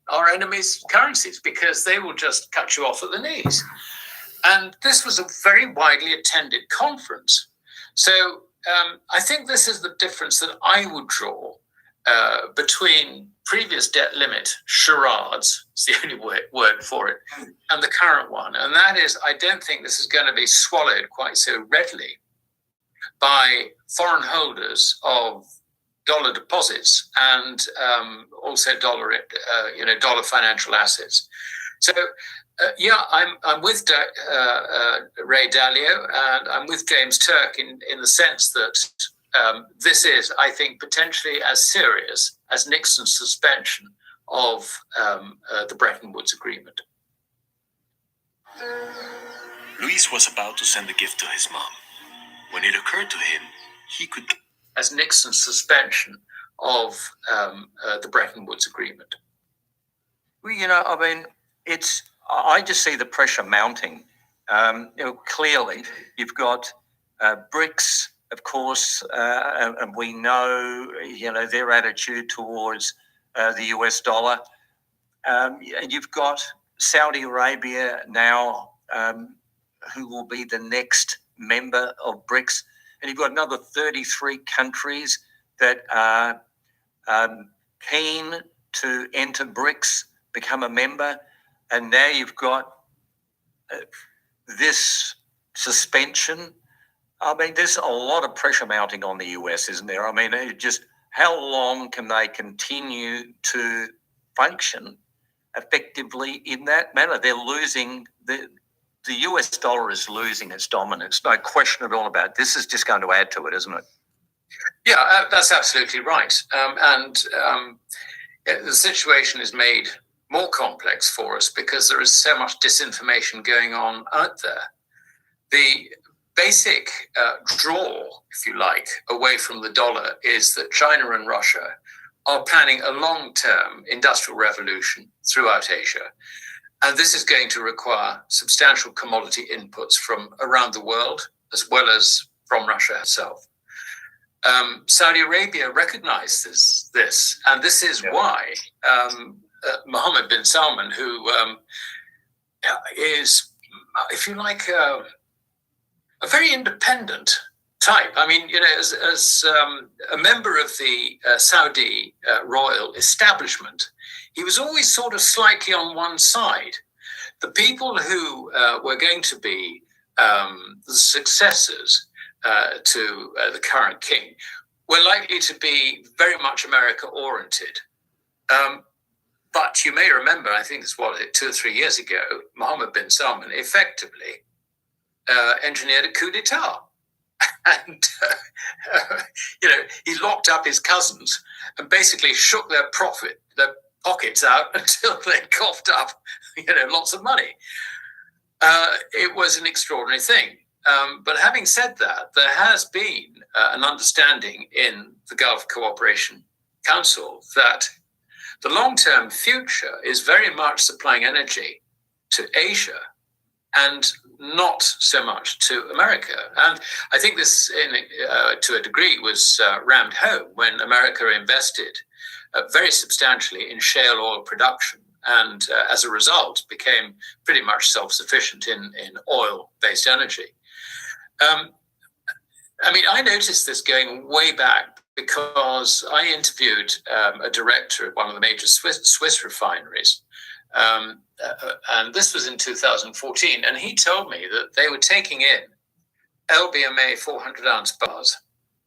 our enemies' currencies, because they will just cut you off at the knees. And this was a very widely attended conference. So I think this is the difference that I would draw between previous debt limit charades, it's the only word for it, and the current one. And that is, I don't think this is going to be swallowed quite so readily by foreign holders of dollar deposits and also dollar financial assets. So I'm with Ray Dalio, and I'm with James Turk in the sense that this is, I think, potentially as serious as Nixon's suspension of the Bretton Woods Agreement. Luis was about to send a gift to his mom when it occurred to him he could. As Nixon's suspension of the Bretton Woods Agreement. Well, I just see the pressure mounting. Clearly, you've got BRICS, of course, and we know, their attitude towards the US dollar. And you've got Saudi Arabia now, who will be the next member of BRICS. And you've got another 33 countries that are keen to enter BRICS, become a member. And now you've got this suspension. There's a lot of pressure mounting on the US, isn't there? How long can they continue to function effectively in that manner? They're losing the US dollar is losing its dominance. No question at all about it. This is just going to add to it, isn't it? Yeah, that's absolutely right. The situation is made more complex for us because there is so much disinformation going on out there. The basic draw, if you like, away from the dollar is that China and Russia are planning a long-term industrial revolution throughout Asia. And this is going to require substantial commodity inputs from around the world, as well as from Russia itself. Saudi Arabia recognizes this, and this is why Mohammed bin Salman, who is, if you like, a very independent type. As a member of the Saudi royal establishment, he was always sort of slightly on one side. The people who were going to be the successors to the current king were likely to be very much America-oriented. But you may remember, I think it's 2 or 3 years ago, Mohammed bin Salman effectively engineered a coup d'etat. And, he locked up his cousins and basically shook their pockets out until they coughed up, lots of money. It was an extraordinary thing. But having said that, there has been an understanding in the Gulf Cooperation Council that the long-term future is very much supplying energy to Asia and not so much to America. And I think this, to a degree, was rammed home when America invested very substantially in shale oil production, and as a result became pretty much self-sufficient in oil-based energy. I mean, I noticed this going way back because I interviewed a director at one of the major Swiss refineries, and this was in 2014, and he told me that they were taking in LBMA 400-ounce bars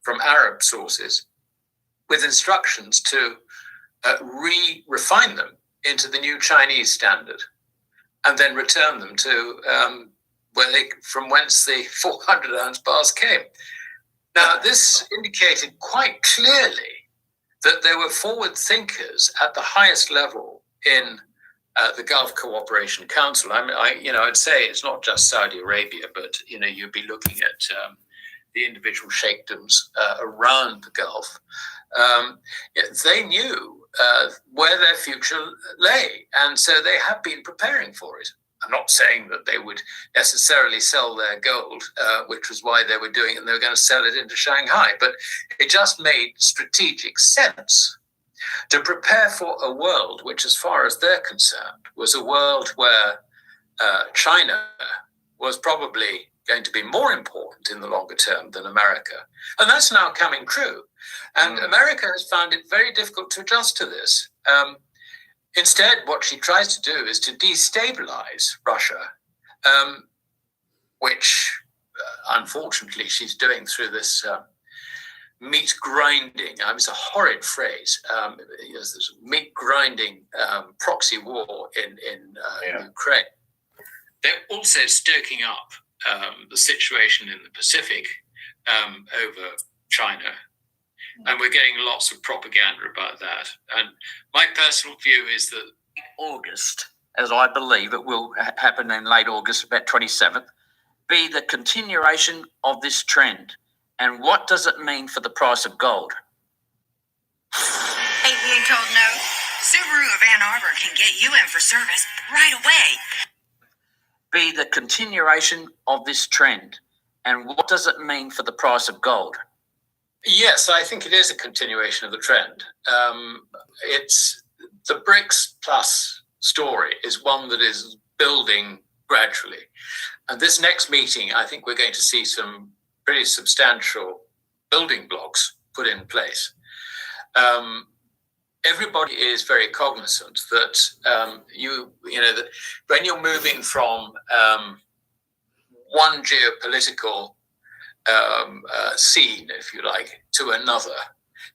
from Arab sources with instructions to refine them into the new Chinese standard and then return them to from whence the 400-ounce bars came. Now, this indicated quite clearly that there were forward thinkers at the highest level in the Gulf Cooperation Council. I'd say it's not just Saudi Arabia, but you'd be looking at the individual sheikdoms around the Gulf. They knew where their future lay, and so they have been preparing for it. I'm not saying that they would necessarily sell their gold, which was why they were doing it, and they were going to sell it into Shanghai. But it just made strategic sense to prepare for a world which, as far as they're concerned, was a world where China was probably going to be more important in the longer term than America. And that's now coming true. And America has found it very difficult to adjust to this. Instead, what she tries to do is to destabilize Russia, which unfortunately she's doing through this meat grinding. It's a horrid phrase. This meat grinding proxy war in Ukraine. They're also stoking up the situation in the Pacific over China. And we're getting lots of propaganda about that. And my personal view is that August, as I believe it will happen in late August, about 27th, be the continuation of this trend. And what does it mean for the price of gold? Hey, being told no, Subaru of Ann Arbor can get you in for service right away. Be the continuation of this trend. And what does it mean for the price of gold? Yes, I think it is a continuation of the trend. It's the BRICS plus story is one that is building gradually. And this next meeting, I think we're going to see some pretty substantial building blocks put in place. Everybody is very cognizant that that when you're moving from one geopolitical scene, if you like, to another,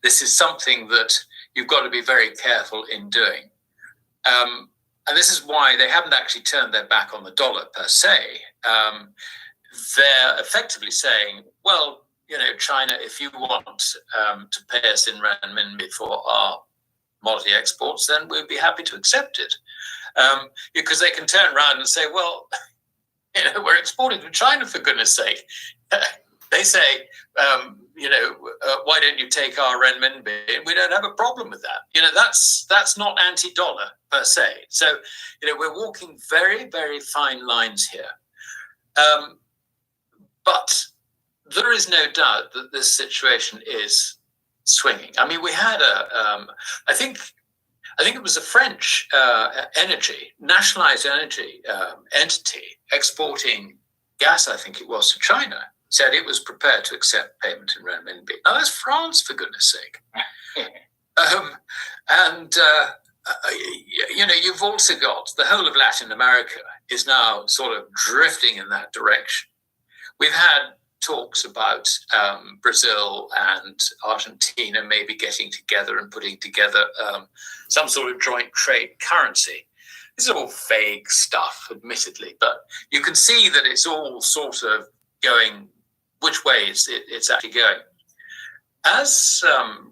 this is something that you've got to be very careful in doing. And this is why they haven't actually turned their back on the dollar per se. They're effectively saying, well, China, if you want to pay us in renminbi for our commodity exports, then we'd be happy to accept it. Because they can turn around and say, well, we're exporting to China, for goodness sake. They say, why don't you take our renminbi? And we don't have a problem with that. That's not anti-dollar per se. So, we're walking very, very fine lines here. But there is no doubt that this situation is swinging. I mean, we had I think it was a French nationalized energy entity exporting gas, I think it was, to China, said it was prepared to accept payment in renminbi. Now, that's France, for goodness sake. You've also got the whole of Latin America is now sort of drifting in that direction. We've had talks about Brazil and Argentina maybe getting together and putting together some sort of joint trade currency. This is all vague stuff, admittedly, but you can see that it's all sort of going which way it's actually going. As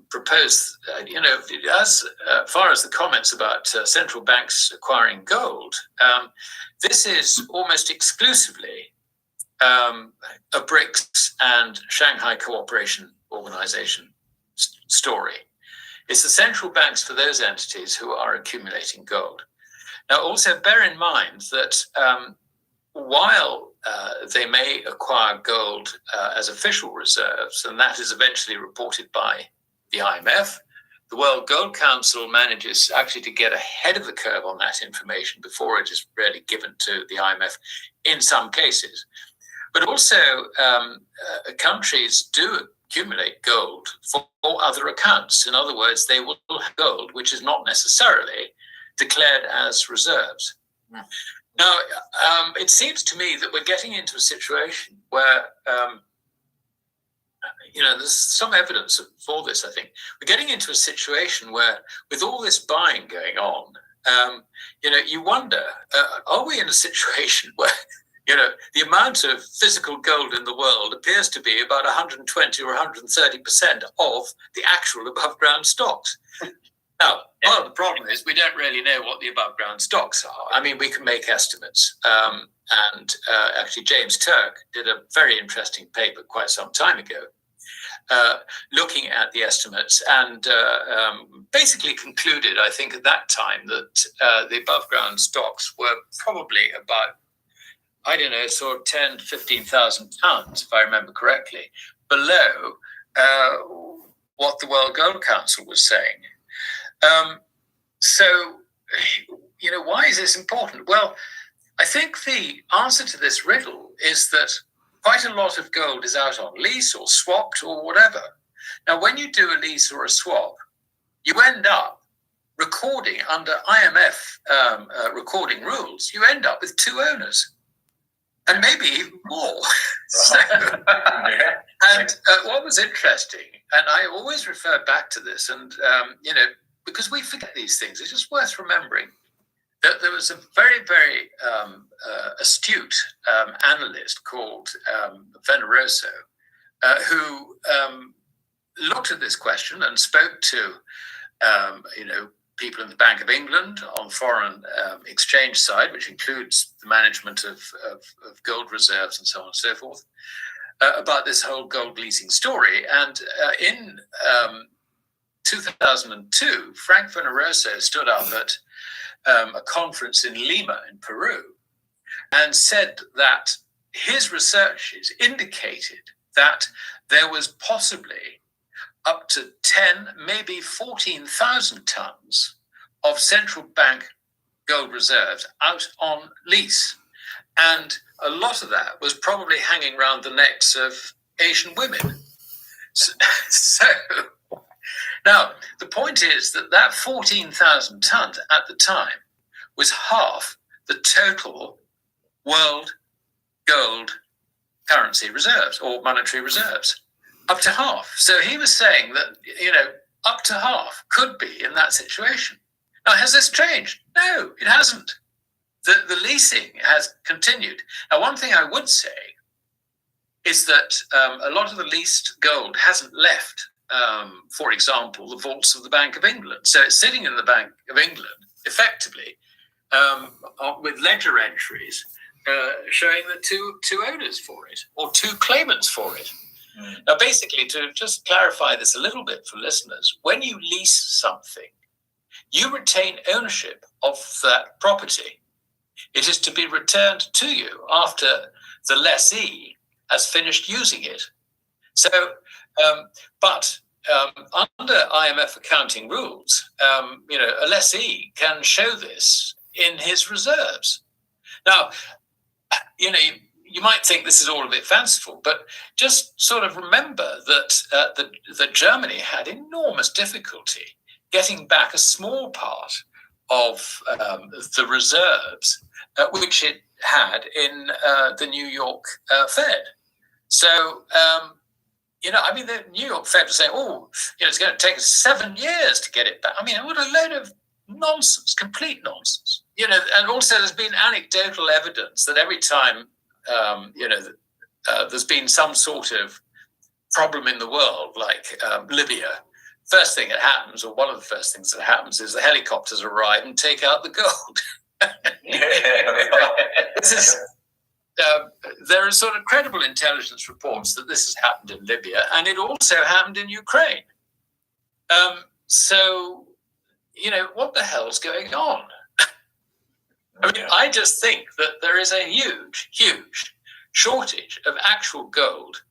proposed, as far as the comments about central banks acquiring gold, this is almost exclusively a BRICS and Shanghai Cooperation Organization story. It's the central banks for those entities who are accumulating gold. Now, also bear in mind that while they may acquire gold as official reserves, and that is eventually reported by the IMF, the World Gold Council manages actually to get ahead of the curve on that information before it is really given to the IMF in some cases. But also, countries do accumulate gold for other accounts. In other words, they will have gold, which is not necessarily declared as reserves. Mm. Now, it seems to me that we're getting into a situation where, there's some evidence for this, I think. We're getting into a situation where, with all this buying going on, you wonder, are we in a situation where, the amount of physical gold in the world appears to be about 120 or 130% of the actual above ground stocks? Now, part of the problem is we don't really know what the above ground stocks are. I mean, we can make estimates. Actually, James Turk did a very interesting paper quite some time ago looking at the estimates and basically concluded, I think, at that time that the above ground stocks were probably about, sort of 10 to 15,000 tons, if I remember correctly, below what the World Gold Council was saying. Why is this important? Well, I think the answer to this riddle is that quite a lot of gold is out on lease or swapped or whatever. Now, when you do a lease or a swap, you end up recording under IMF recording rules, you end up with two owners. And maybe even more. What was interesting, and I always refer back to this, and because we forget these things, it's just worth remembering that there was a very, very astute analyst called Veneroso who looked at this question and spoke to people in the Bank of England on foreign exchange side, which includes the management of gold reserves and so on and so forth, about this whole gold leasing story. And in 2002, Frank Veneroso stood up at a conference in Lima in Peru and said that his researches indicated that there was possibly up to 10, maybe 14,000 tons of central bank gold reserves out on lease. And a lot of that was probably hanging around the necks of Asian women. So now, the point is that 14,000 tons at the time was half the total world gold currency reserves or monetary reserves. Up to half. So he was saying that, up to half could be in that situation. Now, has this changed? No, it hasn't. The leasing has continued. Now, one thing I would say is that a lot of the leased gold hasn't left, for example, the vaults of the Bank of England. So it's sitting in the Bank of England, effectively, with ledger entries showing the two owners for it, or two claimants for it. Now, basically, to just clarify this a little bit for listeners, when you lease something, you retain ownership of that property. It is to be returned to you after the lessee has finished using it. So, but under IMF accounting rules, a lessee can show this in his reserves. Now, you might think this is all a bit fanciful, but just sort of remember that that Germany had enormous difficulty getting back a small part of the reserves which it had in the New York Fed. So, the New York Fed was saying, it's going to take us 7 years to get it back. I mean, what a load of nonsense, complete nonsense. And also there's been anecdotal evidence that every time there's been some sort of problem in the world, like Libya, first thing that happens, or one of the first things that happens, is the helicopters arrive and take out the gold. There are sort of credible intelligence reports that this has happened in Libya, and it also happened in Ukraine. So, what the hell's going on? I mean, I just think that there is a huge, huge shortage of actual gold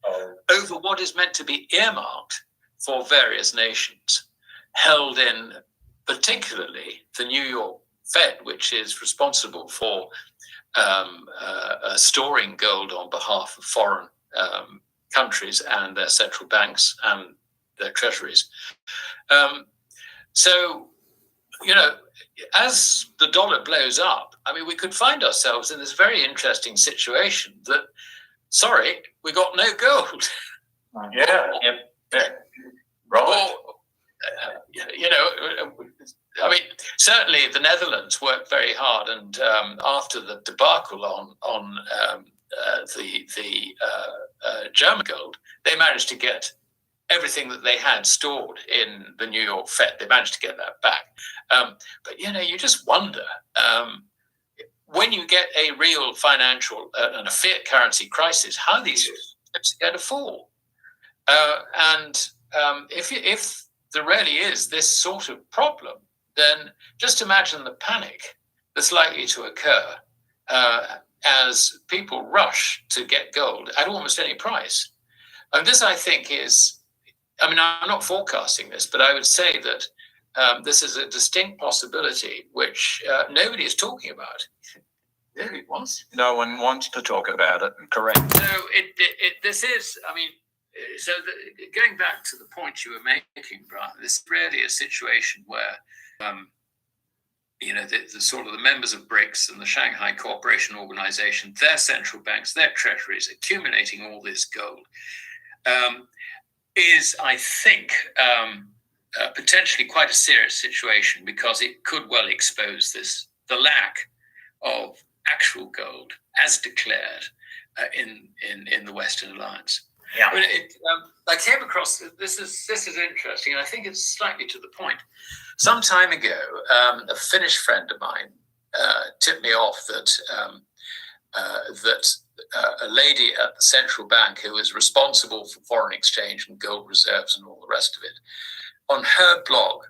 over what is meant to be earmarked for various nations, held in particularly the New York Fed, which is responsible for storing gold on behalf of foreign countries and their central banks and their treasuries. So, you know, as the dollar blows up, I mean, we could find ourselves in this very interesting situation that, sorry, we got no gold. Yeah. Right. Or, you know, I mean, certainly the Netherlands worked very hard, and after the debacle on the German gold, they managed to get everything that they had stored in the New York Fed. They managed to get that back. But, you know, you just wonder, when you get a real financial and a fiat currency crisis, how these ships are going to fall. And if there really is this sort of problem, then just imagine the panic that's likely to occur as people rush to get gold at almost any price. And this, I think, is, I mean, I'm not forecasting this, but I would say that this is a distinct possibility which nobody is talking about. Nobody wants. No one wants to talk about it. Correct. So this is, I mean, so going back to the point you were making, Brian, this is really a situation where, you know, the sort of the members of BRICS and the Shanghai Cooperation Organization, their central banks, their treasuries, accumulating all this gold, is, I think, potentially quite a serious situation, because it could well expose the lack of actual gold as declared in the Western Alliance. Yeah. I mean, I came across this is interesting, and I think it's slightly to the point. Some time ago, a Finnish friend of mine tipped me off that a lady at the central bank who is responsible for foreign exchange and gold reserves and all the rest of it, on her blog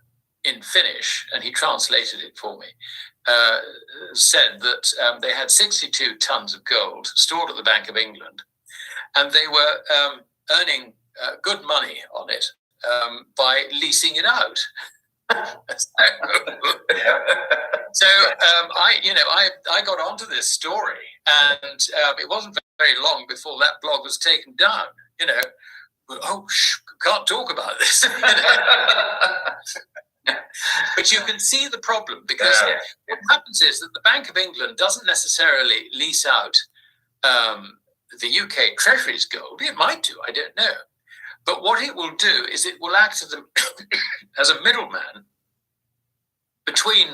in Finnish, and he translated it for me, said that they had 62 tons of gold stored at the Bank of England, and they were earning good money on it by leasing it out. So I got onto this story, and it wasn't very long before that blog was taken down. You know, can't talk about this. But you can see the problem, because what happens is that the Bank of England doesn't necessarily lease out the UK Treasury's gold. It might do, I don't know. But what it will do is it will act as a middleman between,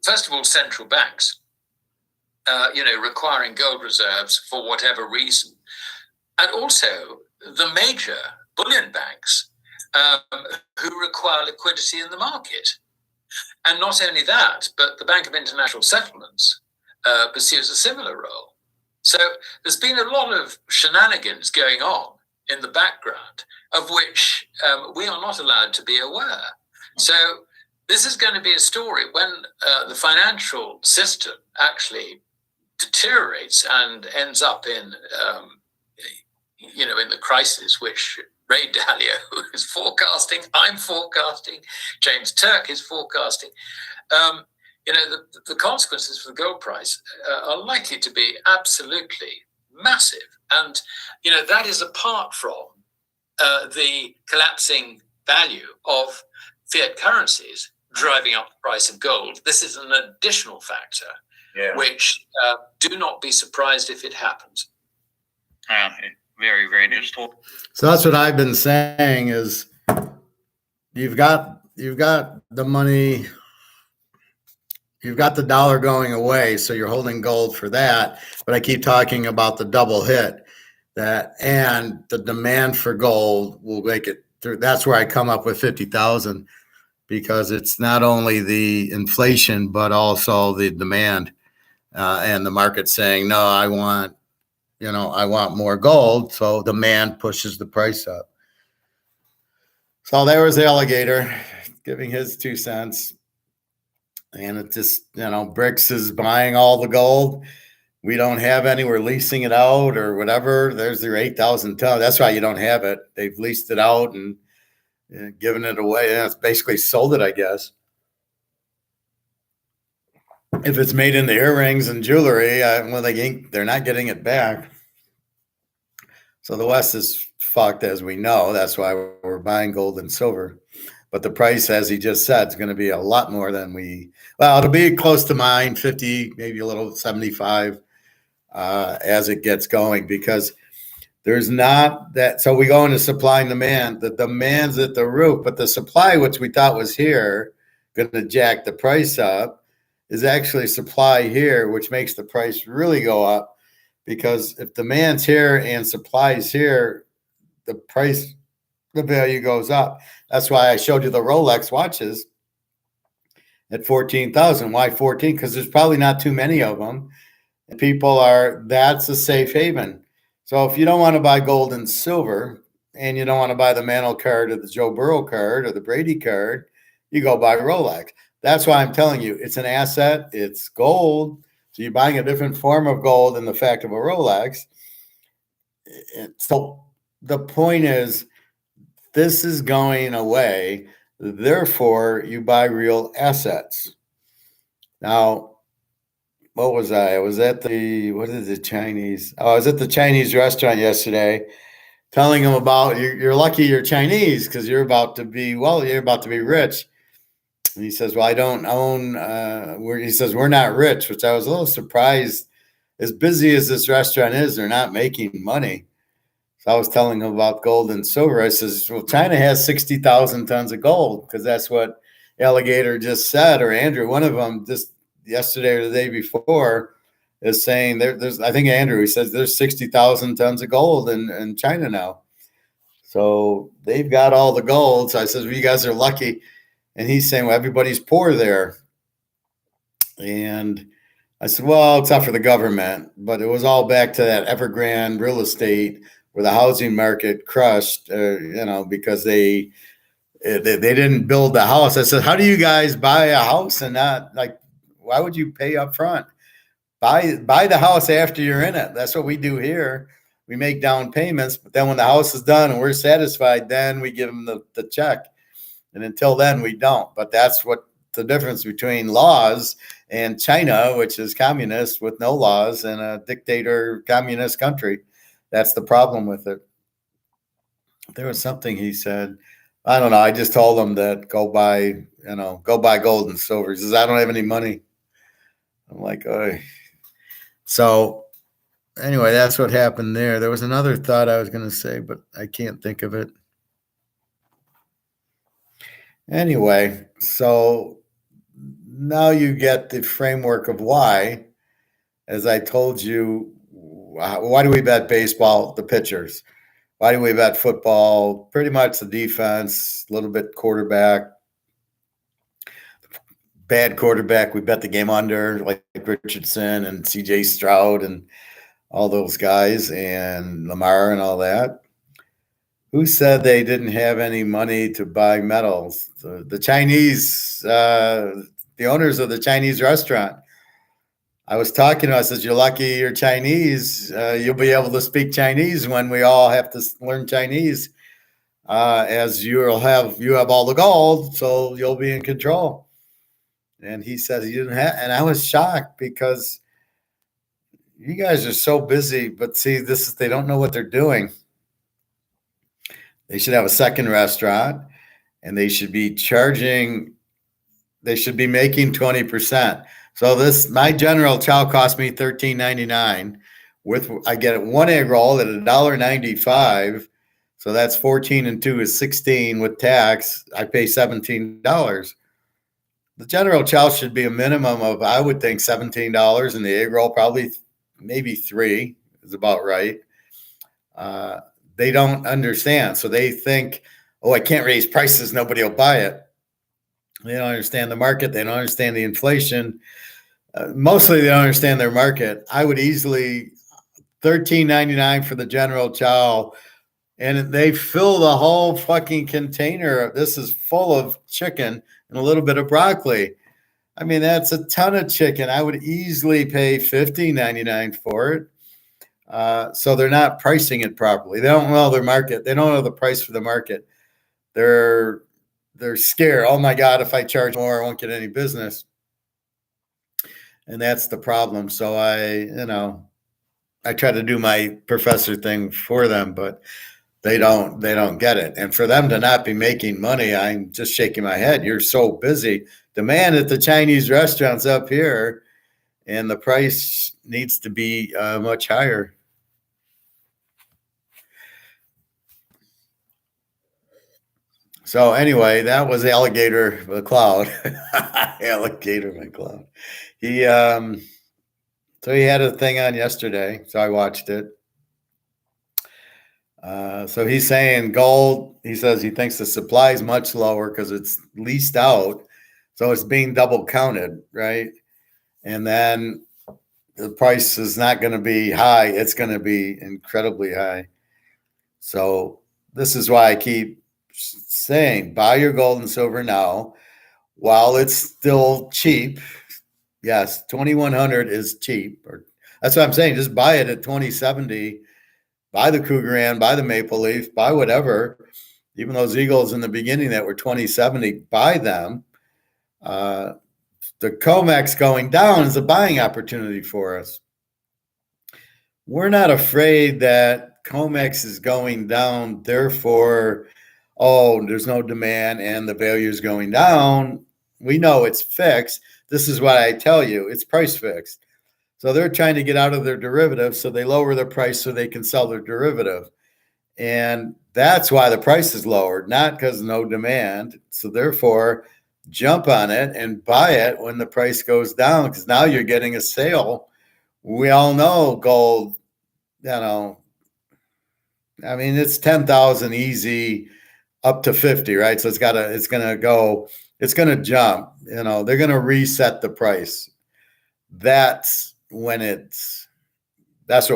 first of all, central banks, requiring gold reserves for whatever reason, and also the major bullion banks who require liquidity in the market. And not only that, but the Bank of International Settlements pursues a similar role. So there's been a lot of shenanigans going on in the background, of which we are not allowed to be aware. So this is going to be a story when the financial system actually deteriorates and ends up in the crisis which Ray Dalio is forecasting, I'm forecasting, James Turk is forecasting. The consequences for the gold price are likely to be absolutely massive. And, that is apart from the collapsing value of fiat currencies driving up the price of gold. This is an additional factor, which do not be surprised if it happens. Very, very interesting. So that's what I've been saying is you've got the money, you've got the dollar going away, so you're holding gold for that. But I keep talking about the double hit, that and the demand for gold will make it through. That's where I come up with 50,000, because it's not only the inflation but also the demand and the market saying, no, I want more gold. So demand pushes the price up. So there was the alligator giving his 2 cents. And it just, BRICS is buying all the gold. We don't have any. We're leasing it out or whatever. There's their 8,000 tons. That's why you don't have it. They've leased it out and given it away. Yeah, it's basically sold it, I guess. If it's made into earrings and jewelry, they're not getting it back. So the West is fucked, as we know. That's why we're buying gold and silver. But the price, as he just said, is going to be a lot more than it'll be close to mine, 50, maybe a little 75 as it gets going, because there's not that. So we go into supply and demand. The demand's at the roof, but the supply, which we thought was here, going to jack the price up, is actually supply here, which makes the price really go up. Because if demand's here and supply's here, the value goes up. That's why I showed you the Rolex watches at 14,000. Why 14? Because there's probably not too many of them. And that's a safe haven. So if you don't want to buy gold and silver, and you don't want to buy the Mantle card or the Joe Burrow card or the Brady card, you go buy Rolex. That's why I'm telling you, it's an asset. It's gold. So you're buying a different form of gold in the fact of a Rolex. So the point is, this is going away. Therefore, you buy real assets. Now, what was I? I was at the Chinese? Oh, I was at the Chinese restaurant yesterday, telling them about you're lucky you're Chinese because you're about to be rich. And he says, well, I don't own, he says, we're not rich, which I was a little surprised. As busy as this restaurant is, they're not making money. So I was telling him about gold and silver. I says, well, China has 60,000 tons of gold, because that's what Alligator just said, or Andrew, one of them, just yesterday or the day before, is saying there's, I think Andrew, he says there's 60,000 tons of gold in China now. So they've got all the gold. So I says, well, you guys are lucky. And he's saying, well, everybody's poor there. And I said, well, it's not for the government, but it was all back to that Evergrande real estate where the housing market crushed, because they didn't build the house. I said, how do you guys buy a house and not, why would you pay up front? Buy the house after you're in it. That's what we do here. We make down payments, but then when the house is done and we're satisfied, then we give them the check. And until then, we don't. But that's what the difference between laws and China, which is communist with no laws, and a dictator communist country. That's the problem with it. There was something he said. I don't know. I just told him that go buy gold and silver. He says, I don't have any money. I'm like, oh. So anyway, that's what happened there. There was another thought I was going to say, but I can't think of it. Anyway, so now you get the framework of why, as I told you, why do we bet baseball? The pitchers. Why do we bet football? Pretty much the defense, a little bit quarterback. Bad quarterback, we bet the game under, like Richardson and CJ Stroud and all those guys, and Lamar and all that. Who said they didn't have any money to buy metals? The Chinese, the owners of the Chinese restaurant. I was talking to them. I said, you're lucky you're Chinese. You'll be able to speak Chinese when we all have to learn Chinese, as you have all the gold, so you'll be in control. And he said he didn't have, and I was shocked because you guys are so busy. But see, they don't know what they're doing. They should have a second restaurant, and they should be making 20%. So my General Chow cost me $13.99. I get one egg roll at $1.95. So that's 14 and 2 is 16 with tax. I pay $17. The General Chow should be a minimum of, I would think, $17, and the egg roll probably maybe $3 is about right. They don't understand. So they think, oh, I can't raise prices. Nobody will buy it. They don't understand the market. They don't understand the inflation. Mostly they don't understand their market. I would easily $13.99 for the General Chow, and they fill the whole fucking container. This is full of chicken and a little bit of broccoli. I mean, that's a ton of chicken. I would easily pay $15.99 for it. So they're not pricing it properly. They don't know their market. They don't know the price for the market. They're scared. Oh my God, if I charge more, I won't get any business. And that's the problem. So I try to do my professor thing for them, but they don't get it. And for them to not be making money, I'm just shaking my head. You're so busy. Demand at the Chinese restaurants up here, and the price needs to be much higher. So anyway, that was Alligator McCloud. Alligator McCloud. He so he had a thing on yesterday, so I watched it. So he's saying gold, he says he thinks the supply is much lower because it's leased out. So it's being double counted, right? And then the price is not going to be high. It's going to be incredibly high. So this is why I keep saying buy your gold and silver now while it's still cheap. Yes, 2100 is cheap. Or that's what I'm saying. Just buy it at 2070. Buy the Cougaran, buy the Maple Leaf, buy whatever. Even those Eagles in the beginning that were 2070, buy them. The COMEX going down is a buying opportunity for us. We're not afraid that COMEX is going down, therefore, there's no demand and the value is going down. We know it's fixed. This is what I tell you, it's price fixed. So they're trying to get out of their derivative, so they lower the price so they can sell their derivative. And that's why the price is lowered, not because no demand. So therefore, jump on it and buy it when the price goes down, because now you're getting a sale. We all know gold, I mean, it's 10,000 easy up to 50, right? So it's going to jump, they're going to reset the price. That's what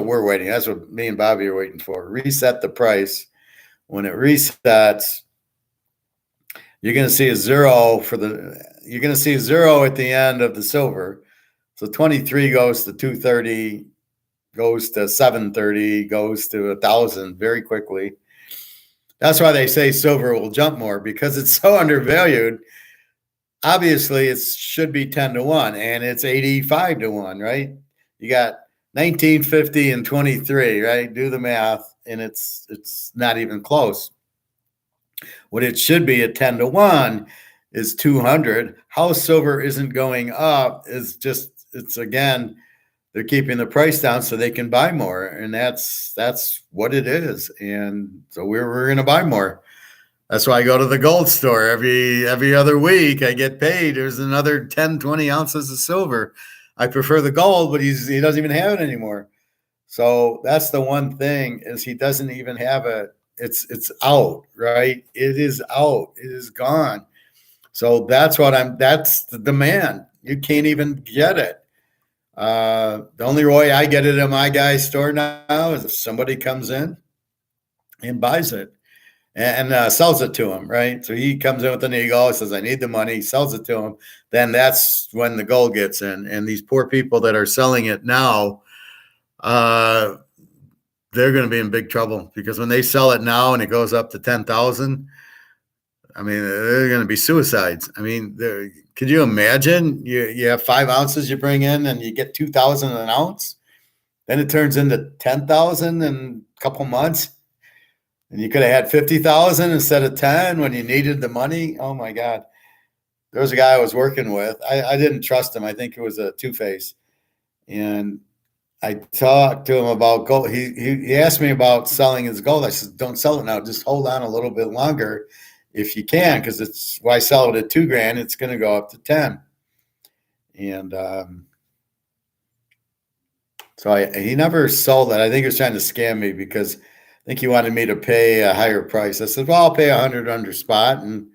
we're waiting. That's what me and Bobby are waiting for. Reset the price. When it resets, you're going to see a zero at the end of the silver. So 23 goes to 230, goes to 730, goes to 1,000 very quickly. That's why they say silver will jump more, because it's so undervalued. Obviously, it should be 10-1, and it's 85-1, right? You got 1950 and 23, right? Do the math, and it's not even close. What it should be at 10-1 is 200. How silver isn't going up is again, they're keeping the price down so they can buy more, and that's what it is. And so we're going to buy more. That's why I go to the gold store every other week. I get paid. There's another 10, 20 ounces of silver. I prefer the gold, but he doesn't even have it anymore. So that's the one thing, is he doesn't even have it. It's out, right? It is out. It is gone. So that's the demand. You can't even get it. The only way I get it in my guy's store now is if somebody comes in and buys it and sells it to him, right? So he comes in with an eagle, he says, I need the money, he sells it to him. Then that's when the gold gets in. And these poor people that are selling it now, they're going to be in big trouble, because when they sell it now and it goes up to 10,000, I mean, they're going to be suicides. I mean, could you imagine? You have 5 ounces you bring in and you get 2,000 an ounce. Then it turns into 10,000 in a couple months. And you could have had 50,000 instead of 10 when you needed the money. Oh my God. There was a guy I was working with. I didn't trust him. I think it was a two-face. And I talked to him about gold. He asked me about selling his gold. I said, don't sell it now. Just hold on a little bit longer if you can, because why sell it at $2,000? It's going to go up to 10. And so he never sold it. I think he was trying to scam me, because I think he wanted me to pay a higher price. I said, well, I'll pay 100 under spot, and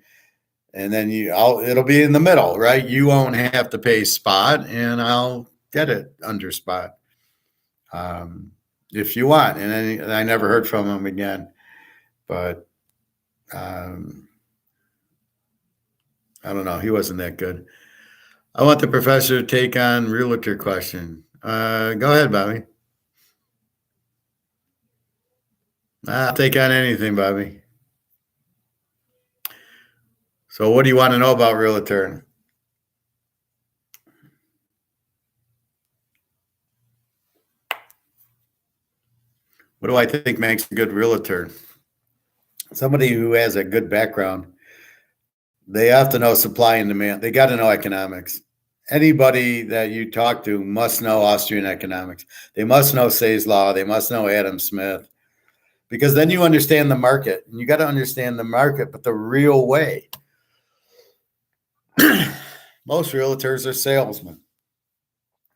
then it'll be in the middle, right? You won't have to pay spot, and I'll get it under spot. If you want. And then I never heard from him again. But I don't know. He wasn't that good. I want the professor to take on realtor question. Go ahead, Bobby. I'll take on anything, Bobby. So what do you want to know about realtor? What do I think makes a good realtor? Somebody who has a good background. They have to know supply and demand. They got to know economics. Anybody that you talk to must know Austrian economics. They must know Say's Law. They must know Adam Smith, because then you understand the market. And you got to understand the market, but the real way. Most realtors are salesmen.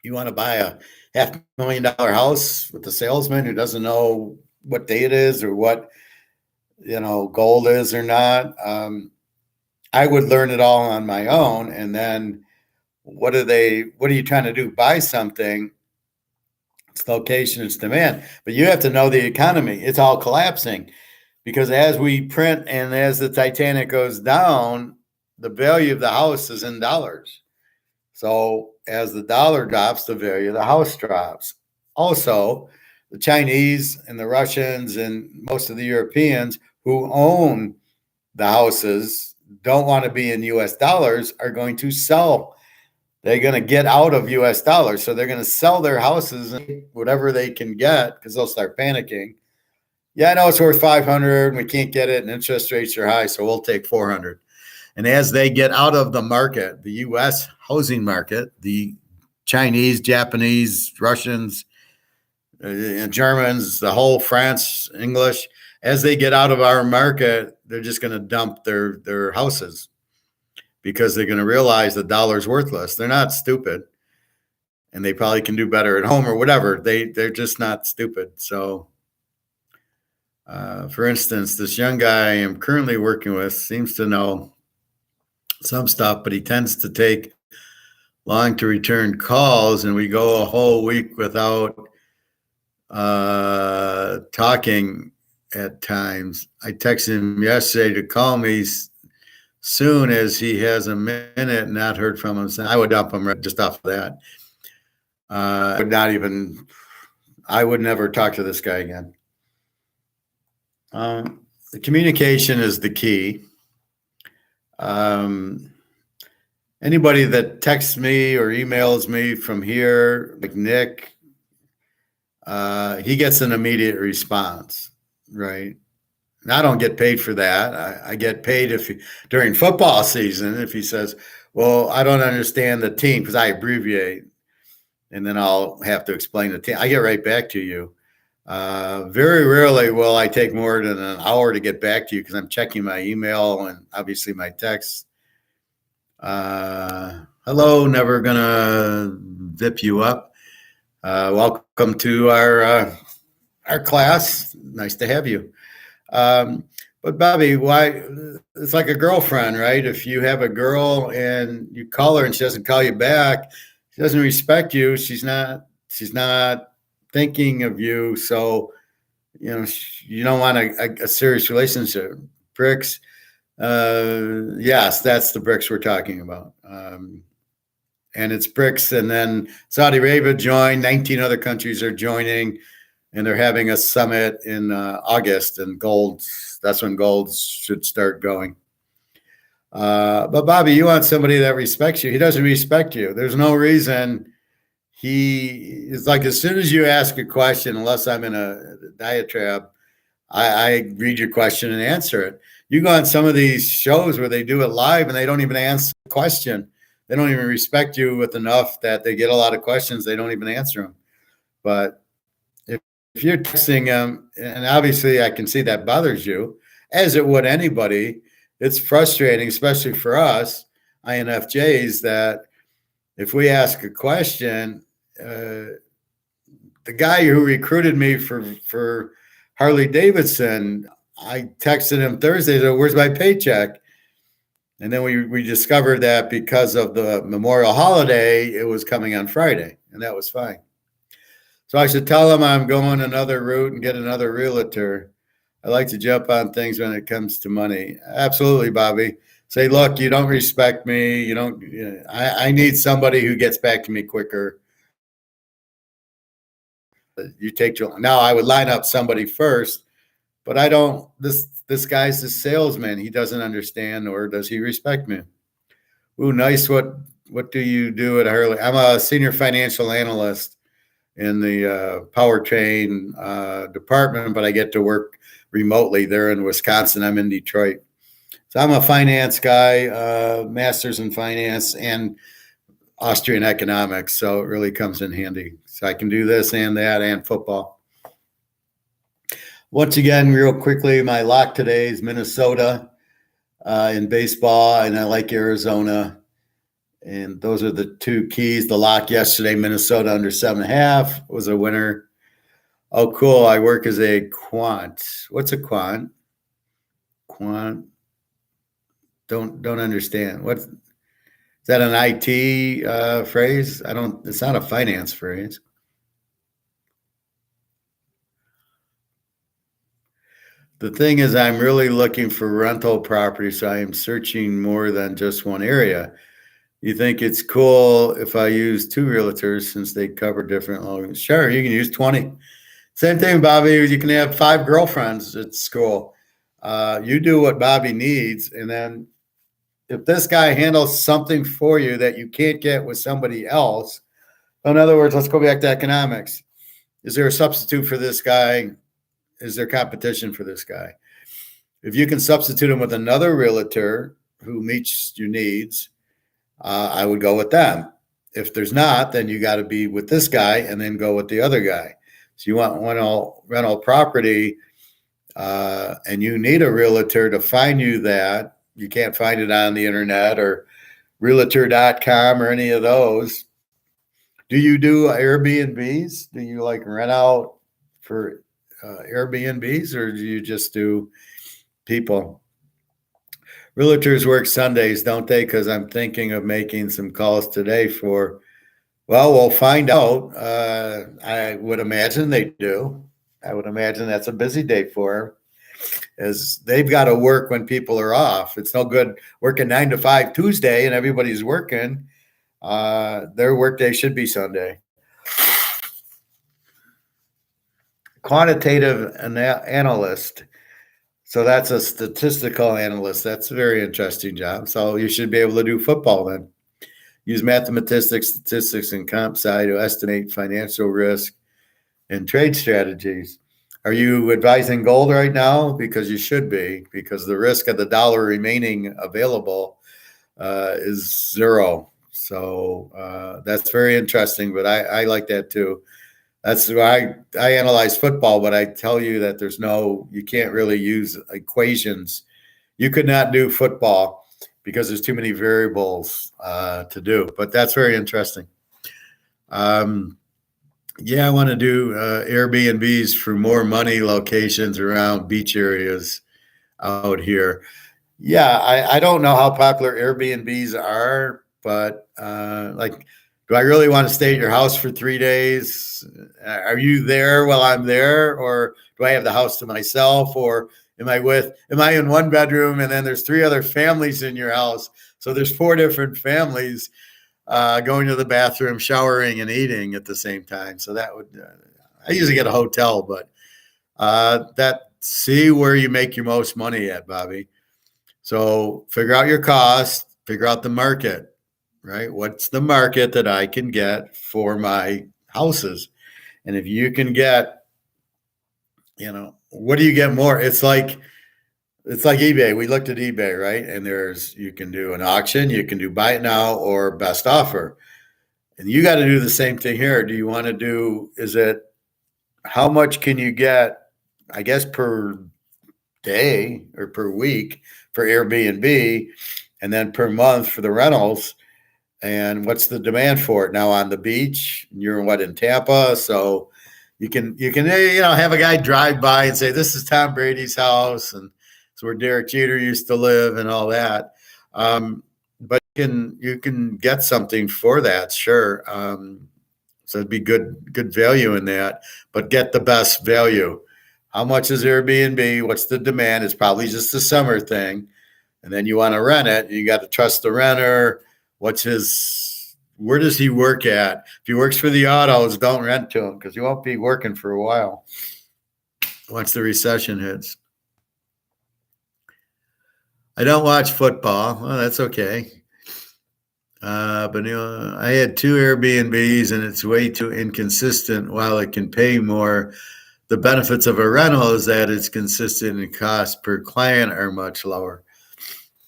You want to buy a $500,000 house with a salesman who doesn't know what day it is or what, gold is or not. I would learn it all on my own. And then what are you trying to do? Buy something. It's location, it's demand, but you have to know the economy. It's all collapsing because as we print and as the Titanic goes down, the value of the house is in dollars. So as the dollar drops, the value of the house drops. Also, the Chinese and the Russians and most of the Europeans who own the houses don't want to be in US dollars are going to sell. They're going to get out of US dollars. So they're going to sell their houses and whatever they can get because they'll start panicking. Yeah, I know it's worth 500 and we can't get it and interest rates are high, so we'll take 400. And as they get out of the market, the US housing market, the Chinese, Japanese, Russians, Germans, the whole France, English, as they get out of our market, they're just going to dump their houses because they're going to realize the dollar's worthless. They're not stupid, and they probably can do better at home or whatever. They're just not stupid. So, for instance, this young guy I am currently working with seems to know some stuff, but he tends to take long to return calls, and we go a whole week without talking at times. I texted him yesterday to call me soon as he has a minute, not heard from him. So I would dump him just off of that. I would never talk to this guy again. The communication is the key. Anybody that texts me or emails me from here, like Nick, he gets an immediate response, right? And I don't get paid for that. I get paid during football season, if he says, well, I don't understand the team, because I abbreviate, and then I'll have to explain the team. I get right back to you. Very rarely will I take more than an hour to get back to you because I'm checking my email and obviously my texts. Hello, never gonna zip you up. Welcome to our class. Nice to have you. But Bobby, why? It's like a girlfriend, right? If you have a girl and you call her and she doesn't call you back, she doesn't respect you. She's not thinking of you. So, you don't want a serious relationship. BRICS. Yes, that's the BRICS we're talking about. And it's BRICS, and then Saudi Arabia joined, 19 other countries are joining, and they're having a summit in August, and that's when gold should start going. But Bobby, you want somebody that respects you. He doesn't respect you. There's no reason. It's like as soon as you ask a question, unless I'm in a diatribe, I read your question and answer it. You go on some of these shows where they do it live and they don't even answer the question. They don't even respect you with enough that they get a lot of questions. They don't even answer them. But if you're texting them, and obviously I can see that bothers you, as it would anybody, it's frustrating, especially for us INFJs, that if we ask a question, the guy who recruited me for Harley Davidson, I texted him Thursday, said, where's my paycheck? And then we discovered that because of the Memorial holiday, it was coming on Friday, and that was fine. So I should tell him I'm going another route and get another realtor. I like to jump on things when it comes to money. Absolutely, Bobby. Say, look, you don't respect me. You don't. I need somebody who gets back to me quicker. You take too long. Now I would line up somebody first, but I don't. This guy's the salesman. He doesn't understand, or does he respect me? Ooh, nice. What do you do at Hurley? I'm a senior financial analyst in the powertrain department, but I get to work remotely. They're in Wisconsin. I'm in Detroit. So I'm a finance guy, master's in finance and Austrian economics. So it really comes in handy. So I can do this and that and football. Once again, real quickly, my lock today is Minnesota in baseball, and I like Arizona. And those are the two keys. The lock yesterday, Minnesota under 7.5 was a winner. Oh, cool. I work as a quant. What's a quant? Quant. Don't understand. Is that an IT phrase? It's not a finance phrase. The thing is, I'm really looking for rental property, so I am searching more than just one area. You think it's cool if I use 2 realtors since they cover different loans? Sure, you can use 20. Same thing, Bobby. You can have 5 girlfriends at school. You do what Bobby needs, and then if this guy handles something for you that you can't get with somebody else, in other words, let's go back to economics. Is there a substitute for this guy? Is there competition for this guy? If you can substitute him with another realtor who meets your needs, I would go with them. If there's not, then you got to be with this guy and then go with the other guy. So you want rental property, and you need a realtor to find you that. You can't find it on the internet or realtor.com or any of those. Do you do Airbnbs? Do you like rent out for Airbnbs, or do you just do people? Realtors work Sundays, don't they? Because I'm thinking of making some calls today we'll find out. I would imagine they do. I would imagine that's a busy day for them, as they've got to work when people are off. It's no good working 9 to 5 Tuesday and everybody's working. Their workday should be Sunday. Quantitative analyst. So that's a statistical analyst. That's a very interesting job. So you should be able to do football then. Use mathematics, statistics, and comp sci to estimate financial risk and trade strategies. Are you advising gold right now? Because you should be, because the risk of the dollar remaining available is 0. So that's very interesting, but I like that too. That's why I analyze football, but I tell you that you can't really use equations. You could not do football because there's too many variables to do, but that's very interesting. I want to do Airbnbs for more money locations around beach areas out here. Yeah, I don't know how popular Airbnbs are, but do I really want to stay at your house for 3 days? Are you there while I'm there? Or do I have the house to myself? Or am I in one bedroom and then there's 3 other families in your house? So there's 4 different families going to the bathroom, showering, and eating at the same time. So that would, I usually get a hotel, but see where you make your most money at, Bobby. So figure out your cost, figure out the market. Right? What's the market that I can get for my houses? And if you can get, what do you get more? It's like eBay. We looked at eBay, right? And you can do an auction, you can do buy it now or best offer. And you got to do the same thing here. Do you want to do, how much can you get, I guess, per day or per week for Airbnb, and then per month for the rentals? And what's the demand for it now on the beach? You're in Tampa, so you can have a guy drive by and say, "This is Tom Brady's house, and it's where Derek Jeter used to live," and all that. But you can get something for that, sure. So it'd be good value in that, but get the best value. How much is Airbnb? What's the demand? It's probably just a summer thing. And then you want to rent it. You got to trust the renter. Where does he work at? If he works for the autos, don't rent to him because he won't be working for a while once the recession hits. I don't watch football. Well, that's okay. But I had 2 Airbnbs and it's way too inconsistent. While it can pay more, the benefits of a rental is that it's consistent and costs per client are much lower.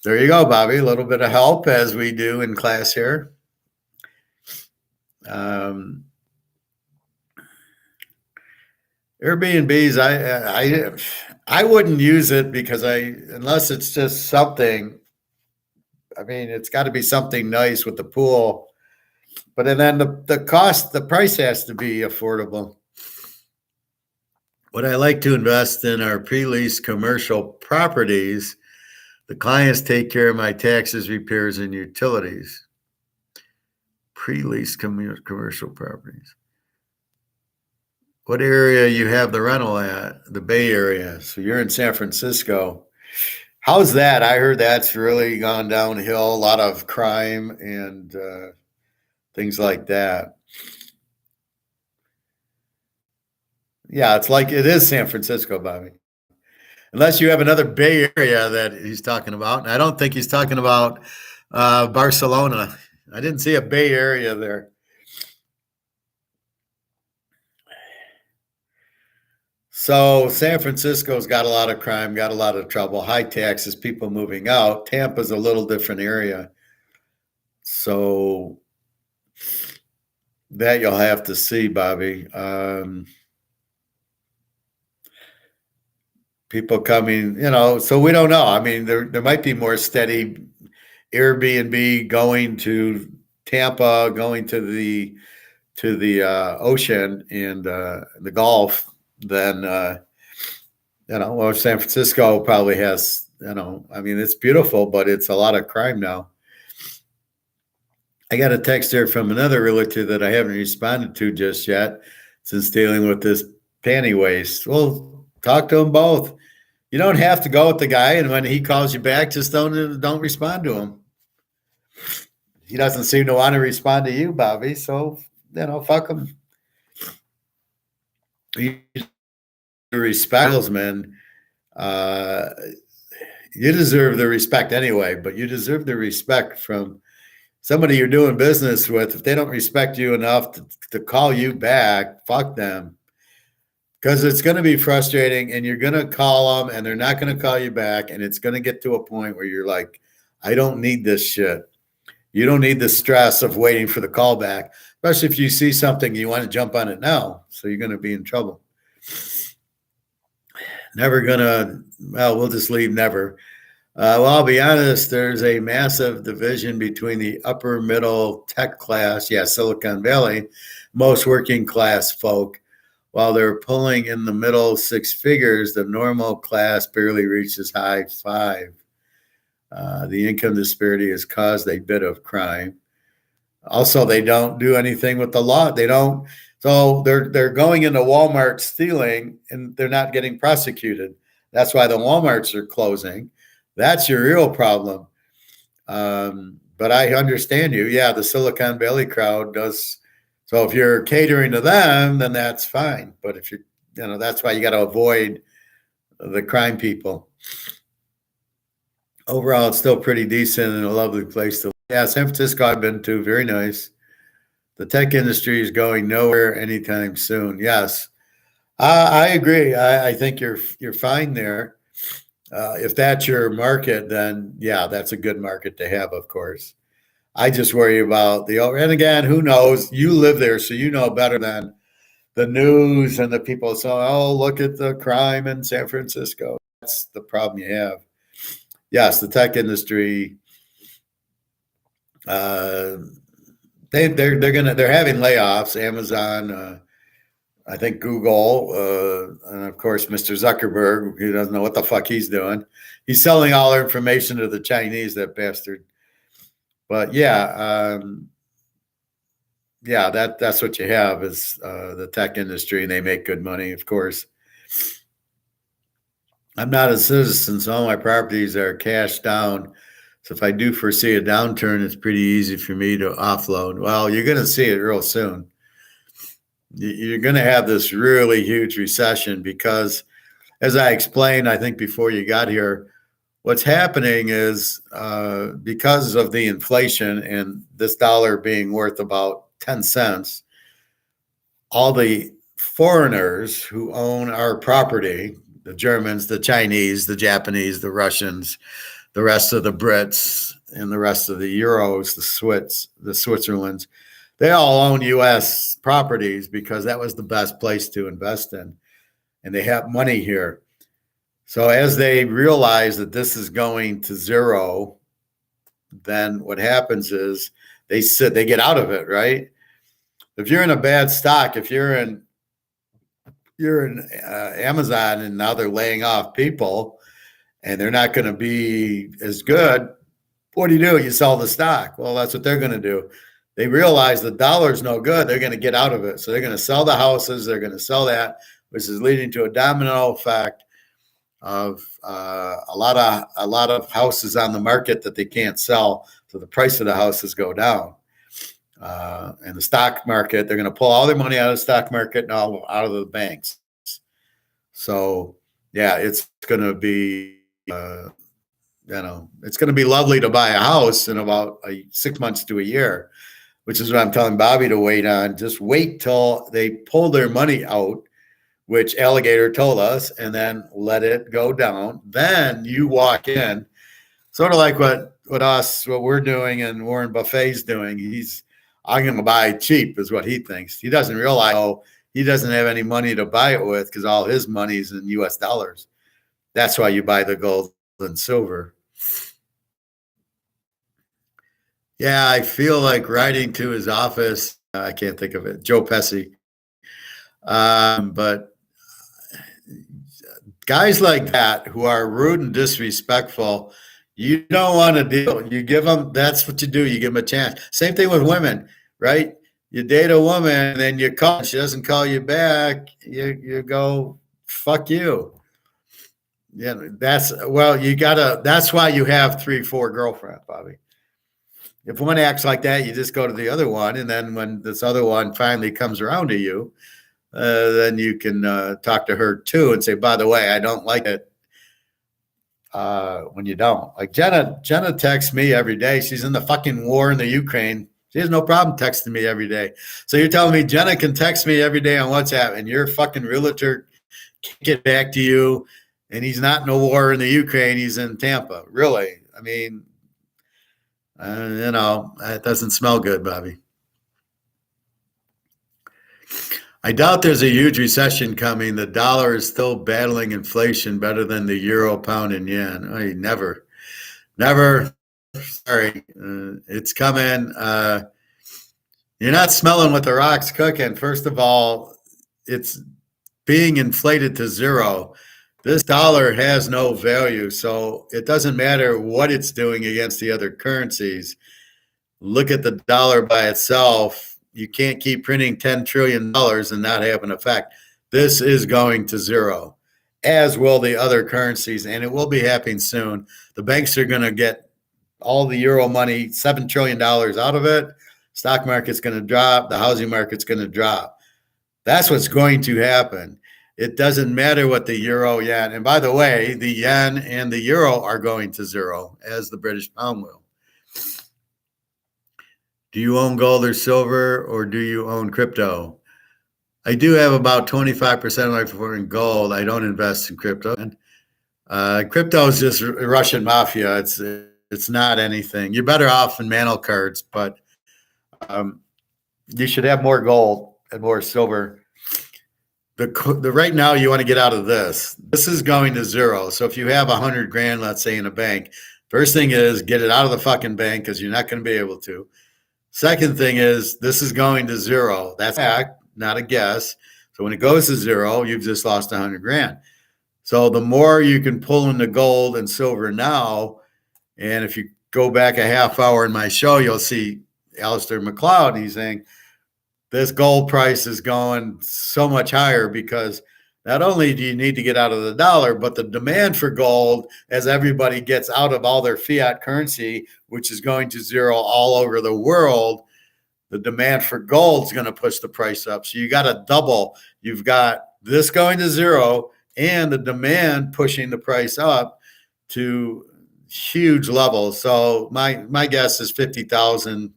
There you go, Bobby. A little bit of help as we do in class here. Airbnbs, I wouldn't use it because unless it's just something. I mean, it's got to be something nice with the pool, but then the price has to be affordable. What I like to invest in are pre-leased commercial properties. The clients take care of my taxes, repairs, and utilities. Pre-leased commercial properties. What area you have the rental at? The Bay Area. So you're in San Francisco. How's that? I heard that's really gone downhill. A lot of crime and things like that. Yeah, it is San Francisco, Bobby. Unless you have another Bay Area that he's talking about. And I don't think he's talking about Barcelona. I didn't see a Bay Area there. So San Francisco's got a lot of crime, got a lot of trouble, high taxes, people moving out. Tampa's a little different area. So that you'll have to see, Bobby. People coming, so we don't know. I mean, there might be more steady Airbnb going to Tampa, going to the ocean and the Gulf than well, San Francisco probably has, I mean, it's beautiful, but it's a lot of crime now. I got a text here from another realtor that I haven't responded to just yet since dealing with this panty waste. Well, talk to them both. You don't have to go with the guy, and when he calls you back, just don't respond to him. He doesn't seem to want to respond to you, Bobby, so, fuck him. Respect salesman. You deserve the respect anyway, but you deserve the respect from somebody you're doing business with. If they don't respect you enough to call you back, fuck them. Because it's going to be frustrating and you're going to call them and they're not going to call you back. And it's going to get to a point where you're like, I don't need this shit. You don't need the stress of waiting for the call back, especially if you see something you want to jump on it now. So you're going to be in trouble. We'll just leave never. Well, I'll be honest, there's a massive division between the upper middle tech class, Silicon Valley, most working class folk. While they're pulling in the middle 6 figures, the normal class barely reaches high 5. The income disparity has caused a bit of crime. Also, they don't do anything with the law. So they're going into Walmart stealing and they're not getting prosecuted. That's why the Walmarts are closing. That's your real problem. But I understand you. Yeah, the Silicon Valley crowd does. So if you're catering to them, then that's fine. But if that's why you got to avoid the crime people. Overall, it's still pretty decent and a lovely place to live. Yeah, San Francisco I've been to, very nice. The tech industry is going nowhere anytime soon. Yes, I agree. I think you're fine there. If that's your market, then yeah, that's a good market to have, of course. I just worry about and again, who knows? You live there, so you know better than the news and the people. So, look at the crime in San Francisco. That's the problem you have. Yes, the tech industry. They're having layoffs. Amazon, I think Google, and of course Mr. Zuckerberg, who doesn't know what the fuck he's doing. He's selling all our information to the Chinese, that bastard. But that's what you have is the tech industry, and they make good money, of course. I'm not a citizen, so all my properties are cash down. So if I do foresee a downturn, it's pretty easy for me to offload. Well, you're going to see it real soon. You're going to have this really huge recession because, as I explained, I think before you got here, what's happening is because of the inflation and this dollar being worth about 10 cents, all the foreigners who own our property, the Germans, the Chinese, the Japanese, the Russians, the rest of the Brits, and the rest of the Euros, the Switzerlands, they all own U.S. properties because that was the best place to invest in. And they have money here. So as they realize that this is going to zero, then what happens is they get out of it, right? If you're in a bad stock, if you're in Amazon and now they're laying off people and they're not going to be as good, what do? You sell the stock. Well, that's what they're going to do. They realize the dollar's no good. They're going to get out of it. So they're going to sell the houses. They're going to sell that, which is leading to a domino effect of a lot of houses on the market that they can't sell. So the price of the houses go down. And the stock market, they're going to pull all their money out of the stock market and all out of the banks. So yeah, it's going to be, it's going to be lovely to buy a house in about 6 months to a year, which is what I'm telling Bobby to wait on. Just wait till they pull their money out, which Alligator told us, and then let it go down. Then you walk in, sort of like what we're doing and Warren Buffett's doing. I'm going to buy cheap is what he thinks. He doesn't realize he doesn't have any money to buy it with because all his money's in U.S. dollars. That's why you buy the gold and silver. Yeah, I feel like writing to his office. I can't think of it. Joe Pesci. But guys like that who are rude and disrespectful, you don't want to deal. You give them, that's what you do. You give them a chance. Same thing with women, right? You date a woman and then you call, she doesn't call you back. You go, fuck you. Yeah, that's why you have 3-4 girlfriends, Bobby. If one acts like that, you just go to the other one. And then when this other one finally comes around to you, then you can talk to her too and say, by the way, I don't like it when you don't. Like Jenna texts me every day. She's in the fucking war in the Ukraine. She has no problem texting me every day. So you're telling me Jenna can text me every day on WhatsApp and your fucking realtor can't get back to you and he's not in a war in the Ukraine. He's in Tampa. Really? I mean, that doesn't smell good, Bobby. I doubt there's a huge recession coming. The dollar is still battling inflation better than the euro, pound, and yen. Never. Sorry, it's coming. You're not smelling what the rock's cooking. First of all, it's being inflated to zero. This dollar has no value, so it doesn't matter what it's doing against the other currencies. Look at the dollar by itself. You can't keep printing $10 trillion and not have an effect. This is going to zero, as will the other currencies, and it will be happening soon. The banks are going to get all the euro money, $7 trillion out of it. Stock market's going to drop. The housing market's going to drop. That's what's going to happen. It doesn't matter what the euro, yen, and by the way, the yen and the euro are going to zero, as the British pound will. Do you own gold or silver, or do you own crypto? I do have about 25% of my portfolio in gold. I don't invest in crypto. Crypto is just Russian mafia. It's not anything. You're better off in mantle cards, but you should have more gold and more silver. The right now you want to get out of this. This is going to zero. So if you have $100,000, let's say, in a bank, first thing is get it out of the fucking bank because you're not going to be able to. Second thing is this is going to zero. That's a fact, not a guess. So when it goes to zero, you've just lost $100,000. So the more you can pull into gold and silver now, and if you go back a half hour in my show, you'll see Alistair McLeod. He's saying this gold price is going so much higher because not only do you need to get out of the dollar, but the demand for gold, as everybody gets out of all their fiat currency, which is going to zero all over the world, the demand for gold is going to push the price up. So you got a double. You've got this going to zero and the demand pushing the price up to huge levels. So my guess is 50,000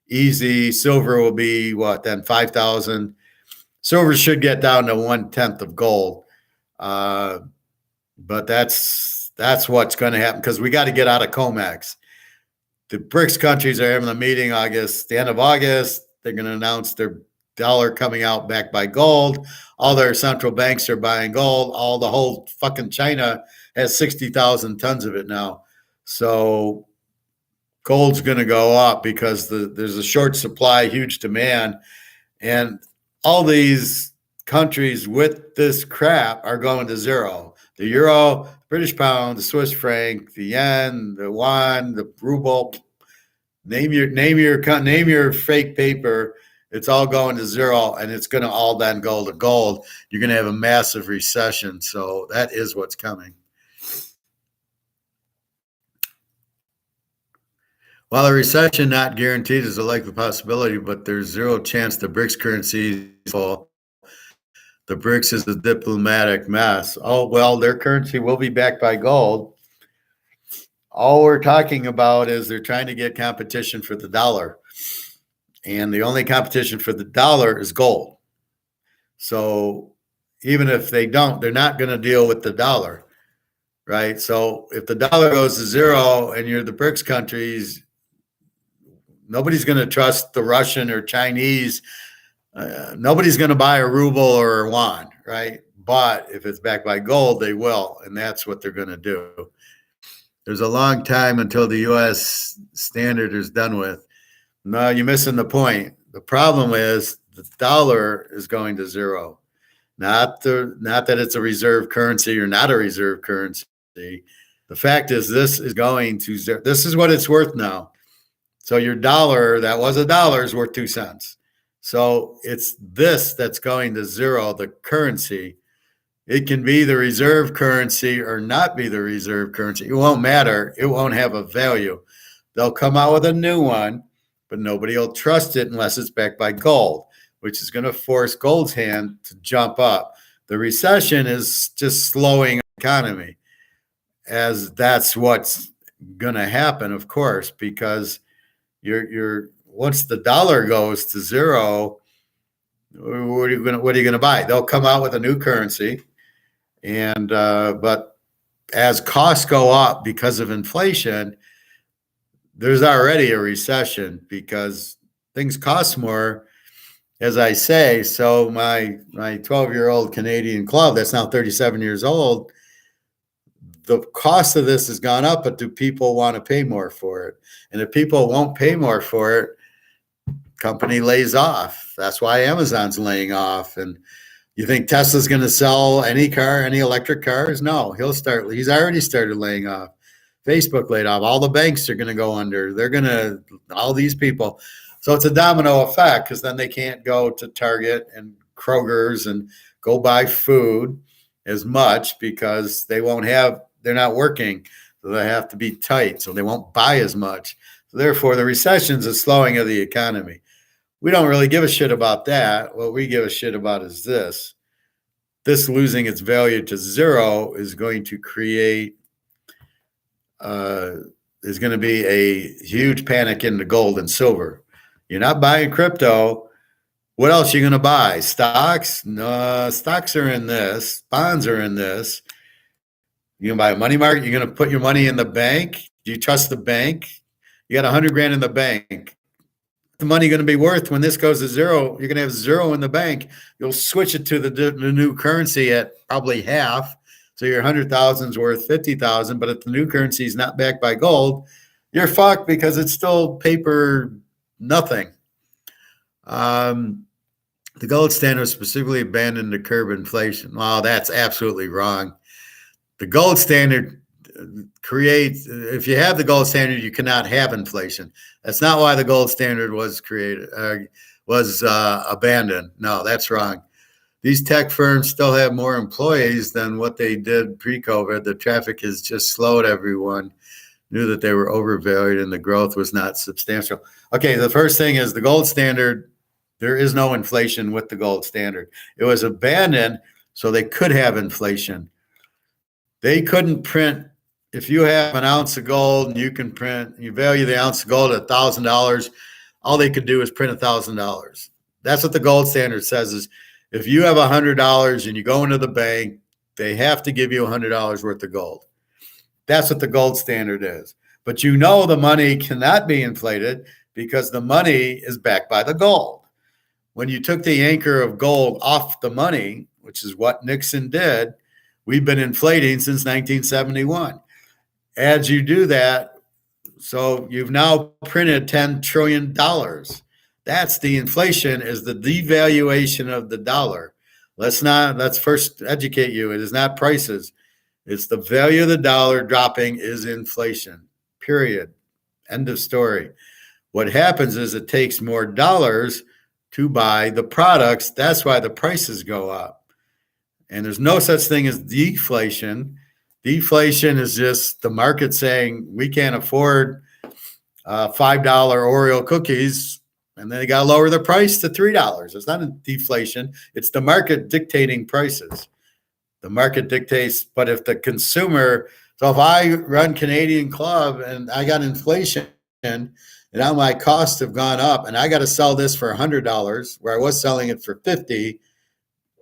easy. Silver will be what then? 5,000. Silver should get down to 1/10 of gold, but that's what's going to happen because we got to get out of COMEX. The BRICS countries are having a meeting the end of August. They're going to announce their dollar coming out backed by gold. All their central banks are buying gold. The whole fucking China has 60,000 tons of it now. So gold's going to go up because there's a short supply, huge demand, and all these countries with this crap are going to zero. The euro, British pound, the Swiss franc, the yen, the yuan, the ruble. Name your fake paper. It's all going to zero, and it's going to all then go to gold. You're going to have a massive recession. So that is what's coming. While a recession not guaranteed is a likely possibility, but there's zero chance the BRICS currency fall. The BRICS is a diplomatic mess. Oh, well, their currency will be backed by gold. All we're talking about is they're trying to get competition for the dollar. And the only competition for the dollar is gold. So even if they don't, they're not going to deal with the dollar, right? So if the dollar goes to zero and you're the BRICS countries, nobody's going to trust the Russian or Chinese. Nobody's going to buy a ruble or a yuan, right? But if it's backed by gold, they will. And that's what they're going to do. There's a long time until the U.S. standard is done with. No, you're missing the point. The problem is the dollar is going to zero. Not that it's a reserve currency or not a reserve currency. The fact is this is going to zero. This is what it's worth now. So your dollar that was $1 is worth 2 cents. So it's this that's going to zero, the currency. It can be the reserve currency or not be the reserve currency. It won't matter. It won't have a value. They'll come out with a new one, but nobody will trust it unless it's backed by gold, which is going to force gold's hand to jump up. The recession is just slowing the economy, as that's what's going to happen, of course, because you're once the dollar goes to zero, what are you going to buy? They'll come out with a new currency, and but as costs go up because of inflation, there's already a recession because things cost more, as I say. So my 12-year-old Canadian club that's now 37 years old, the cost of this has gone up, but do people want to pay more for it? And if people won't pay more for it, company lays off. That's why Amazon's laying off. And you think Tesla's going to sell any electric cars? No, he's already started laying off. Facebook laid off. All the banks are going to go under. All these people. So it's a domino effect because then they can't go to Target and Kroger's and go buy food as much because they're not working. So they have to be tight. So they won't buy as much. So therefore, the recession's a slowing of the economy. We don't really give a shit about that. What we give a shit about is this. This losing its value to zero is going to create there's going to be a huge panic into gold and silver. You're not buying crypto. What else are you going to buy? Stocks? No, stocks are in this. Bonds are in this. You're going to buy a money market? You're going to put your money in the bank? Do you trust the bank? You got $100,000 in the bank. The money going to be worth when this goes to zero? You're going to have zero in the bank. You'll switch it to the new currency at probably half. So your 100,000 is worth 50,000, but if the new currency is not backed by gold, you're fucked because it's still paper nothing. The gold standard specifically abandoned to curb inflation. Well, that's absolutely wrong. The gold standard creates, if you have the gold standard, you cannot have inflation. That's not why the gold standard was created, abandoned. No, that's wrong. these tech firms still have more employees than what they did pre-COVID. The traffic has just slowed. Everyone knew that they were overvalued and the growth was not substantial. Okay, the first thing is the gold standard. There is no inflation with the gold standard. It was abandoned so they could have inflation. They couldn't print. If you have an ounce of gold and you value the ounce of gold at $1,000, all they could do is print $1,000. That's what the gold standard says is if you have $100 and you go into the bank, they have to give you $100 worth of gold. That's what the gold standard is. But the money cannot be inflated because the money is backed by the gold. When you took the anchor of gold off the money, which is what Nixon did, we've been inflating since 1971. As you do that, so you've now printed $10 trillion. That's the inflation, is the devaluation of the dollar. Let's first educate you. It is not prices. It's the value of the dollar dropping is inflation, period. End of story. What happens is it takes more dollars to buy the products. That's why the prices go up. And there's no such thing as deflation. Deflation is just the market saying we can't afford $5 Oreo cookies, and then they got to lower the price to $3. It's not a deflation. It's the market dictating prices. The market dictates, but if the consumer, so if I run Canadian Club and I got inflation and now my costs have gone up and I got to sell this for $100 where I was selling it for $50,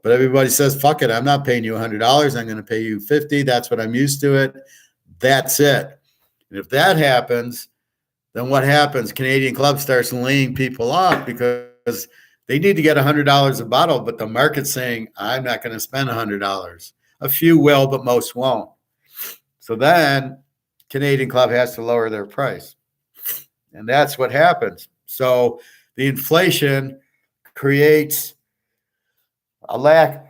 but everybody says, fuck it, I'm not paying you $100. I'm going to pay you $50. That's what I'm used to it. That's it. And if that happens, then what happens? Canadian Club starts laying people off because they need to get $100 a bottle, but the market's saying, I'm not going to spend $100. A few will, but most won't. So then Canadian Club has to lower their price. And that's what happens. So the inflation creates a lack.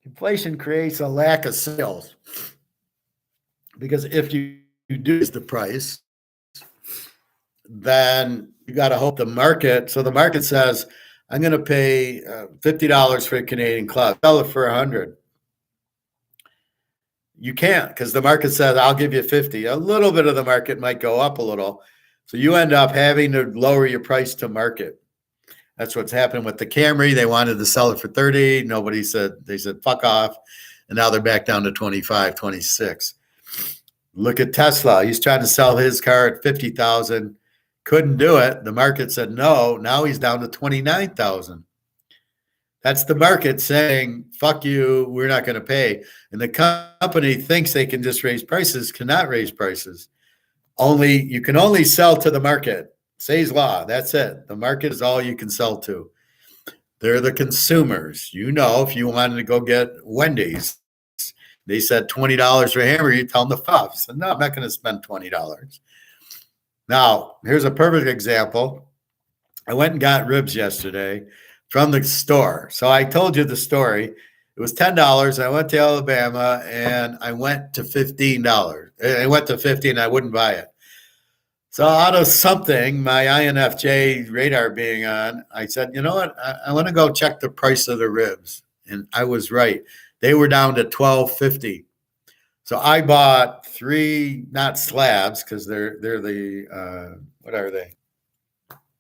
Inflation creates a lack of sales. Because if you reduce the price, then you got to hope the market. So the market says, I'm going to pay $50 for a Canadian Club. Sell it for $100. You can't, because the market says, I'll give you $50. A little bit of the market might go up a little. So you end up having to lower your price to market. That's what's happened with the Camry. They wanted to sell it for $30. Nobody said, they said, fuck off. And now they're back down to 25, 26. Look at Tesla. He's trying to sell his car at 50,000. Couldn't do it. The market said no. Now he's down to 29,000. That's the market saying, fuck you, we're not going to pay. And the company thinks they can just raise prices, cannot raise prices. You can only sell to the market. Say's law. That's it. The market is all you can sell to. They're the consumers. If you wanted to go get Wendy's, they said $20 for a hamburger, you tell them to fuck. I said, no, I'm not going to spend $20. Now, here's a perfect example. I went and got ribs yesterday from the store. So I told you the story. It was $10. I went to Alabama and I went to $15. I went to $50 and I wouldn't buy it. So out of something, my INFJ radar being on, I said, you know what? I want to go check the price of the ribs. And I was right. They were down to $12.50. So I bought 3, not slabs, because they're the what are they?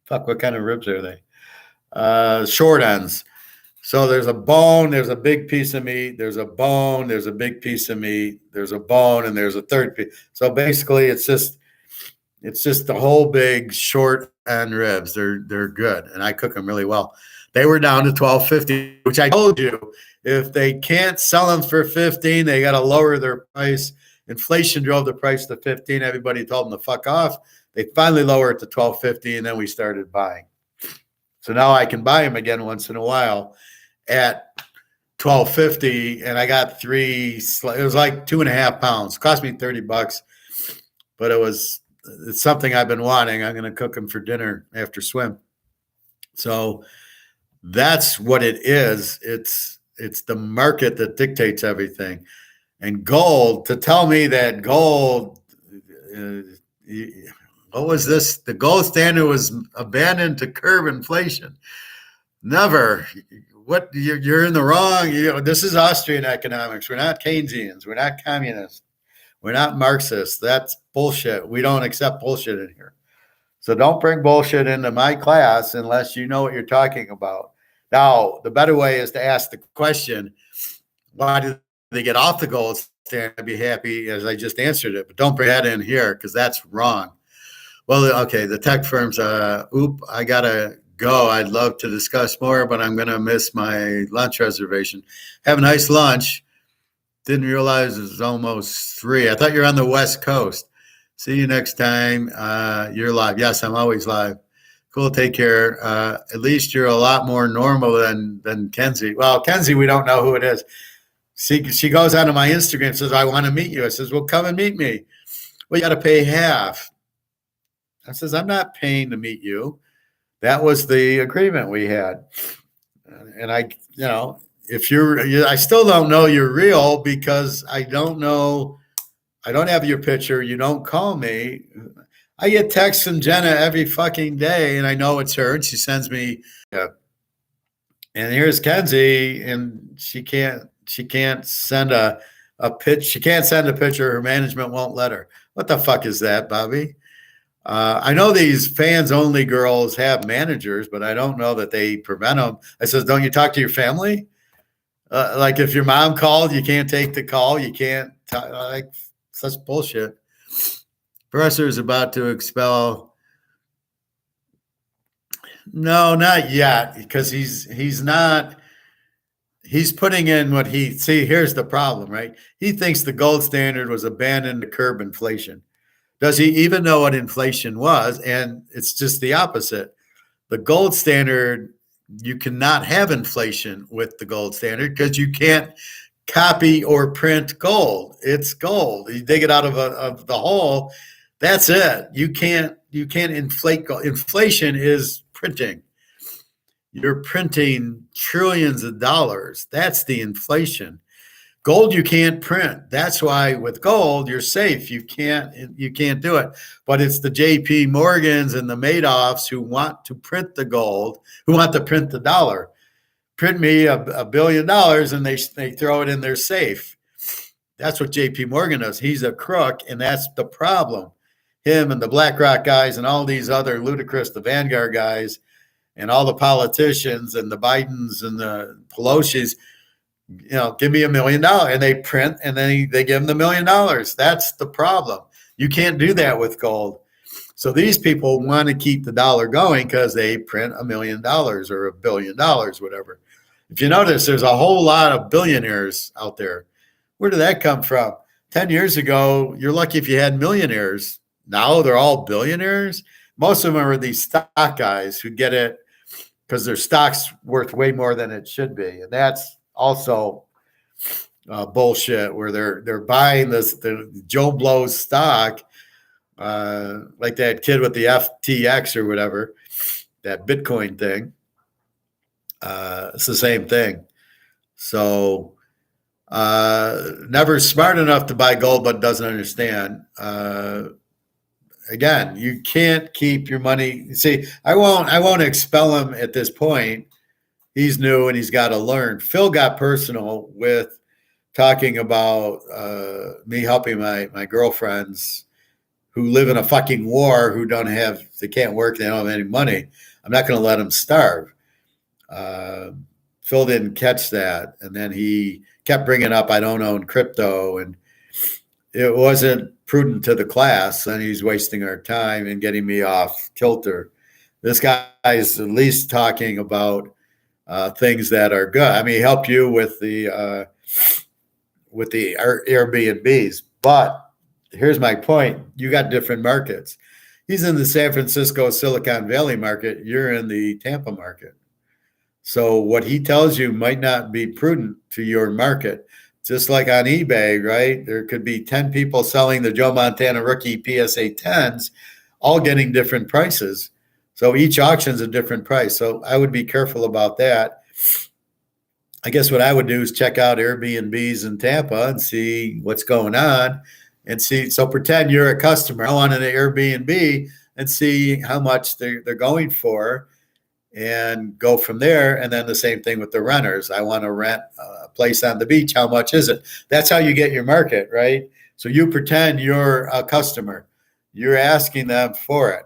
Fuck, what kind of ribs are they? Short ends. So there's a bone, there's a big piece of meat, there's a bone, there's a big piece of meat, there's a bone, and there's a third piece. So basically, it's just the whole big short end ribs. They're good, and I cook them really well. They were down to $12.50, which I told you. If they can't sell them for $15, they got to lower their price. Inflation drove the price to $15. Everybody told them to fuck off. They finally lowered it to $12.50, and then we started buying. So now I can buy them again once in a while at $12.50, and I got 3. It was like 2.5 pounds. It cost me $30, but it's something I've been wanting. I'm going to cook them for dinner after swim. So that's what it is. It's the market that dictates everything. And gold, to tell me that gold, what was this? The gold standard was abandoned to curb inflation. Never. What you're in the wrong. This is Austrian economics. We're not Keynesians. We're not communists. We're not Marxists. That's bullshit. We don't accept bullshit in here. So don't bring bullshit into my class unless you know what you're talking about. Now, the better way is to ask the question, why did they get off the gold standard? I'd be happy as I just answered it, but don't bring that in here because that's wrong. Well, okay, the tech firms, I got to go. I'd love to discuss more, but I'm going to miss my lunch reservation. Have a nice lunch. Didn't realize it was almost 3. I thought you're on the West Coast. See you next time. You're live. Yes, I'm always live. Cool. Take care. At least you're a lot more normal than Kenzie. Well, Kenzie, we don't know who it is. She goes onto my Instagram and says, I want to meet you. I says, well, come and meet me. Well, you got to pay half. I says, I'm not paying to meet you. That was the agreement we had. And I still don't know you're real because I don't know. I don't have your picture. You don't call me. I get texts from Jenna every fucking day, and I know it's her. And she sends me. And here's Kenzie, and she can't send a pitch. She can't send a picture. Her management won't let her. What the fuck is that, Bobby? I know these fans-only girls have managers, but I don't know that they prevent them. I says, don't you talk to your family? Like if your mom called, you can't take the call. You can't like such bullshit. Professor is about to expel. No, not yet, because he's not. He's putting in what here's the problem, right? He thinks the gold standard was abandoned to curb inflation. Does he even know what inflation was? And it's just the opposite. The gold standard, you cannot have inflation with the gold standard because you can't copy or print gold. It's gold. You dig it out of the hole. That's it. You can't inflate gold. Inflation is printing. You're printing trillions of dollars. That's the inflation. Gold you can't print. That's why with gold you're safe. You can't do it. But it's the JP Morgans and the Madoffs who want to print the gold, who want to print the dollar. Print me $1 billion and they throw it in their safe. That's what JP Morgan does. He's a crook, and that's the problem. Him and the BlackRock guys and all these other ludicrous, the Vanguard guys and all the politicians and the Bidens and the Pelosi's, give me $1 million, and they print, and then they give them the $1 million. That's the problem. You can't do that with gold. So these people want to keep the dollar going because they print $1 million or $1 billion, whatever. If you notice, there's a whole lot of billionaires out there. Where did that come from? 10 years ago, you're lucky if you had millionaires. Now they're all billionaires. Most of them are these stock guys who get it because their stock's worth way more than it should be. And that's also bullshit where they're buying the Joe Blow's stock, like that kid with the FTX or whatever, that Bitcoin thing. It's the same thing. So never smart enough to buy gold but doesn't understand. Again, you can't keep your money. See, I won't expel him at this point. He's new and he's got to learn. Phil got personal with talking about me helping my girlfriends who live in a fucking war, who they can't work, they don't have any money. I'm not going to let them starve. Phil didn't catch that. And then he kept bringing up, I don't own crypto. And it wasn't prudent to the class. And he's wasting our time and getting me off kilter. This guy is at least talking about things that are good. I mean, he helped you with the Airbnbs, but here's my point. You got different markets. He's in the San Francisco Silicon Valley market. You're in the Tampa market. So what he tells you might not be prudent to your market. Just like on eBay, right? There could be 10 people selling the Joe Montana rookie PSA 10s, all getting different prices. So each auction's a different price. So I would be careful about that. I guess what I would do is check out Airbnbs in Tampa and see what's going on and see. So pretend you're a customer. I want an Airbnb and see how much they're going for. and go from there. And then the same thing with the renters. I want to rent a place on the beach. How much is it? That's how you get your market, right? So you pretend you're a customer. You're asking them for it.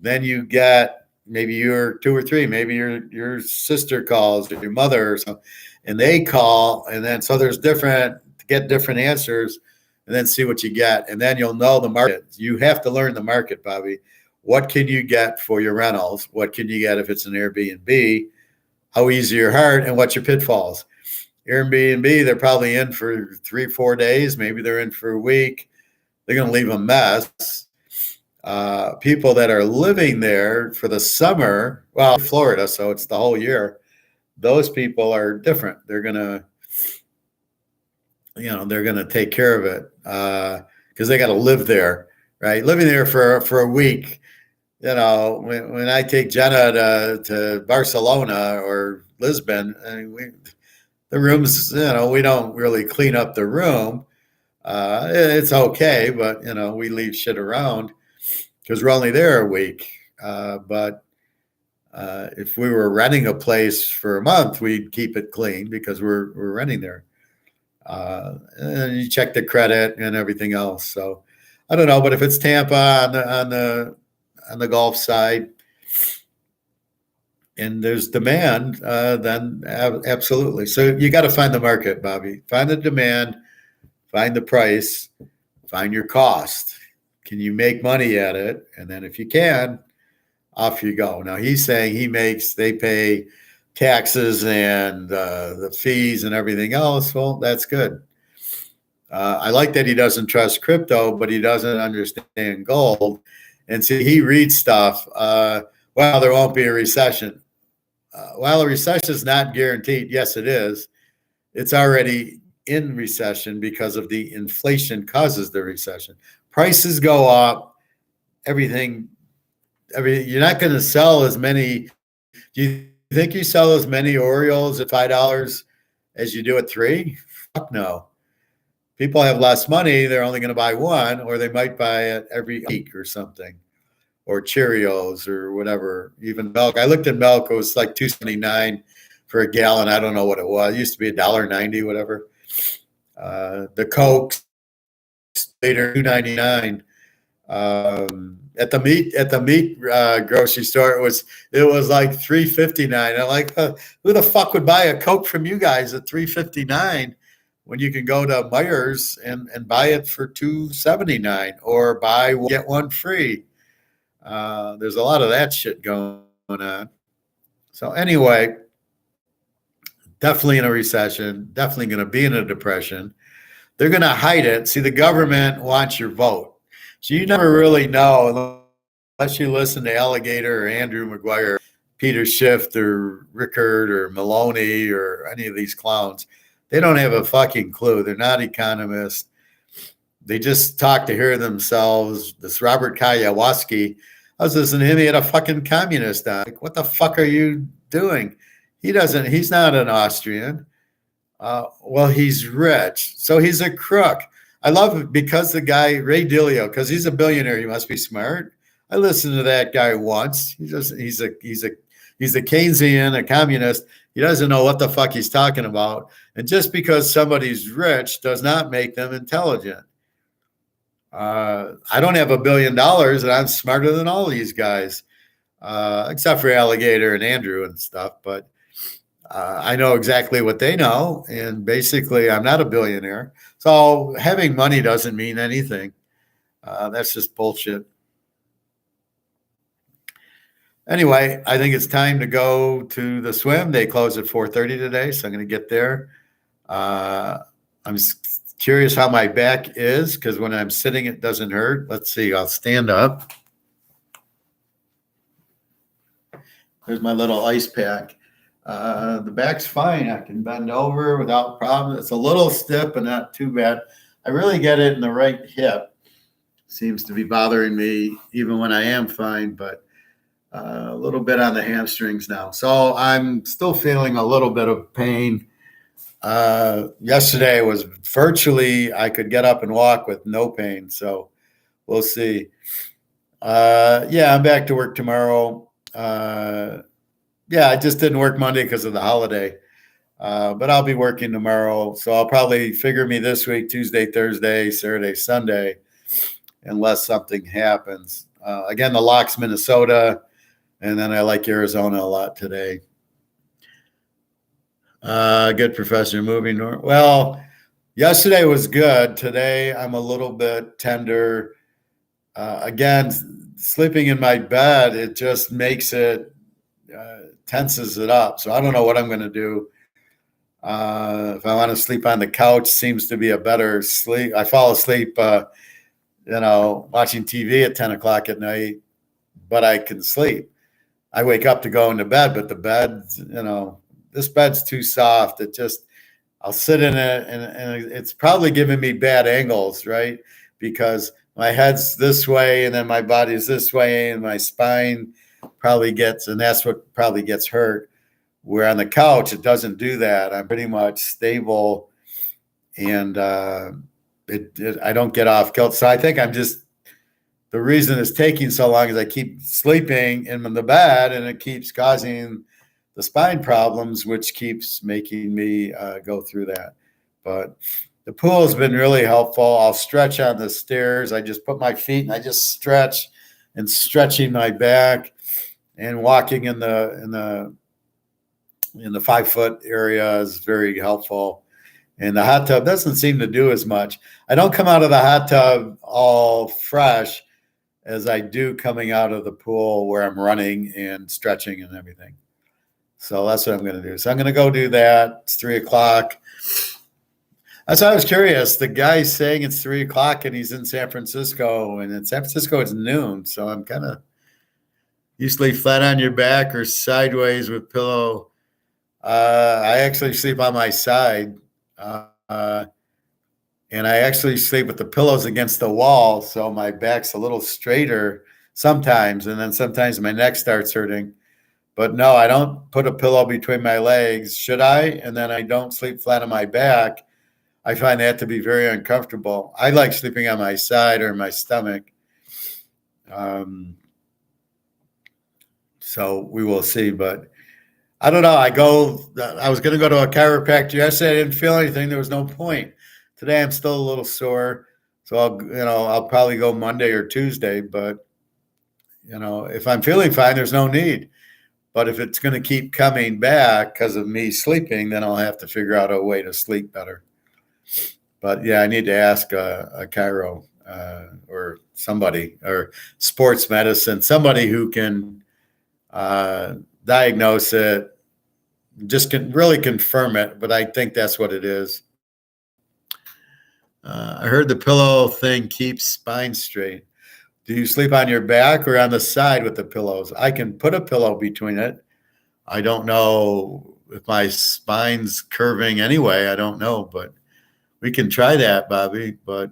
Then you get maybe you're two or three, maybe your sister calls or your mother or something, and they call, and then so there's different get different answers, and then see what you get, and then you'll know the market. You have to learn the market, Bobby. What can you get for your rentals? What can you get if it's an Airbnb? How easy or hard, and what's your pitfalls? Airbnb, they're probably in for 3-4 days. Maybe they're in for a week. They're going to leave a mess. People that are living there for the summer, well, Florida, so it's the whole year. Those people are different. They're going to, they're going to take care of it because they got to live there, right? Living there for a week. When I take Jenna to Barcelona or Lisbon, the rooms, we don't really clean up the room. It's okay, but we leave shit around because we're only there a week. But if we were renting a place for a month, we'd keep it clean because we're renting there. And you check the credit and everything else. So I don't know, but if it's Tampa on the Gulf side and there's demand, then absolutely. So you got to find the market, Bobby. Find the demand, find the price, find your cost. Can you make money at it? And then if you can, off you go. Now he's saying they pay taxes and the fees and everything else. Well, that's good. I like that he doesn't trust crypto, but he doesn't understand gold. And see, he reads stuff. Well, there won't be a recession. While a recession is not guaranteed, yes, it is. It's already in recession because of the inflation causes the recession. Prices go up. Everything. You're not going to sell as many. Do you think you sell as many Orioles at $5 as you do at $3? Fuck no. People have less money. They're only going to buy one, or they might buy it every week or something, or Cheerios or whatever. Even milk. I looked at milk. It was like $2.79 for a gallon. I don't know what it was. It used to be $1.90, whatever. The Coke later $2.99. At the meat grocery store, it was like $3.59. I'm like, who the fuck would buy a Coke from you guys at $3.59 when you can go to Meijer's and buy it for $2.79 or buy one, get one free? There's a lot of that shit going on. So anyway, definitely in a recession, definitely going to be in a depression. They're going to hide it. See, the government wants your vote. So you never really know unless you listen to Alligator or Andrew McGuire, Peter Schiff or Rickard or Maloney or any of these clowns. They don't have a fucking clue. They're not economists. They just talk to hear themselves. This Robert Kiyosaki, I was listening to him. He had a fucking communist on. Like, what the fuck are you doing? He's not an Austrian. Well, he's rich. So he's a crook. I love it because the guy, Ray Dalio, because he's a billionaire, he must be smart. I listened to that guy once. He's a Keynesian, a communist. He doesn't know what the fuck he's talking about. And just because somebody's rich does not make them intelligent. I don't have $1 billion, and I'm smarter than all these guys, except for Alligator and Andrew and stuff. But I know exactly what they know, and basically I'm not a billionaire. So having money doesn't mean anything. That's just bullshit. Anyway, I think it's time to go to the swim. They close at 4:30 today, so I'm going to get there. I'm curious how my back is because when I'm sitting, it doesn't hurt. Let's see. I'll stand up. There's my little ice pack. The back's fine. I can bend over without problem. It's a little stiff, but not too bad. I really get it in the right hip. Seems to be bothering me even when I am fine, but a little bit on the hamstrings now. So I'm still feeling a little bit of pain. Yesterday was virtually, I could get up and walk with no pain. So we'll see. I'm back to work tomorrow. Yeah, I just didn't work Monday because of the holiday. But I'll be working tomorrow. So I'll probably figure me this week, Tuesday, Thursday, Saturday, Sunday, unless something happens. Again, the lock's Minnesota, and then I like Arizona a lot today. Good professor. Moving north. Well, yesterday was good. Today I'm a little bit tender. Again, sleeping in my bed, it just makes it tenses it up. So I don't know what I'm going to do. If I want to sleep on the couch, seems to be a better sleep. I fall asleep, watching TV at 10 o'clock at night, but I can sleep. I wake up to go into bed, but the bed, this bed's too soft. I'll sit in it and it's probably giving me bad angles, right? Because my head's this way and then my body's this way and my spine and that's what probably gets hurt. Where on the couch, it doesn't do that. I'm pretty much stable and I don't get off kilter. So I think the reason it's taking so long is I keep sleeping in the bed and it keeps causing the spine problems, which keeps making me go through that. But the pool has been really helpful. I'll stretch on the stairs. I just put my feet and I just stretch and stretching my back and walking in the 5-foot area is very helpful. And the hot tub doesn't seem to do as much. I don't come out of the hot tub all fresh as I do coming out of the pool where I'm running and stretching and everything. So that's what I'm going to do. So I'm going to go do that. It's 3:00. That's why I was curious. The guy's saying it's 3:00 and he's in San Francisco, and in San Francisco it's noon. So I'm kind of usually flat on your back or sideways with pillow. I actually sleep on my side, and I actually sleep with the pillows against the wall, so my back's a little straighter sometimes, and then sometimes my neck starts hurting. But no, I don't put a pillow between my legs. Should I? And then I don't sleep flat on my back. I find that to be very uncomfortable. I like sleeping on my side or my stomach. So we will see, but I don't know. I was going to go to a chiropractor yesterday. I didn't feel anything. There was no point. Today I'm still a little sore. So I'll probably go Monday or Tuesday, but if I'm feeling fine, there's no need. But if it's going to keep coming back because of me sleeping, then I'll have to figure out a way to sleep better. But yeah, I need to ask a chiro or somebody or sports medicine, somebody who can diagnose it, just can really confirm it. But I think that's what it is. I heard the pillow thing keeps spine straight. Do you sleep on your back or on the side with the pillows? I can put a pillow between it. I don't know if my spine's curving anyway. I don't know, but we can try that, Bobby. But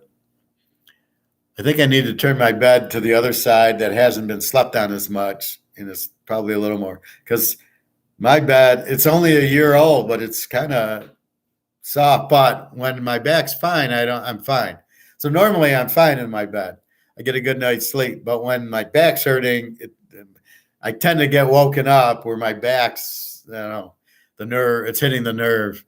I think I need to turn my bed to the other side that hasn't been slept on as much. And it's probably a little more because my bed, it's only a year old, but it's kind of soft. But when my back's fine, I'm fine. So normally I'm fine in my bed. I get a good night's sleep. But when my back's hurting, I tend to get woken up where my back's, the nerve, it's hitting the nerve.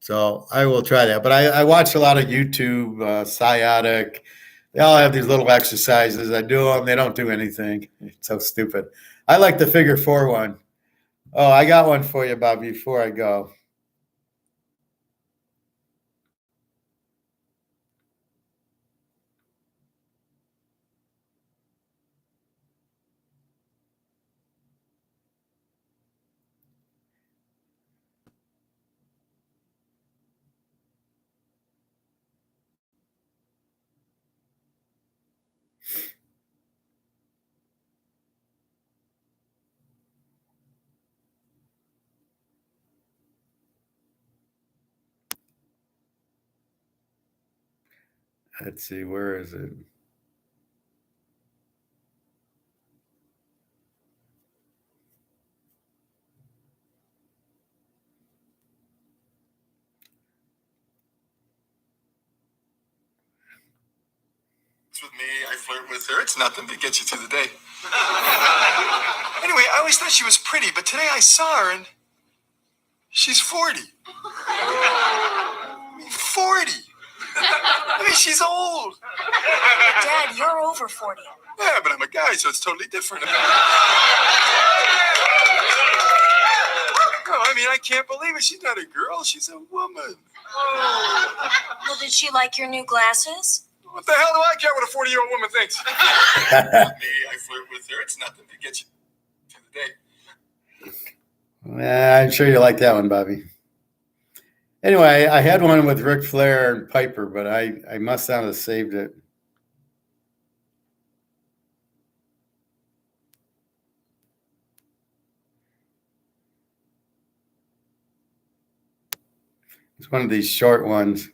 So I will try that. But I watch a lot of YouTube, sciatic. They all have these little exercises. I do them. They don't do anything. It's so stupid. I like the figure 4 one. Oh, I got one for you, Bob, before I go. Let's see, where is it? With me, I flirt with her. It's nothing to get you through the day. Anyway. Anyway, I always thought she was pretty, but today I saw her and she's 40. I mean, 40. I mean, she's old. But Dad, you're over 40. Yeah, but I'm a guy, so it's totally different. No, I mean, I can't believe it. She's not a girl. She's a woman. Well, did she like your new glasses? What the hell do I care what a 40-year-old woman thinks? Me, I flirt with her. It's nothing to get you to the date. I'm sure you like that one, Bobby. Anyway, I had one with Ric Flair and Piper, but I must not have saved it. It's one of these short ones.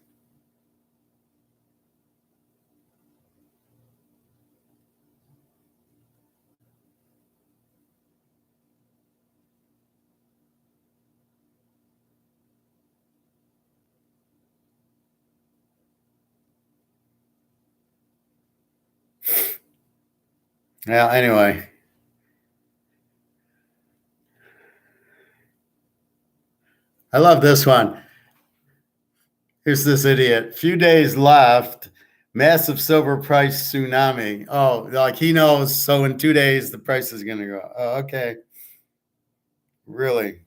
Well, anyway. I love this one. Here's this idiot. Few days left. Massive silver price tsunami. Oh, like he knows. So in 2 days, the price is going to go. Oh, okay. Really?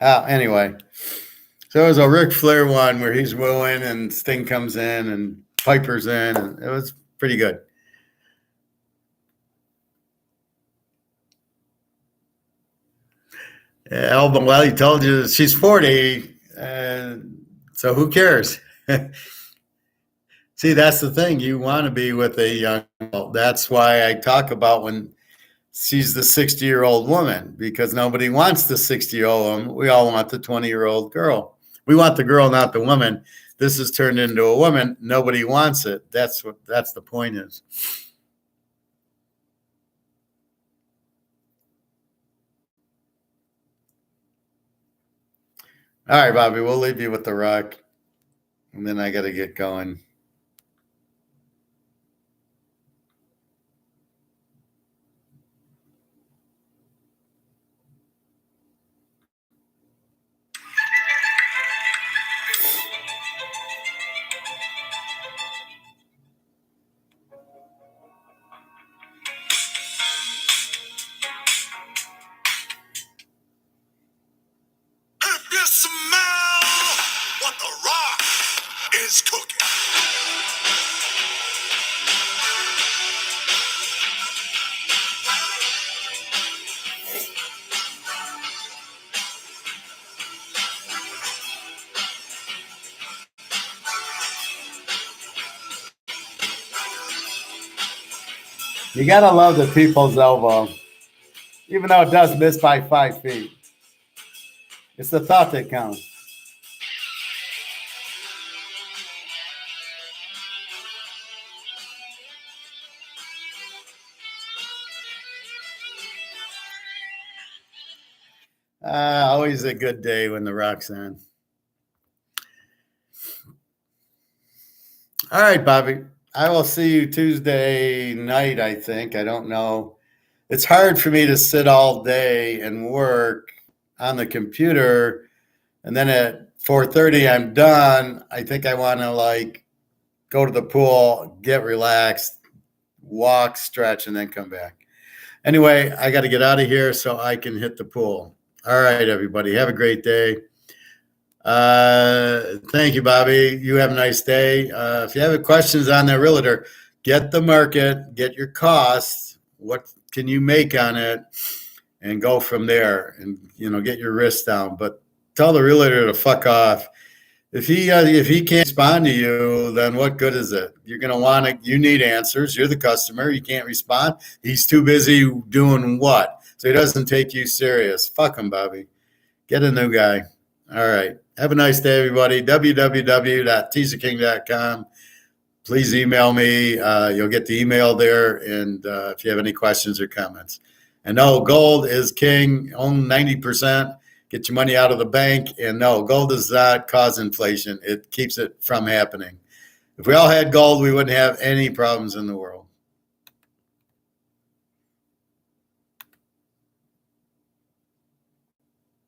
Anyway. So it was a Ric Flair one where he's wooing and Sting comes in and Piper's in. And it was pretty good. Yeah, well, he told you she's 40. So who cares? See, that's the thing. You want to be with a young adult. That's why I talk about when she's the 60-year-old woman, because nobody wants the 60-year-old woman. We all want the 20-year-old girl. We want the girl, not the woman. This is turned into a woman. Nobody wants it. That's the point is. All right, Bobby, we'll leave you with The Rock. And then I got to get going. If you smell what The Rock is cooking. You got to love the people's elbow, even though it does miss by 5 feet. It's the thought that counts. Always a good day when The Rock's on. All right, Bobby. I will see you Tuesday night, I think. I don't know. It's hard for me to sit all day and work on the computer, and then at 4:30 I'm done. I think I want to go to the pool, get relaxed, walk, stretch, and then come back. Anyway, I got to get out of here so I can hit the pool. All right, everybody. Have a great day. Thank you, Bobby. You have a nice day. If you have questions on that realtor, get the market, get your costs. What can you make on it? And go from there and, get your risk down. But tell the realtor to fuck off. If he can't respond to you, then what good is it? You're going to you need answers. You're the customer. You can't respond. He's too busy doing what? So he doesn't take you serious. Fuck him, Bobby. Get a new guy. All right. Have a nice day, everybody. www.teaserking.com. Please email me. You'll get the email there. And if you have any questions or comments. And no, gold is king. Own 90%. Get your money out of the bank. And no, gold does not cause inflation. It keeps it from happening. If we all had gold, we wouldn't have any problems in the world.